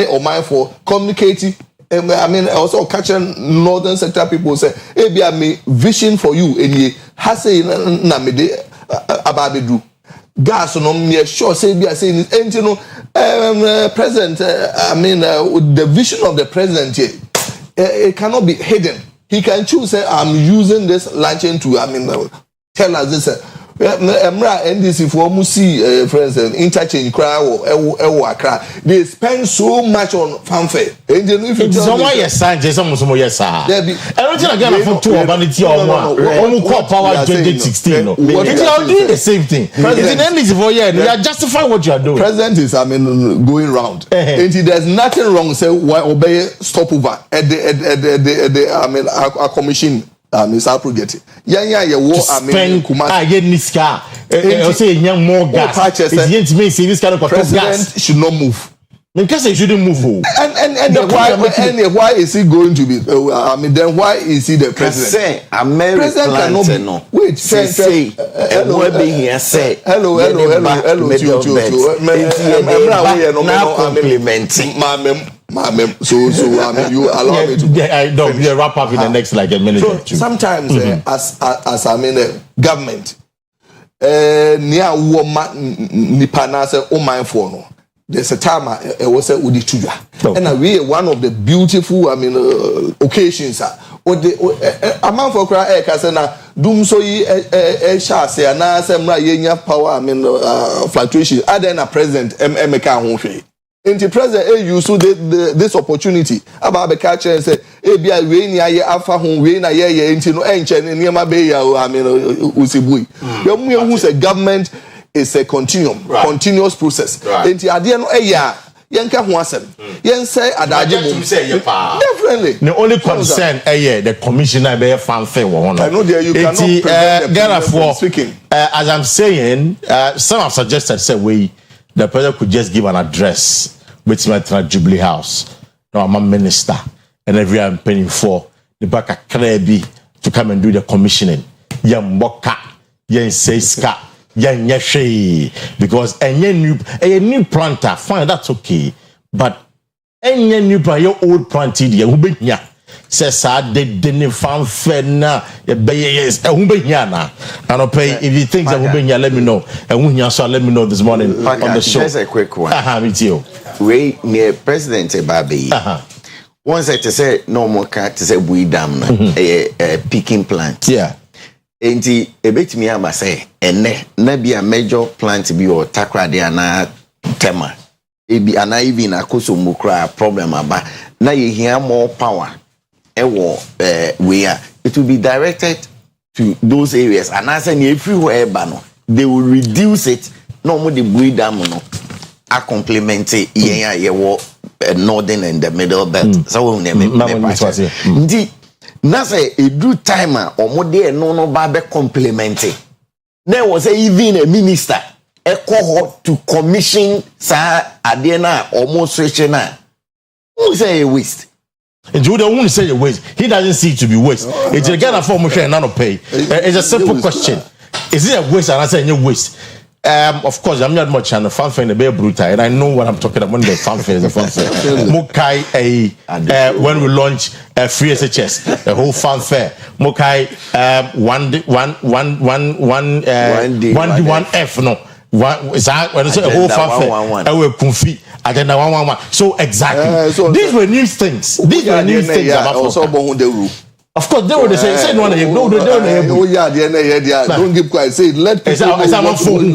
or my for communicating. I mean, also catching northern sector people say, "Hey, be me vision for you." And ye has say na me de ababedu. Gas no me sure say be saying, and you know, President. I mean, the vision of the president here, it cannot be hidden. He can choose. Say, I'm using this launching to. I mean, tell us this. Emra NDC for Musi friends interchange cry or Accra. They spend so much on fanfare. And then if you tell me, yes, yes, everything again for two vanity or one power 2016. You are doing the same thing. President NDC for you are justifying what you are doing. President is going round. And there's nothing wrong. Say why obey stopover at the a commission. Mr. Project. Yeah, war. I mean, Niska. Say young more gas. It's me see this kind of president should not move. Because he shouldn't move. And why is he going to be? I mean, then why is he the president? President cannot be. Wait, say. Hello. Now complimenting. So I mean, you allow me to wrap up in the next like a minute or two. Sometimes as I mean government near woman nipana say o mindful no. There's a time I was say udi tuja. And we one of the beautiful occasions or the amount for cry say na dum so yi sha say na say mra yenya power I mean fluctuation other na president emeka ho hwe. Inti president use this opportunity about the catcher and say ebia we ni aye afa ho we na ye inti no enche niam be ya I mean usibui you who say government is a continuous process inti ade no eya yenka ho asem yen say adaje mo definitely the only concern the commissioner be fanfare wo no I know there you cannot prevent for speaking as I'm saying some have suggested say we the president could just give an address with my Jubilee House. No, I'm a minister, and every I'm paying for the back of Krebi to come and do the commissioning. Yan Boka, Yan Seiska, Yan Yeshe, because a new planter, fine, that's okay. But any new planter, your old planter, who be here. Says I didn't find fair now. Yes, a woman yana. And I'll pay if you think that woman, let me know. And when you saw, let me know this morning on the show. Just a quick one. With you. We near President Babi. Once I say no more cat to say we dam a picking plant. Yeah. And a bit me I say, and ne be a major plant to be or takra de ana tema. It be an even a kusumukra problem about now you hear more power. We are it will be directed to those areas and as any everywhere they will reduce it no more the buy dam no a complement northern and the middle belt so we na say a do timer or more there no babe complementing there was even a minister a cohort to commission sa adena almost switching na who say a waste. And you don't want to say a waste. He doesn't see it to be waste. It's a kind of form of share none pay. It's a simple question. Is it a waste? And I say no waste. Of course, I'm not much on the fanfare in the Bay Bruta, and I know what I'm talking about when the fanfare is a fanfare. Mokai, when we launch free SHS, the whole fanfare. Mokai, 1D1F, no. Is that when it's a whole fanfare? I will confit. Agenda 111. So exactly. These were new things. These were new things about also. Of course, they were say no, don't keep quiet. Say let people know you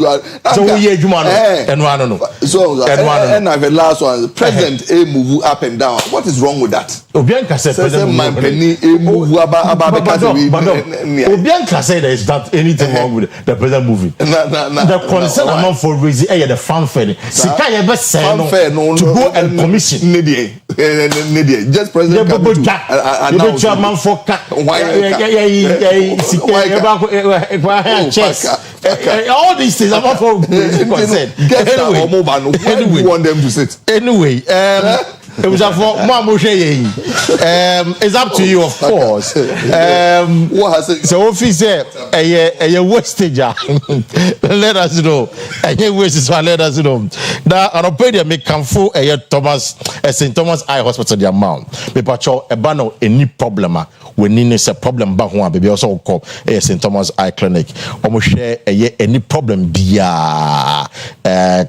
are. So we and one no. So and the last one, President a move up and down. What is wrong with that? Obianka said President move Obianka said there is not anything wrong with the President moving. The concern among for raising the fanfare. Sika ye be say no to go and commission. Just president announce man for all these things I'm for anyway want them to sit anyway it was it's up to you, of course. What has it? So, officer, a wastage. Let us know. A wastage, let us know. Now, on a pedia make come full a Thomas, St. Thomas Eye Hospital, the amount. Me pacho, a banner, any problem. When in is a problem, but one baby also call a St. Thomas Eye Clinic. Almost share any problem, via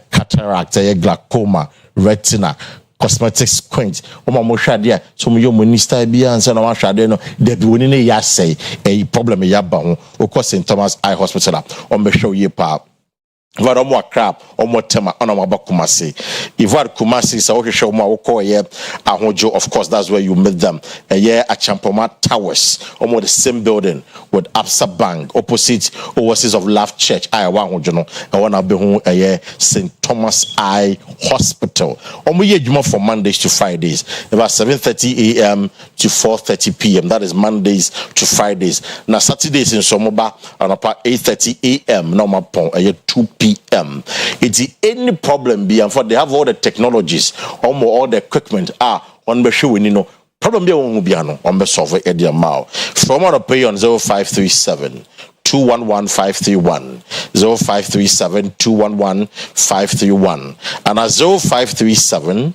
cataract, a glaucoma, retina. Cosmetic squint. Mo shade so mo minister bia ansa na wa shade no de bi woni ne ya say a problem ya ba ho o St. Thomas Eye Hospital on be show ye pa Vado mo crap or more tema on our Kumasi. If what Kumasi is a show more call ye Ahojo, of course, that's where you meet them. A year at Champoma Towers, almost the same building with Absa Bank, opposite Oasis of Love Church. I want you know, I want to be home a year St. Thomas Eye Hospital. We year from Mondays to Fridays, about 7:30 a.m. to 4:30 p.m. That is Mondays to Fridays. Now Saturdays in Somoba and about 8:30 a.m. normal pon a year 2 p.m. It's any problem be and for they have all the technologies, all the equipment on the show you know problem be on Mubiano on the solve at the amount from our pay on 0537 211 531 0537 211 531 and at 0537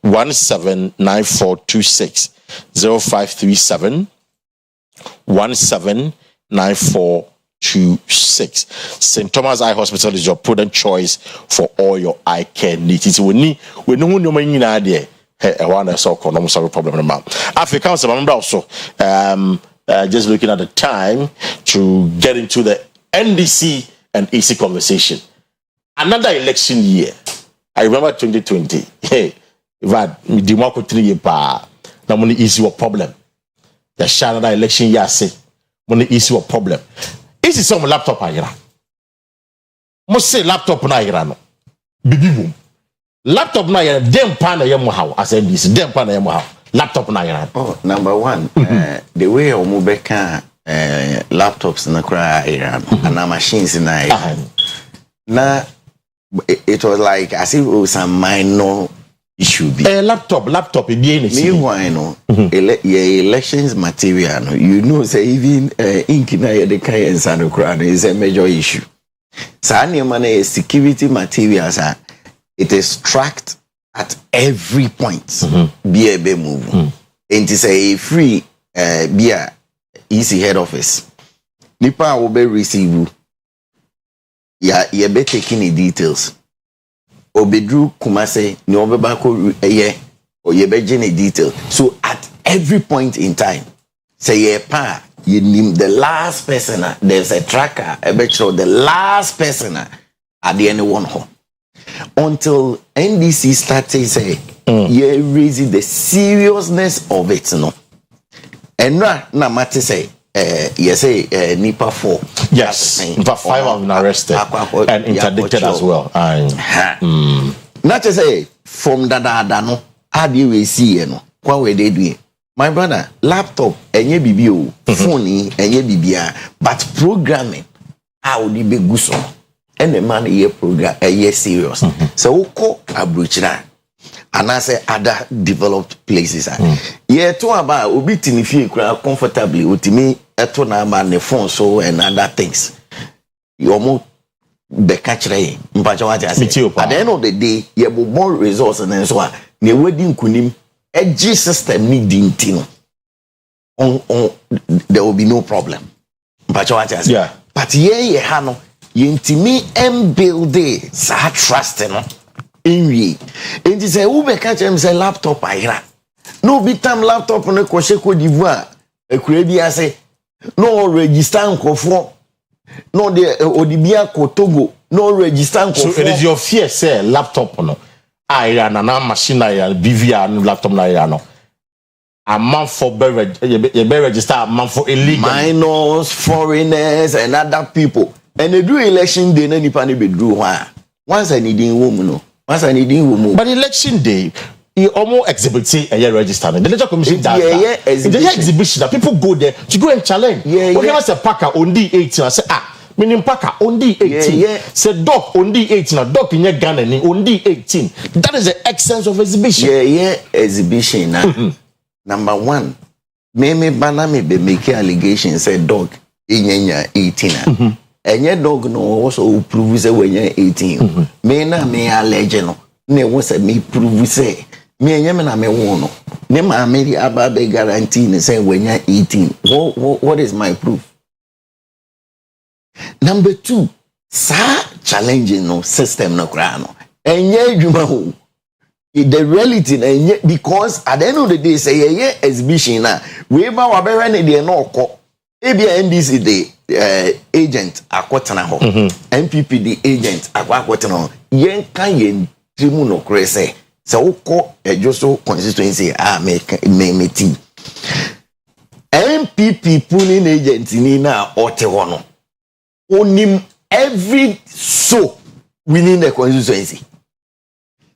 179426 0537 179426. St. Thomas Eye Hospital is your prudent choice for all your eye care needs. It's we know no money in idea. I want to solve no problem now. Africans remember also just looking at the time to get into the NDC and EC conversation. Another election year. I remember 2020. Hey, if I democracy 3 years pa, now money is your problem. The another election year say money is your problem. This is some laptop ayira. Mo say laptop na ayira no. Bibi boom. Laptop na ayira dem pa na yemo how. I said this dem pa na yemo how. Laptop na ayira. Oh, number one, the way omo beka laptops na kra ayira and machines na ayira. Na it was like as if it was some minor issue. Laptop be in it. Meanwhile, no, elections material, no, you know, say even ink na the kind and sand crown is a major issue. So, any money security materials it is tracked at every point. Be a move. And it is a free be a easy head office. Nipa will be receive. Yeah, you be taking the details. Obedru Kumase ni obebako or ye be gene detail. So at every point in time, say ye pa you name the last person. There's a tracker. I bet you the last person at the end one home until NDC started say ye raising the seriousness of it. No, and na matter say. You say Nipa 4. Yes, Nipa 5 have been arrested and interdicted as well. Not to say from Dada no, how do you see no? What were they doing? My brother, laptop and ye BBO, phone and ye BBA, but programming how would be good so? And the man ye program ye serious. So ko abruchina. And I say other developed places. Yeah, to about obiti if you comfortably with me at the phone so and other things. You almost the catch ray. At the end of the day, you have more resources and so on. The wedding kunim edgy system needing tino. There will be no problem. Yeah. But yeah, hano yintimi build sa trust no. And he say, who be catch him say laptop ayra. No big time laptop on a Cote d'Ivoire. A Caribbean say, no register for no the Odibia Kotogo, no register. So it is your fear, say laptop no. Ayra na machine ayra, BVR laptop na ayra no. A month for you be register a month for illegal. Minors, foreigners, and other people. And they do election day, any panic be do one. Once I need woman no. But election day, he almost exhibited a year register. The electoral commission does that. It's a exhibition that people go there to go and challenge. When you say Packer on the 18, I say meaning Packer on the 18. Say dog on the 18, dog in your Ghana on the 18. That is the essence of exhibition. Exhibition. Number one, me banami be make allegation say dog in your 18. And your dog no also prove say when you're 18. Me na me a legend. Ne was me prove say. Me and Yemen, I may want no. I made about the guarantee and say when you're 18. What is my proof? Number two, challenging no system no crano. And yet, you know, the reality, because at the end of the day, say, yeah, exhibition now. We about a very day no call. Maybe NDC the agent Akua Asieduaa, MPP the agent Akua Asieduaa. Yen can yen trimuno crese. So call a Joso constituency me team. MPP pulling agent in na Otewono. Onim every so winning the constituency.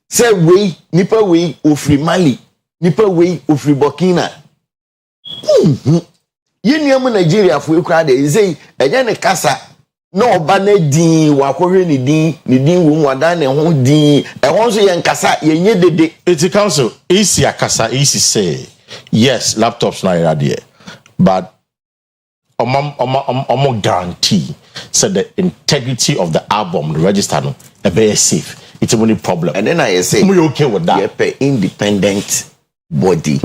Say we nipa we ofri Mali, nipa we ofri Burkina. Yeniam Nigeria for crowd say e kasa no ba na din wa kohwe ni din wo wada na ho din e ho so yen kasa yenye dede. It's council easy akasa easy say yes laptops na here but omo guarantee so the integrity of the album the register no e very safe. It's only problem. And then I say we okay with that. Yep, independent body.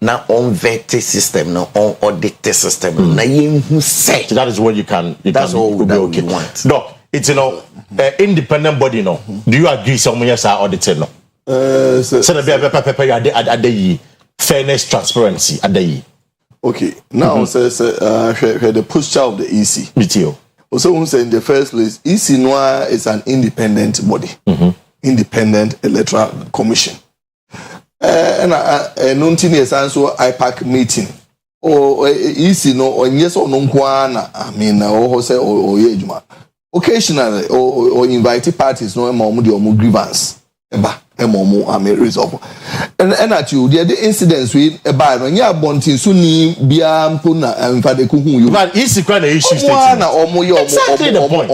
Now unvetted system, now unaudited system. Now you say so that is what you can. That's all that okay. We want. No, it's independent body. No, do you agree? Someone yes are audited. No. So the fairness, transparency. Okay. Now says the posture of the EC. BTO. Also, say in the first place, EC Noir is an independent body, independent electoral commission. And nothing is also IPAC meeting or EC no or yes or no kwana. I mean, or say or yejuma. Occasionally or invite parties no more grievance. I mean, resolve. And at you, the incidents with a bar when you are bonting Sunni, Biam Puna, and Fade Kuhu. But it's the kind of issue. Exactly the point.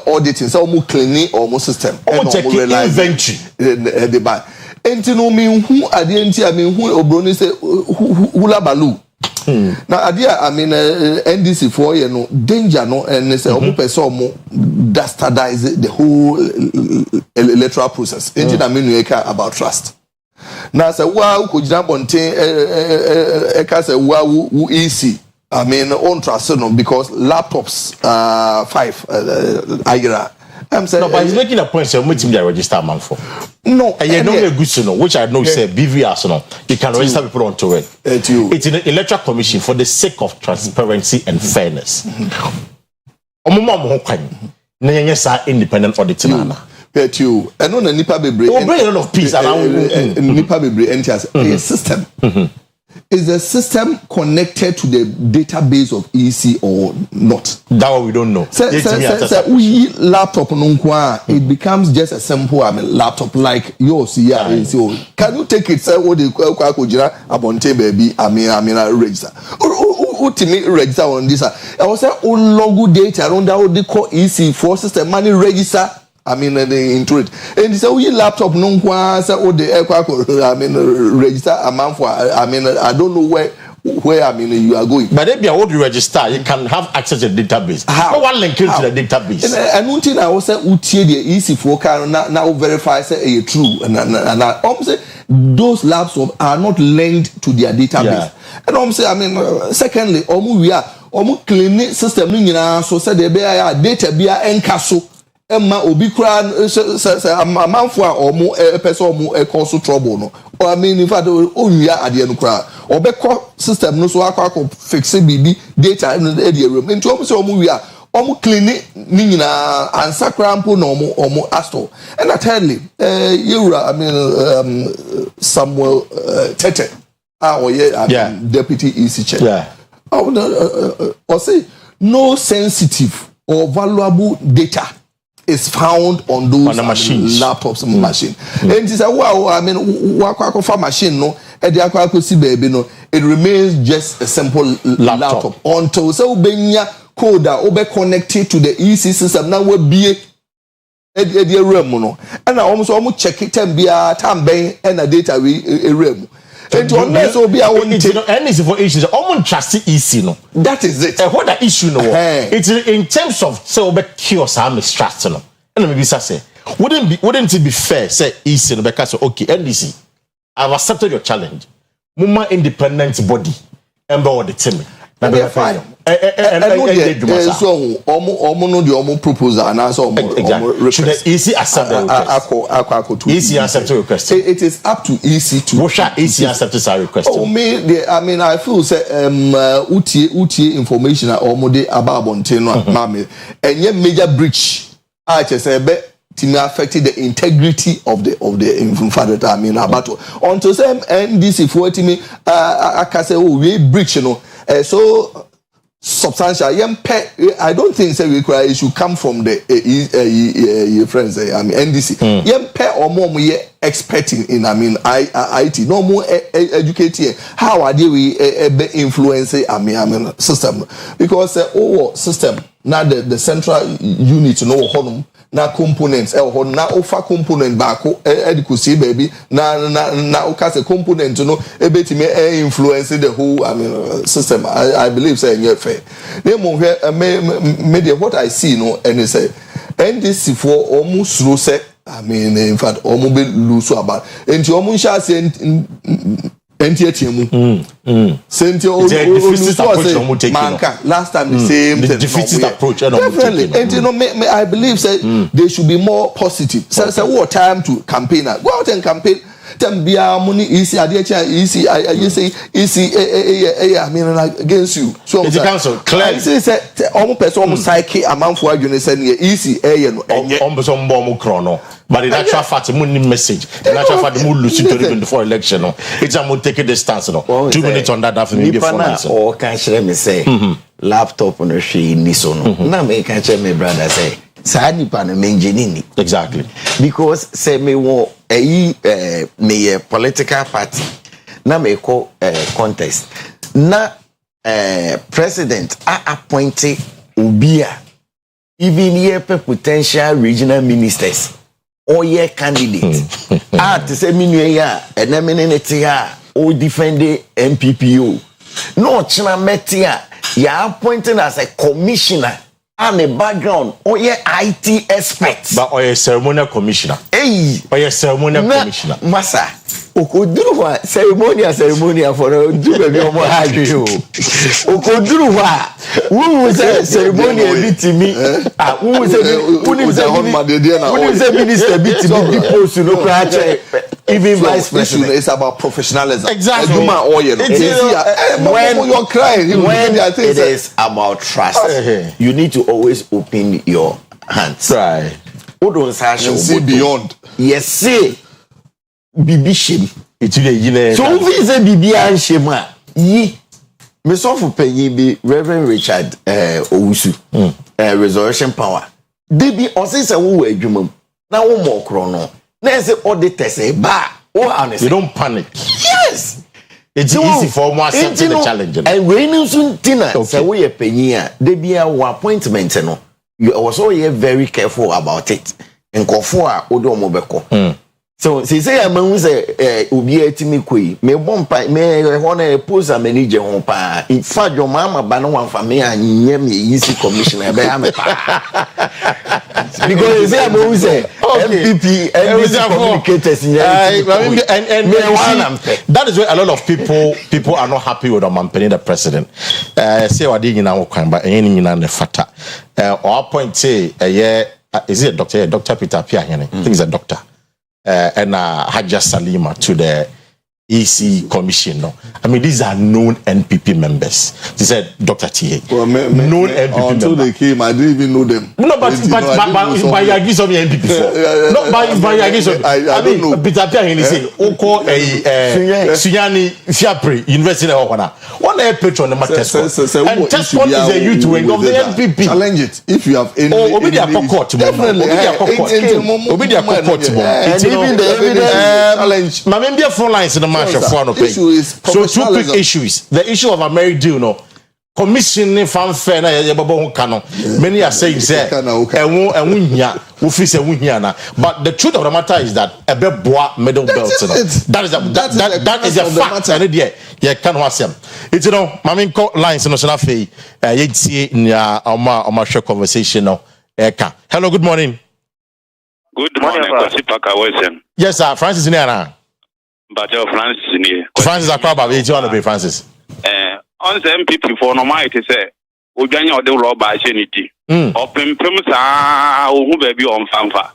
Auditing, so more cleaning or more system. Almost checking inventory. The bar. And to know me who I didn't I mean, who Obroni say, Hula Balu. Now, idea, I mean, NDC for you know danger no, and they say person more dastardize the whole electoral process. I mean, we care about trust. Now, say wow, could jump on ten? Say wow, who easy. I mean, on trust no because laptops 5 Ayra. I'm saying no, but he's making a point. So, which team they register man for? No, and you know a good to know, which I know say BVR no. You can register people onto it. It's an electoral commission for the sake of transparency and fairness. Independent auditing. But you, and on a nipa bebre. It will bring a lot of peace around. Nipa bebre enters a system. Is the system connected to the database of EC or not? That one we don't know. We laptop it becomes just a simple laptop like yours. Yeah, so can you take it? Say what the abonte baby. I mean register. Ultimate register on this. I was say logo data around that they call EC for system money register. I mean, they into it. And so we laptop no one say oh the I mean register amount for I mean I don't know where I mean you are going. But if you want to register, you can have access to the database. How? No one link into the database. And one thing I was say utie the easy for can now verify say a true and I say those laptops are not linked to their database. Yeah. And I say I mean secondly we are cleaning system so say the data be encaso. Emma obi kura say amanfo a omo person omo cause trouble no or I mean in fact onwia ade no kura obekọ system no so akọ fix bibi data in the room nti omo say omo wia omo clean ni nyina ansa krampo no omo asto and thirdly I mean Samuel Tete deputy EC chair or say no sensitive or valuable data is found on those laptops and machine. And it is wow, I mean, wakwa machine no, and the akwa si baby no, it remains just a simple laptop until so benya code obe connected to the EC system. Now we be a room no, and I almost check it and be a time bang and a data we a room. And to unless will be our anything for issues. Almost trust issue no. That is it. What the issue no? It's in terms of say obe cure some mistrust no. And maybe say wouldn't it be fair say issue no because okay NDC I've accepted your challenge. Muma independent body and all the team. Now they are fine. So no the proposal and answer should the EC accept the request? EC accept the request. It is up to EC to what shall EC accept this request? Oh me, I mean I feel say utie information almost about Bonteno mama and yet major breach I just say to affected the integrity of the infant I mean about until say NDC for me I can say oh we breach you know so substantial I don't think say it should come from the friends I mean NDC or more expecting in I mean IT no more educating how are they influence I mean system because system now the central unit no honum na components na offer component back edikusi baby na okase component no ebetime influence the whole I mean system I believe say nye fair me what I see no and say NDC for almost slow say I mean in fact almost be lose about enti almost sha say last time the same the defeatist approach definitely and you know I believe say they should be more positive say what time to campaign go out and campaign them be money easy easy I say easy I mean against you so the council clear say almost person almost psyche amount for you say easy no chrono but in actual fact the message in actual fact the losing to the before election no it's am take the stance no 2 minutes on that for me before or can share me say laptop on she ni so no na me can share me brother say sa nipa no menjini exactly because say me wo me political party na me ko contest na president appointed obia even here potential regional ministers or your candidate to say minue ya eneminity ya o defend the MPPO no china metia ya appointed as a commissioner and a background or your IT expert but or a ceremonial commissioner or your ceremonial commissioner massa okoduru ceremonial for do be omo haju okoduru who say ceremonial bitimi who say minister bitimi post no crash even vice president is about professionalism exactly when you're crying when it is about trust you need to always open your hands right see beyond yes see bibi shim etule so we say bibi an shema yi me so for penyin bi Reverend Richard Owusu resurrection power debi osise wo adwuma na wo mo kro no na say auditor say ba wo honest you don't panic yes it's easy for more accept the challenge and we no sun tina say we penyin a debi a wo appointment no you also very careful about it nkofo a odo mo beko so say am hu say obi atimi koi me bompa me hona post am ni je ho pa ifa jo mama ba no wanfa me anyẹ me easy commissioner be am pa because say am hu say MPP communicators and that is where a lot of people are not happy with Mampeni the president say wadi nyina wo kwan ba enye nyina ne fata or point say is it Dr. Peter Piahene I think he's a doctor and Hajja Salima to the EC commission. No, I mean these are known NPP members. They said Dr. T. Well, known NPP until member. they came, I didn't even know them. No, but you agree some NPP before. No, but you agree some. I mean, Peter Pierre he say, "Oko Sunyani Fiapre University of Ghana. One air patron the test score. And test score is a youth wing of the NPP. Challenge it if you have any. Oh, Obi dia court. Definitely. Obi dia court. And even the evidence challenge. Mamembia phone lines in the march of one issue is so two quick issues. The issue of a married deal, no. Commissioning fanfare na yebabo ho kano. Many are saying say ewunya wo fi say wunya na. But the truth of the matter is that ebeboa middle belt no. That is a fact and there ye can wasem. It you know mami call lines no so na fe ye tie nya oma share conversation no eka. Hello, good morning. Good morning, Kwesi Paka. Yes sir, Francis ni ana. But Francis ni. Francis Akwa ye ti want to be Francis. On the MPP for no might say, Uganya or the rob by Shenity. Open Pimsa, who baby on Fanfa.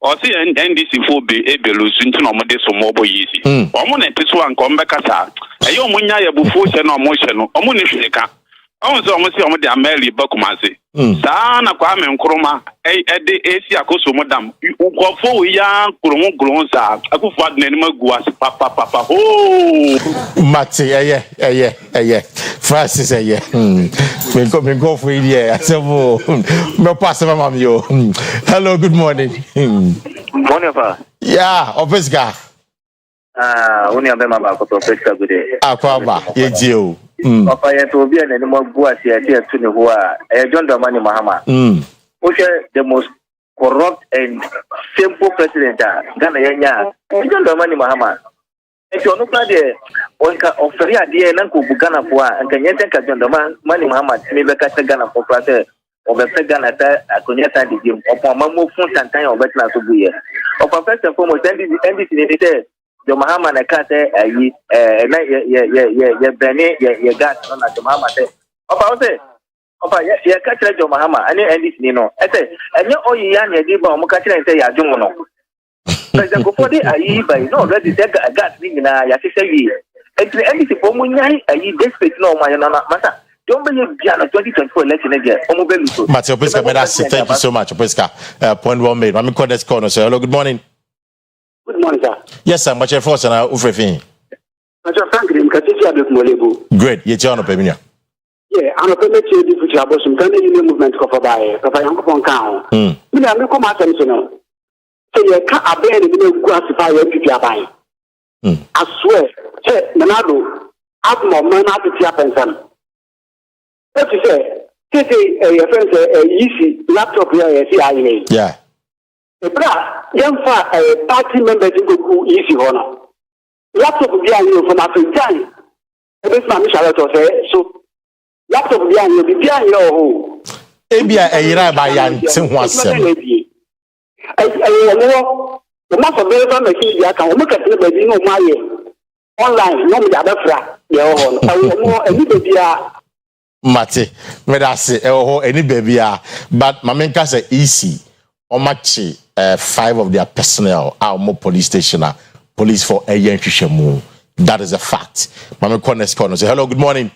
Or see NDC for be able to lose into normal days or mobile easy. Or one and this one come back at her. A young Munya before no motion or Munishika. I was almost on the Amelie Bakumasi. Sana Kwame Nkrumah, the AC Akoso Madam. You go for young Kurumo Gronza. I could find animal guas, papa. Oh, Matty, yeah. Francis, yeah. We go for it, I said, no pass of mamma. Hello, good morning. Morning, pa. Yeah, Opeska. Only a member of Opeska good day. Aquaba, you. Papa, you to be an animal guas here to the who are John Dramani Mahama. Which are the most corrupt and simple president, Ghana Yanya, John Dramani Mahama. If you're not there, one can offer you a dear and Uncle Bugana for and can you take a John Dramani Mahama, maybe catch a Ghana for Prater or the Ghana at Conyata the game upon Mamu Fun time or better to be here. Of a first and foremost, NDC. The Mahama na kate ayi ye bene ye gas on at the Mahama say opa ye catch the Mahama ani endis ni no e say enye oyi ya na di ba o catch say ya dwom no president go for the ayi by no already say gas ni na ya say wi enti endis bo mu nyai ayi desperate no ma na mata don't be bia na 2024 election again o mu be luso Matthew Pesca, thank you so much Pesca. Point well made. I'm call this corner. So hello, good morning. Good morning, sir. Yes, sir. Much force and Ufrefin. Great. You're on opinion. Yeah, I'm a permit to do the abortion. Can you movement cover by Uncle Count? We are not come out and so. So you can't abandon the classify your buying. I swear, hey, Manado, out more man out to Japan. What you say? Take a friend, easy laptop here, CIA. Yeah. Young party members in the easy honor. Laptop behind you from African time. This man Charlotte say so. Laptop behind you, behind your Ebia Era by Yan Tinwasem. The master of the machine, I can look at the no my online, no the other fra. Mate, me da say any baby but Mamenka say easy. Omachi 5 of their personnel are more police station police for a young Shishemu. That is a fact. Mama Corner say hello, good morning.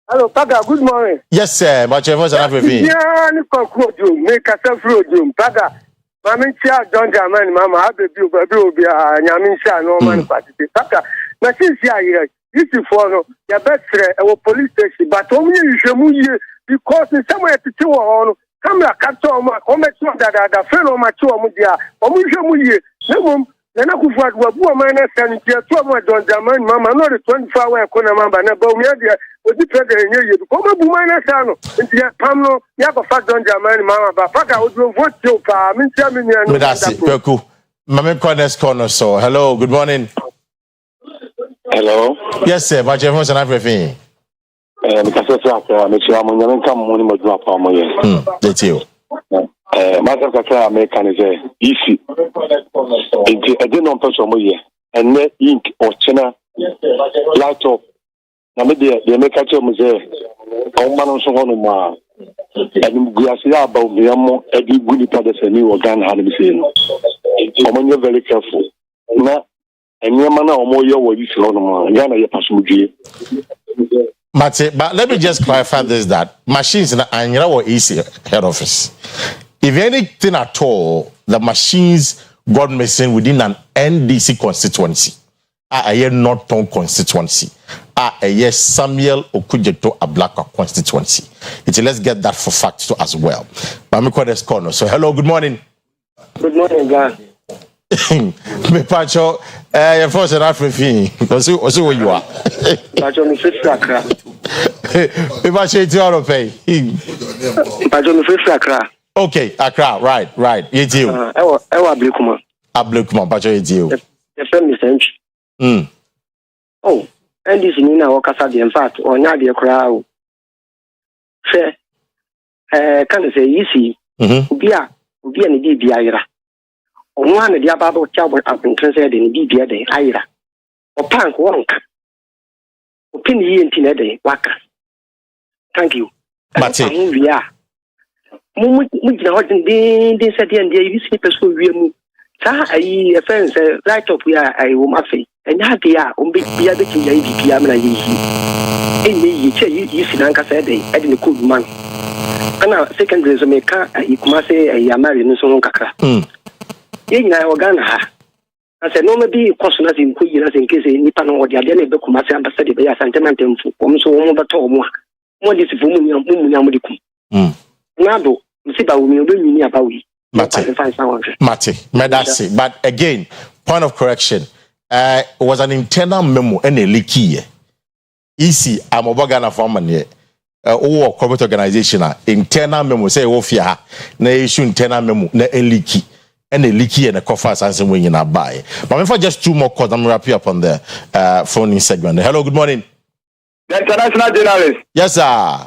Hello, Paga, good morning. Yes, sir. But your voice and everything. Yeah, make a self road, Paga. Mamma Chia, John German, Mamma, I be Yaminsha, no man party. Paga, now since here, you see for your best our police station, but only you because in somewhere to chew on. Camera capture or make sure that the fellow mature Mudia or Mujamuye. No, then I could what were minus and 12 don't German, Mamma, not a 24 hour Konama, but Nabomedia was the president in you. Come up, minus Sano, and Pamno, Yako Fat don't German, Mamma, but Paka would vote your car, Minchamian. That's it, Perku. Mamma Corner, so hello, good morning. Hello. Yes, sir, but your voice and everything. Because I'm that's you. Master American is easy. I didn't know person and net ink or china laptop. Now, maybe the American Museum, or man on Sonoma, and Gracia about Miamo, Eddie Willie Padders and New Organ had him seen. I'm very careful. Now, and your man or more your way you on Yana Pasmuji. Mate, but let me just clarify this: that machines in Anyara or easy head office. If anything at all, the machines got missing within an NDC constituency, a year Norton constituency, a year Samuel Okujeto Ablaka constituency. Let's get that for fact too as well. But corner. So hello, good morning. Good morning, guys. Me pacho, your first and African. Also where you are. Pacho, me first Accra. Me pacho, it's all pay. Pacho, me first Accra. Okay, Accra, right. It's you. Ewa Blekuma. Ablekuma, pacho, it's you. The family sense. Oh, and this in our Wakasa, in fact, or Nadia Crowd. Say, can say easy. Ubia ni bibi ayira. Omwana dia baba ochabo apenkense de ni bibi de ayira. Opan ko wonka. Opini yi ntine de waka. Thank you. Mate. Mu gina hodin din se de ndie yi si peso wiemu. Sa ayi offense right up ya ayi wo mafe. Enya de ya ombe bia be ti ya bibi amna yi. Enye yi che yi si nanka se de e de ko man. Ana secondary so me ka ikumase ayamari no so kakra. Yenya ogana ha. Ase no me bi koso na zin kuyi na zin kese nipa no odi ade na be kumase ambassador be ya sentiment mfu. Omso wo mo beto mo a. Mo di sifu mu nyam di kum. Nado msiba wo mi obe mi abawi. Mate, medasi. But again, point of correction. It was an internal memo and a leaky. Easy, I'm a Ghana farmer here. Corporate organization internal memo say ofia na issue internal memo na leaky and a leaky and a coffers and when you na buy. But for just two more calls, I'm wrapping up on the phone segment. Hello, good morning. The international journalist. Yes, sir.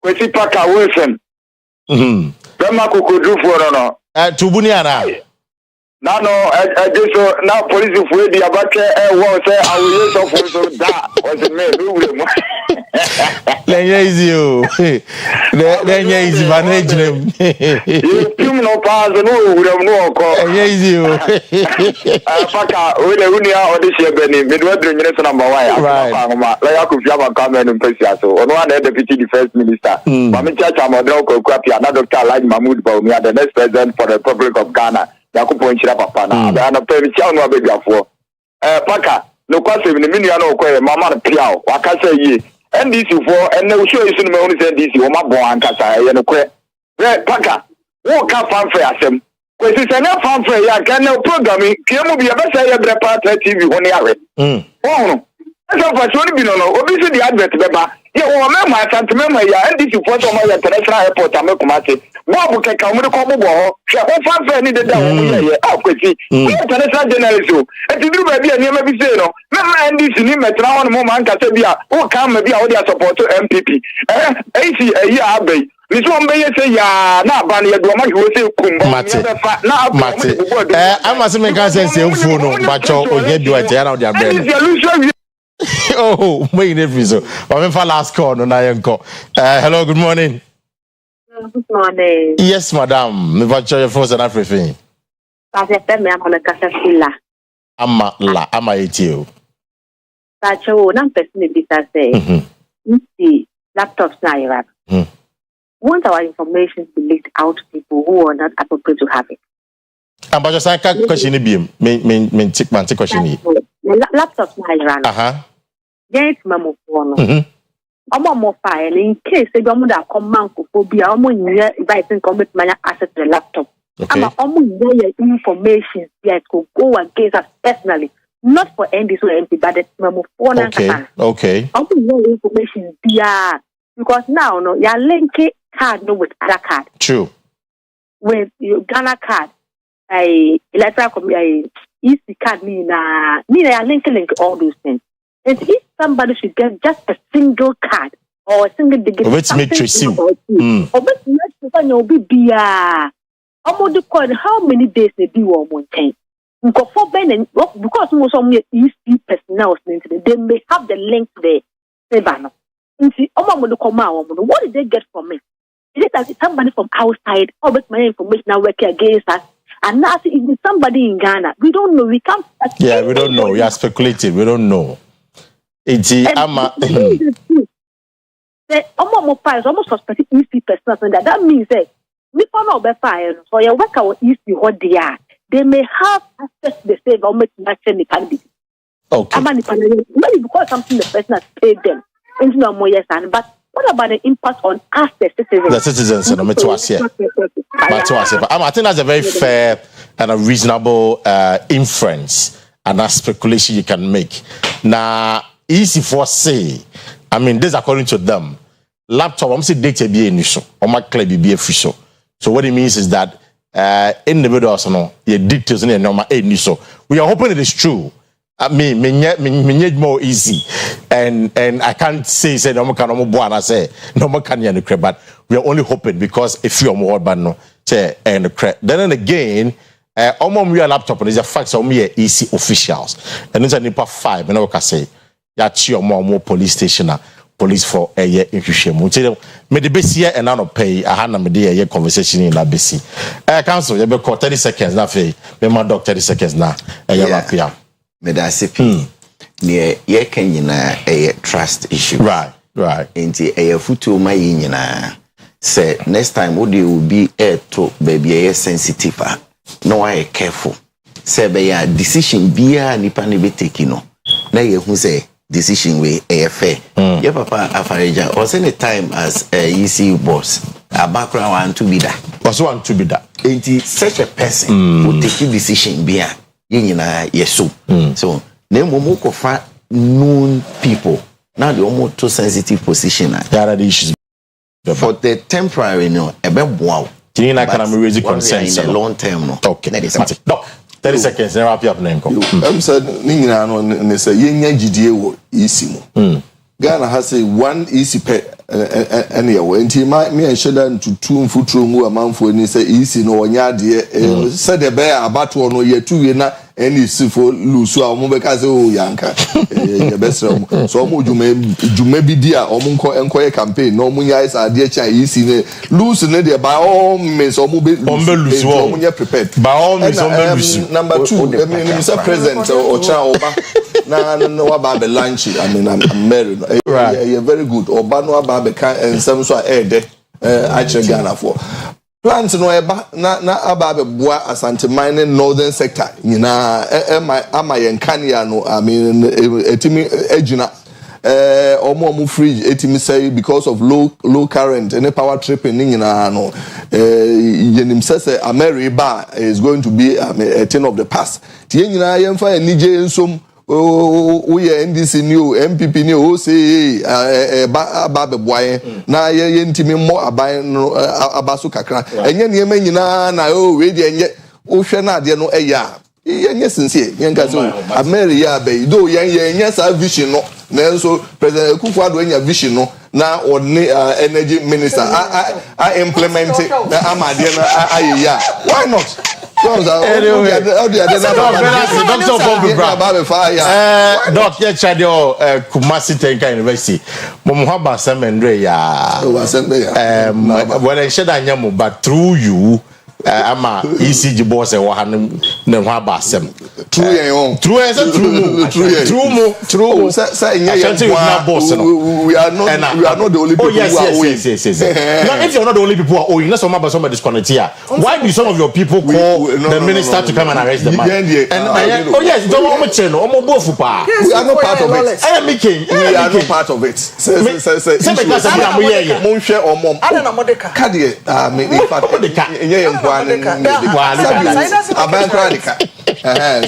Kwesi Paka Wilson. Bema kukudu for no. Tubuniana. No, so now police for the abake won't say I will use of so that was a man. Lenye you. Lenye easy manage them. You no pass no no ko. Lenye you. Paka we the unia audition beni midway minister number 1. Right. Like I could have a comment in Kwesi so. On one deputy defense minister. Mami Chacha Modro ko kwapia na Dr. Alhaji Mahmoud Bawumia the next president for the Republic of Ghana. Yakupo nchira papa na ana permission no abebiafo paka no kwase ni minu ya no koye mama na piao wakasa yi NDC for ene wo show isu no me say NDC wo mabon ankasa ye no kwe paka wo ka fanfare asem kwesi se na fanfare ya ka na programming kiemu bi abesa ye brepa TV ho ne awe no esa fa so ni bi no obi se di advert beba ye wo mema asante mema ya NDC for so ma ya international airport amekumase Bob keka umuri ko bubo ho hwe ho fanfare ni de da wo ye akwesi international journalist e ti duru ba bia ni ma bi se no mema NDC ni metra ho no mo man ka se bia wo ka ma bia wo dia support MPP AC ayi abai ni so mbe ye se ya na aba ne do ma hwe se kumba na mate ama se me kan sense mfu no bacho onye bi wa je na wo dia bre oh me ne frizo but me for last call no na yenko hello good morning. Good morning. Yes, madam. Me va your first and everything. Parce que me ama kasa sila. Ama etio. Pacho na person bi ta say. See laptops na ira. Want our information to be leaked out to people who are not appropriate to have it. But just like question bi me tik question ni. Laptops na ira. Yes, mamo no. More file in case they don't have phobia, inviting commitment access to the laptop. Information that could go against us personally, not for NDC or MP, but the memo phone. Okay. Information because now no, you're linking card no with other card. True. With your Ghana card, electoral easy card me link all those things. And if somebody should get just a single card or a single digit, let's make trace or let's be how many days they do on one time? Because most of them EC personnel, they may have the link there. What did they get from it? Is it that somebody from outside, my information now working against us? And now, if somebody in Ghana. We don't know. We can't. Yeah, we don't know. We are speculating. We don't know. It's the almost suspected easy person. That means that we don't know about fire. So your work out easy what they are. They may have access to the same or make the candidate. Okay. Maybe because something the person has paid them. But what about the impact on us, the citizens? The citizens, I think that's a very fair and a reasonable inference and a speculation you can make. Now, easy for say, I mean, this according to them. Laptop, I'm saying data be initial, or my club be official. So what it means is that individuals, your details in the normal initial. We are hoping it is true. I mean, me more easy, and I can't say no more can no more and I say no more can you but we are only hoping because if you are more but no say and the then again, we are laptop is a fact so me easy officials and it's a nipa 5 and I can say ya more police station police for a year in Hwehwem. Me the best year and now pay a hand me the conversation in la besi. Council you be 30 seconds na fe me my doctor 30 seconds na ya Medasipi near ye Kenyana a trust issue. Right. Inti a futu my yina. Say next time would you be a to baby a sensitive. No I careful. Say by a decision be a nipani be taking no. Na ye who say decision way a fair. Ye papa afareja or send a time as a EC boss. A background want to be that. Was want to be that. Inti such a person would take decision be a yes, so name Momoko for known people. Now the almost too sensitive position. There are the issues for the temporary no. Wow. Can raise concerns in the long term no. Okay. No. 30 seconds. Never up name. I'm said Nina no ne say yenya gidie wo isimu. Ghana has a one easy pay anyway. Until me and Shedan to two futuro mu amanfo ni say easy no onya de said the bear about one year 2 year na any si for lusu a mo be ka say o yanka ye best so mo jume bi dia o mo enko campaign no mo nya isa de cha easy ne lose ne de by all means o mo be lose o mo nya prepared by all means o be lose. Number 2 Mr. President Ocha Oba na wa ba be lunch I mean I'm married right. You're very good Oba no ba be kan ensem so a de actually Ghana for plants no eba na ababe boa asante mining northern sector nyina ama yenkania no I mean etimi ejuna omo fridge etimi say because of low current any power tripping nyina no yenim say America is going to be a thing of the past tie nyina yemfa enije nsom we NDC new MPP new say ababe boy na ye ntimi mo aban no abaso kakra enye niema nyina na we de enye wo hwe na ade no eya yenye sincere yenka so America be do yenye sa vision no na so President Akufo-Addo enya vision no na only energy minister I implement na amade na ayeya why not Doc, yeah, Chadio, Kumasi Tenka University. Momuhaba Semendre, when I said I am, but through you, I'm a ECG boss and one Nemhaba Sem. True, we are not the only people who are owing. Yes. Now, if you're not the only people who are owing, let's talk about some of this connect here. Why do some of your people call the minister to come and arrest the man? Oh yes, don't want to change. We are not part of it. We are not part of it.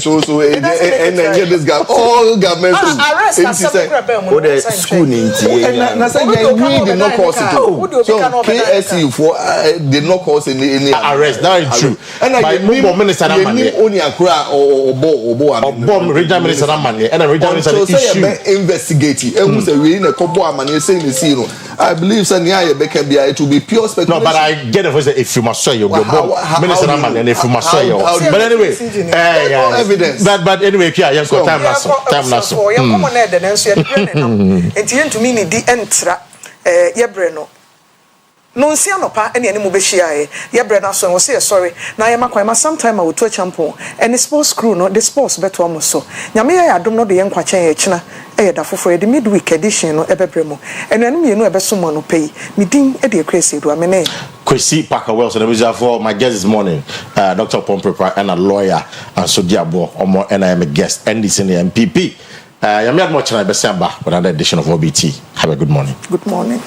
So this guy all government school na say we did not cause it so KSU for did not cause any arrest. That is true. And by minister na money only akura obo regional minister na money and regional minister issue investigate e who say we na kobo amani say ni see no I believe say near ye beka bia it will be pure speculation. No, but I get it if you must say you go minister na money and if you must say you but anyway evidence but anyway yeah time na so ye komo na de nenso ye brene no enti ntumi ni di entra ye bre no no nsi anopa ene ene mo be hia ye bre na so wo say sorry na ye makwan ma sometime I will to champion and sports crew no the sports beto am so nyame ye adom no de ye nkwachen ye kina e da fofo the midweek edition no ebebre mo enu enu mienu ebeso mo no pay me din e de Akua Asieduaa me ne Kwesi Parker Wells and the for my guest this morning, Dr. Pomprepa and a lawyer and so diabo omo and I am a guest and this in the MPP. Yami had much and I be back with another edition of OBT. Have a good morning. Good morning.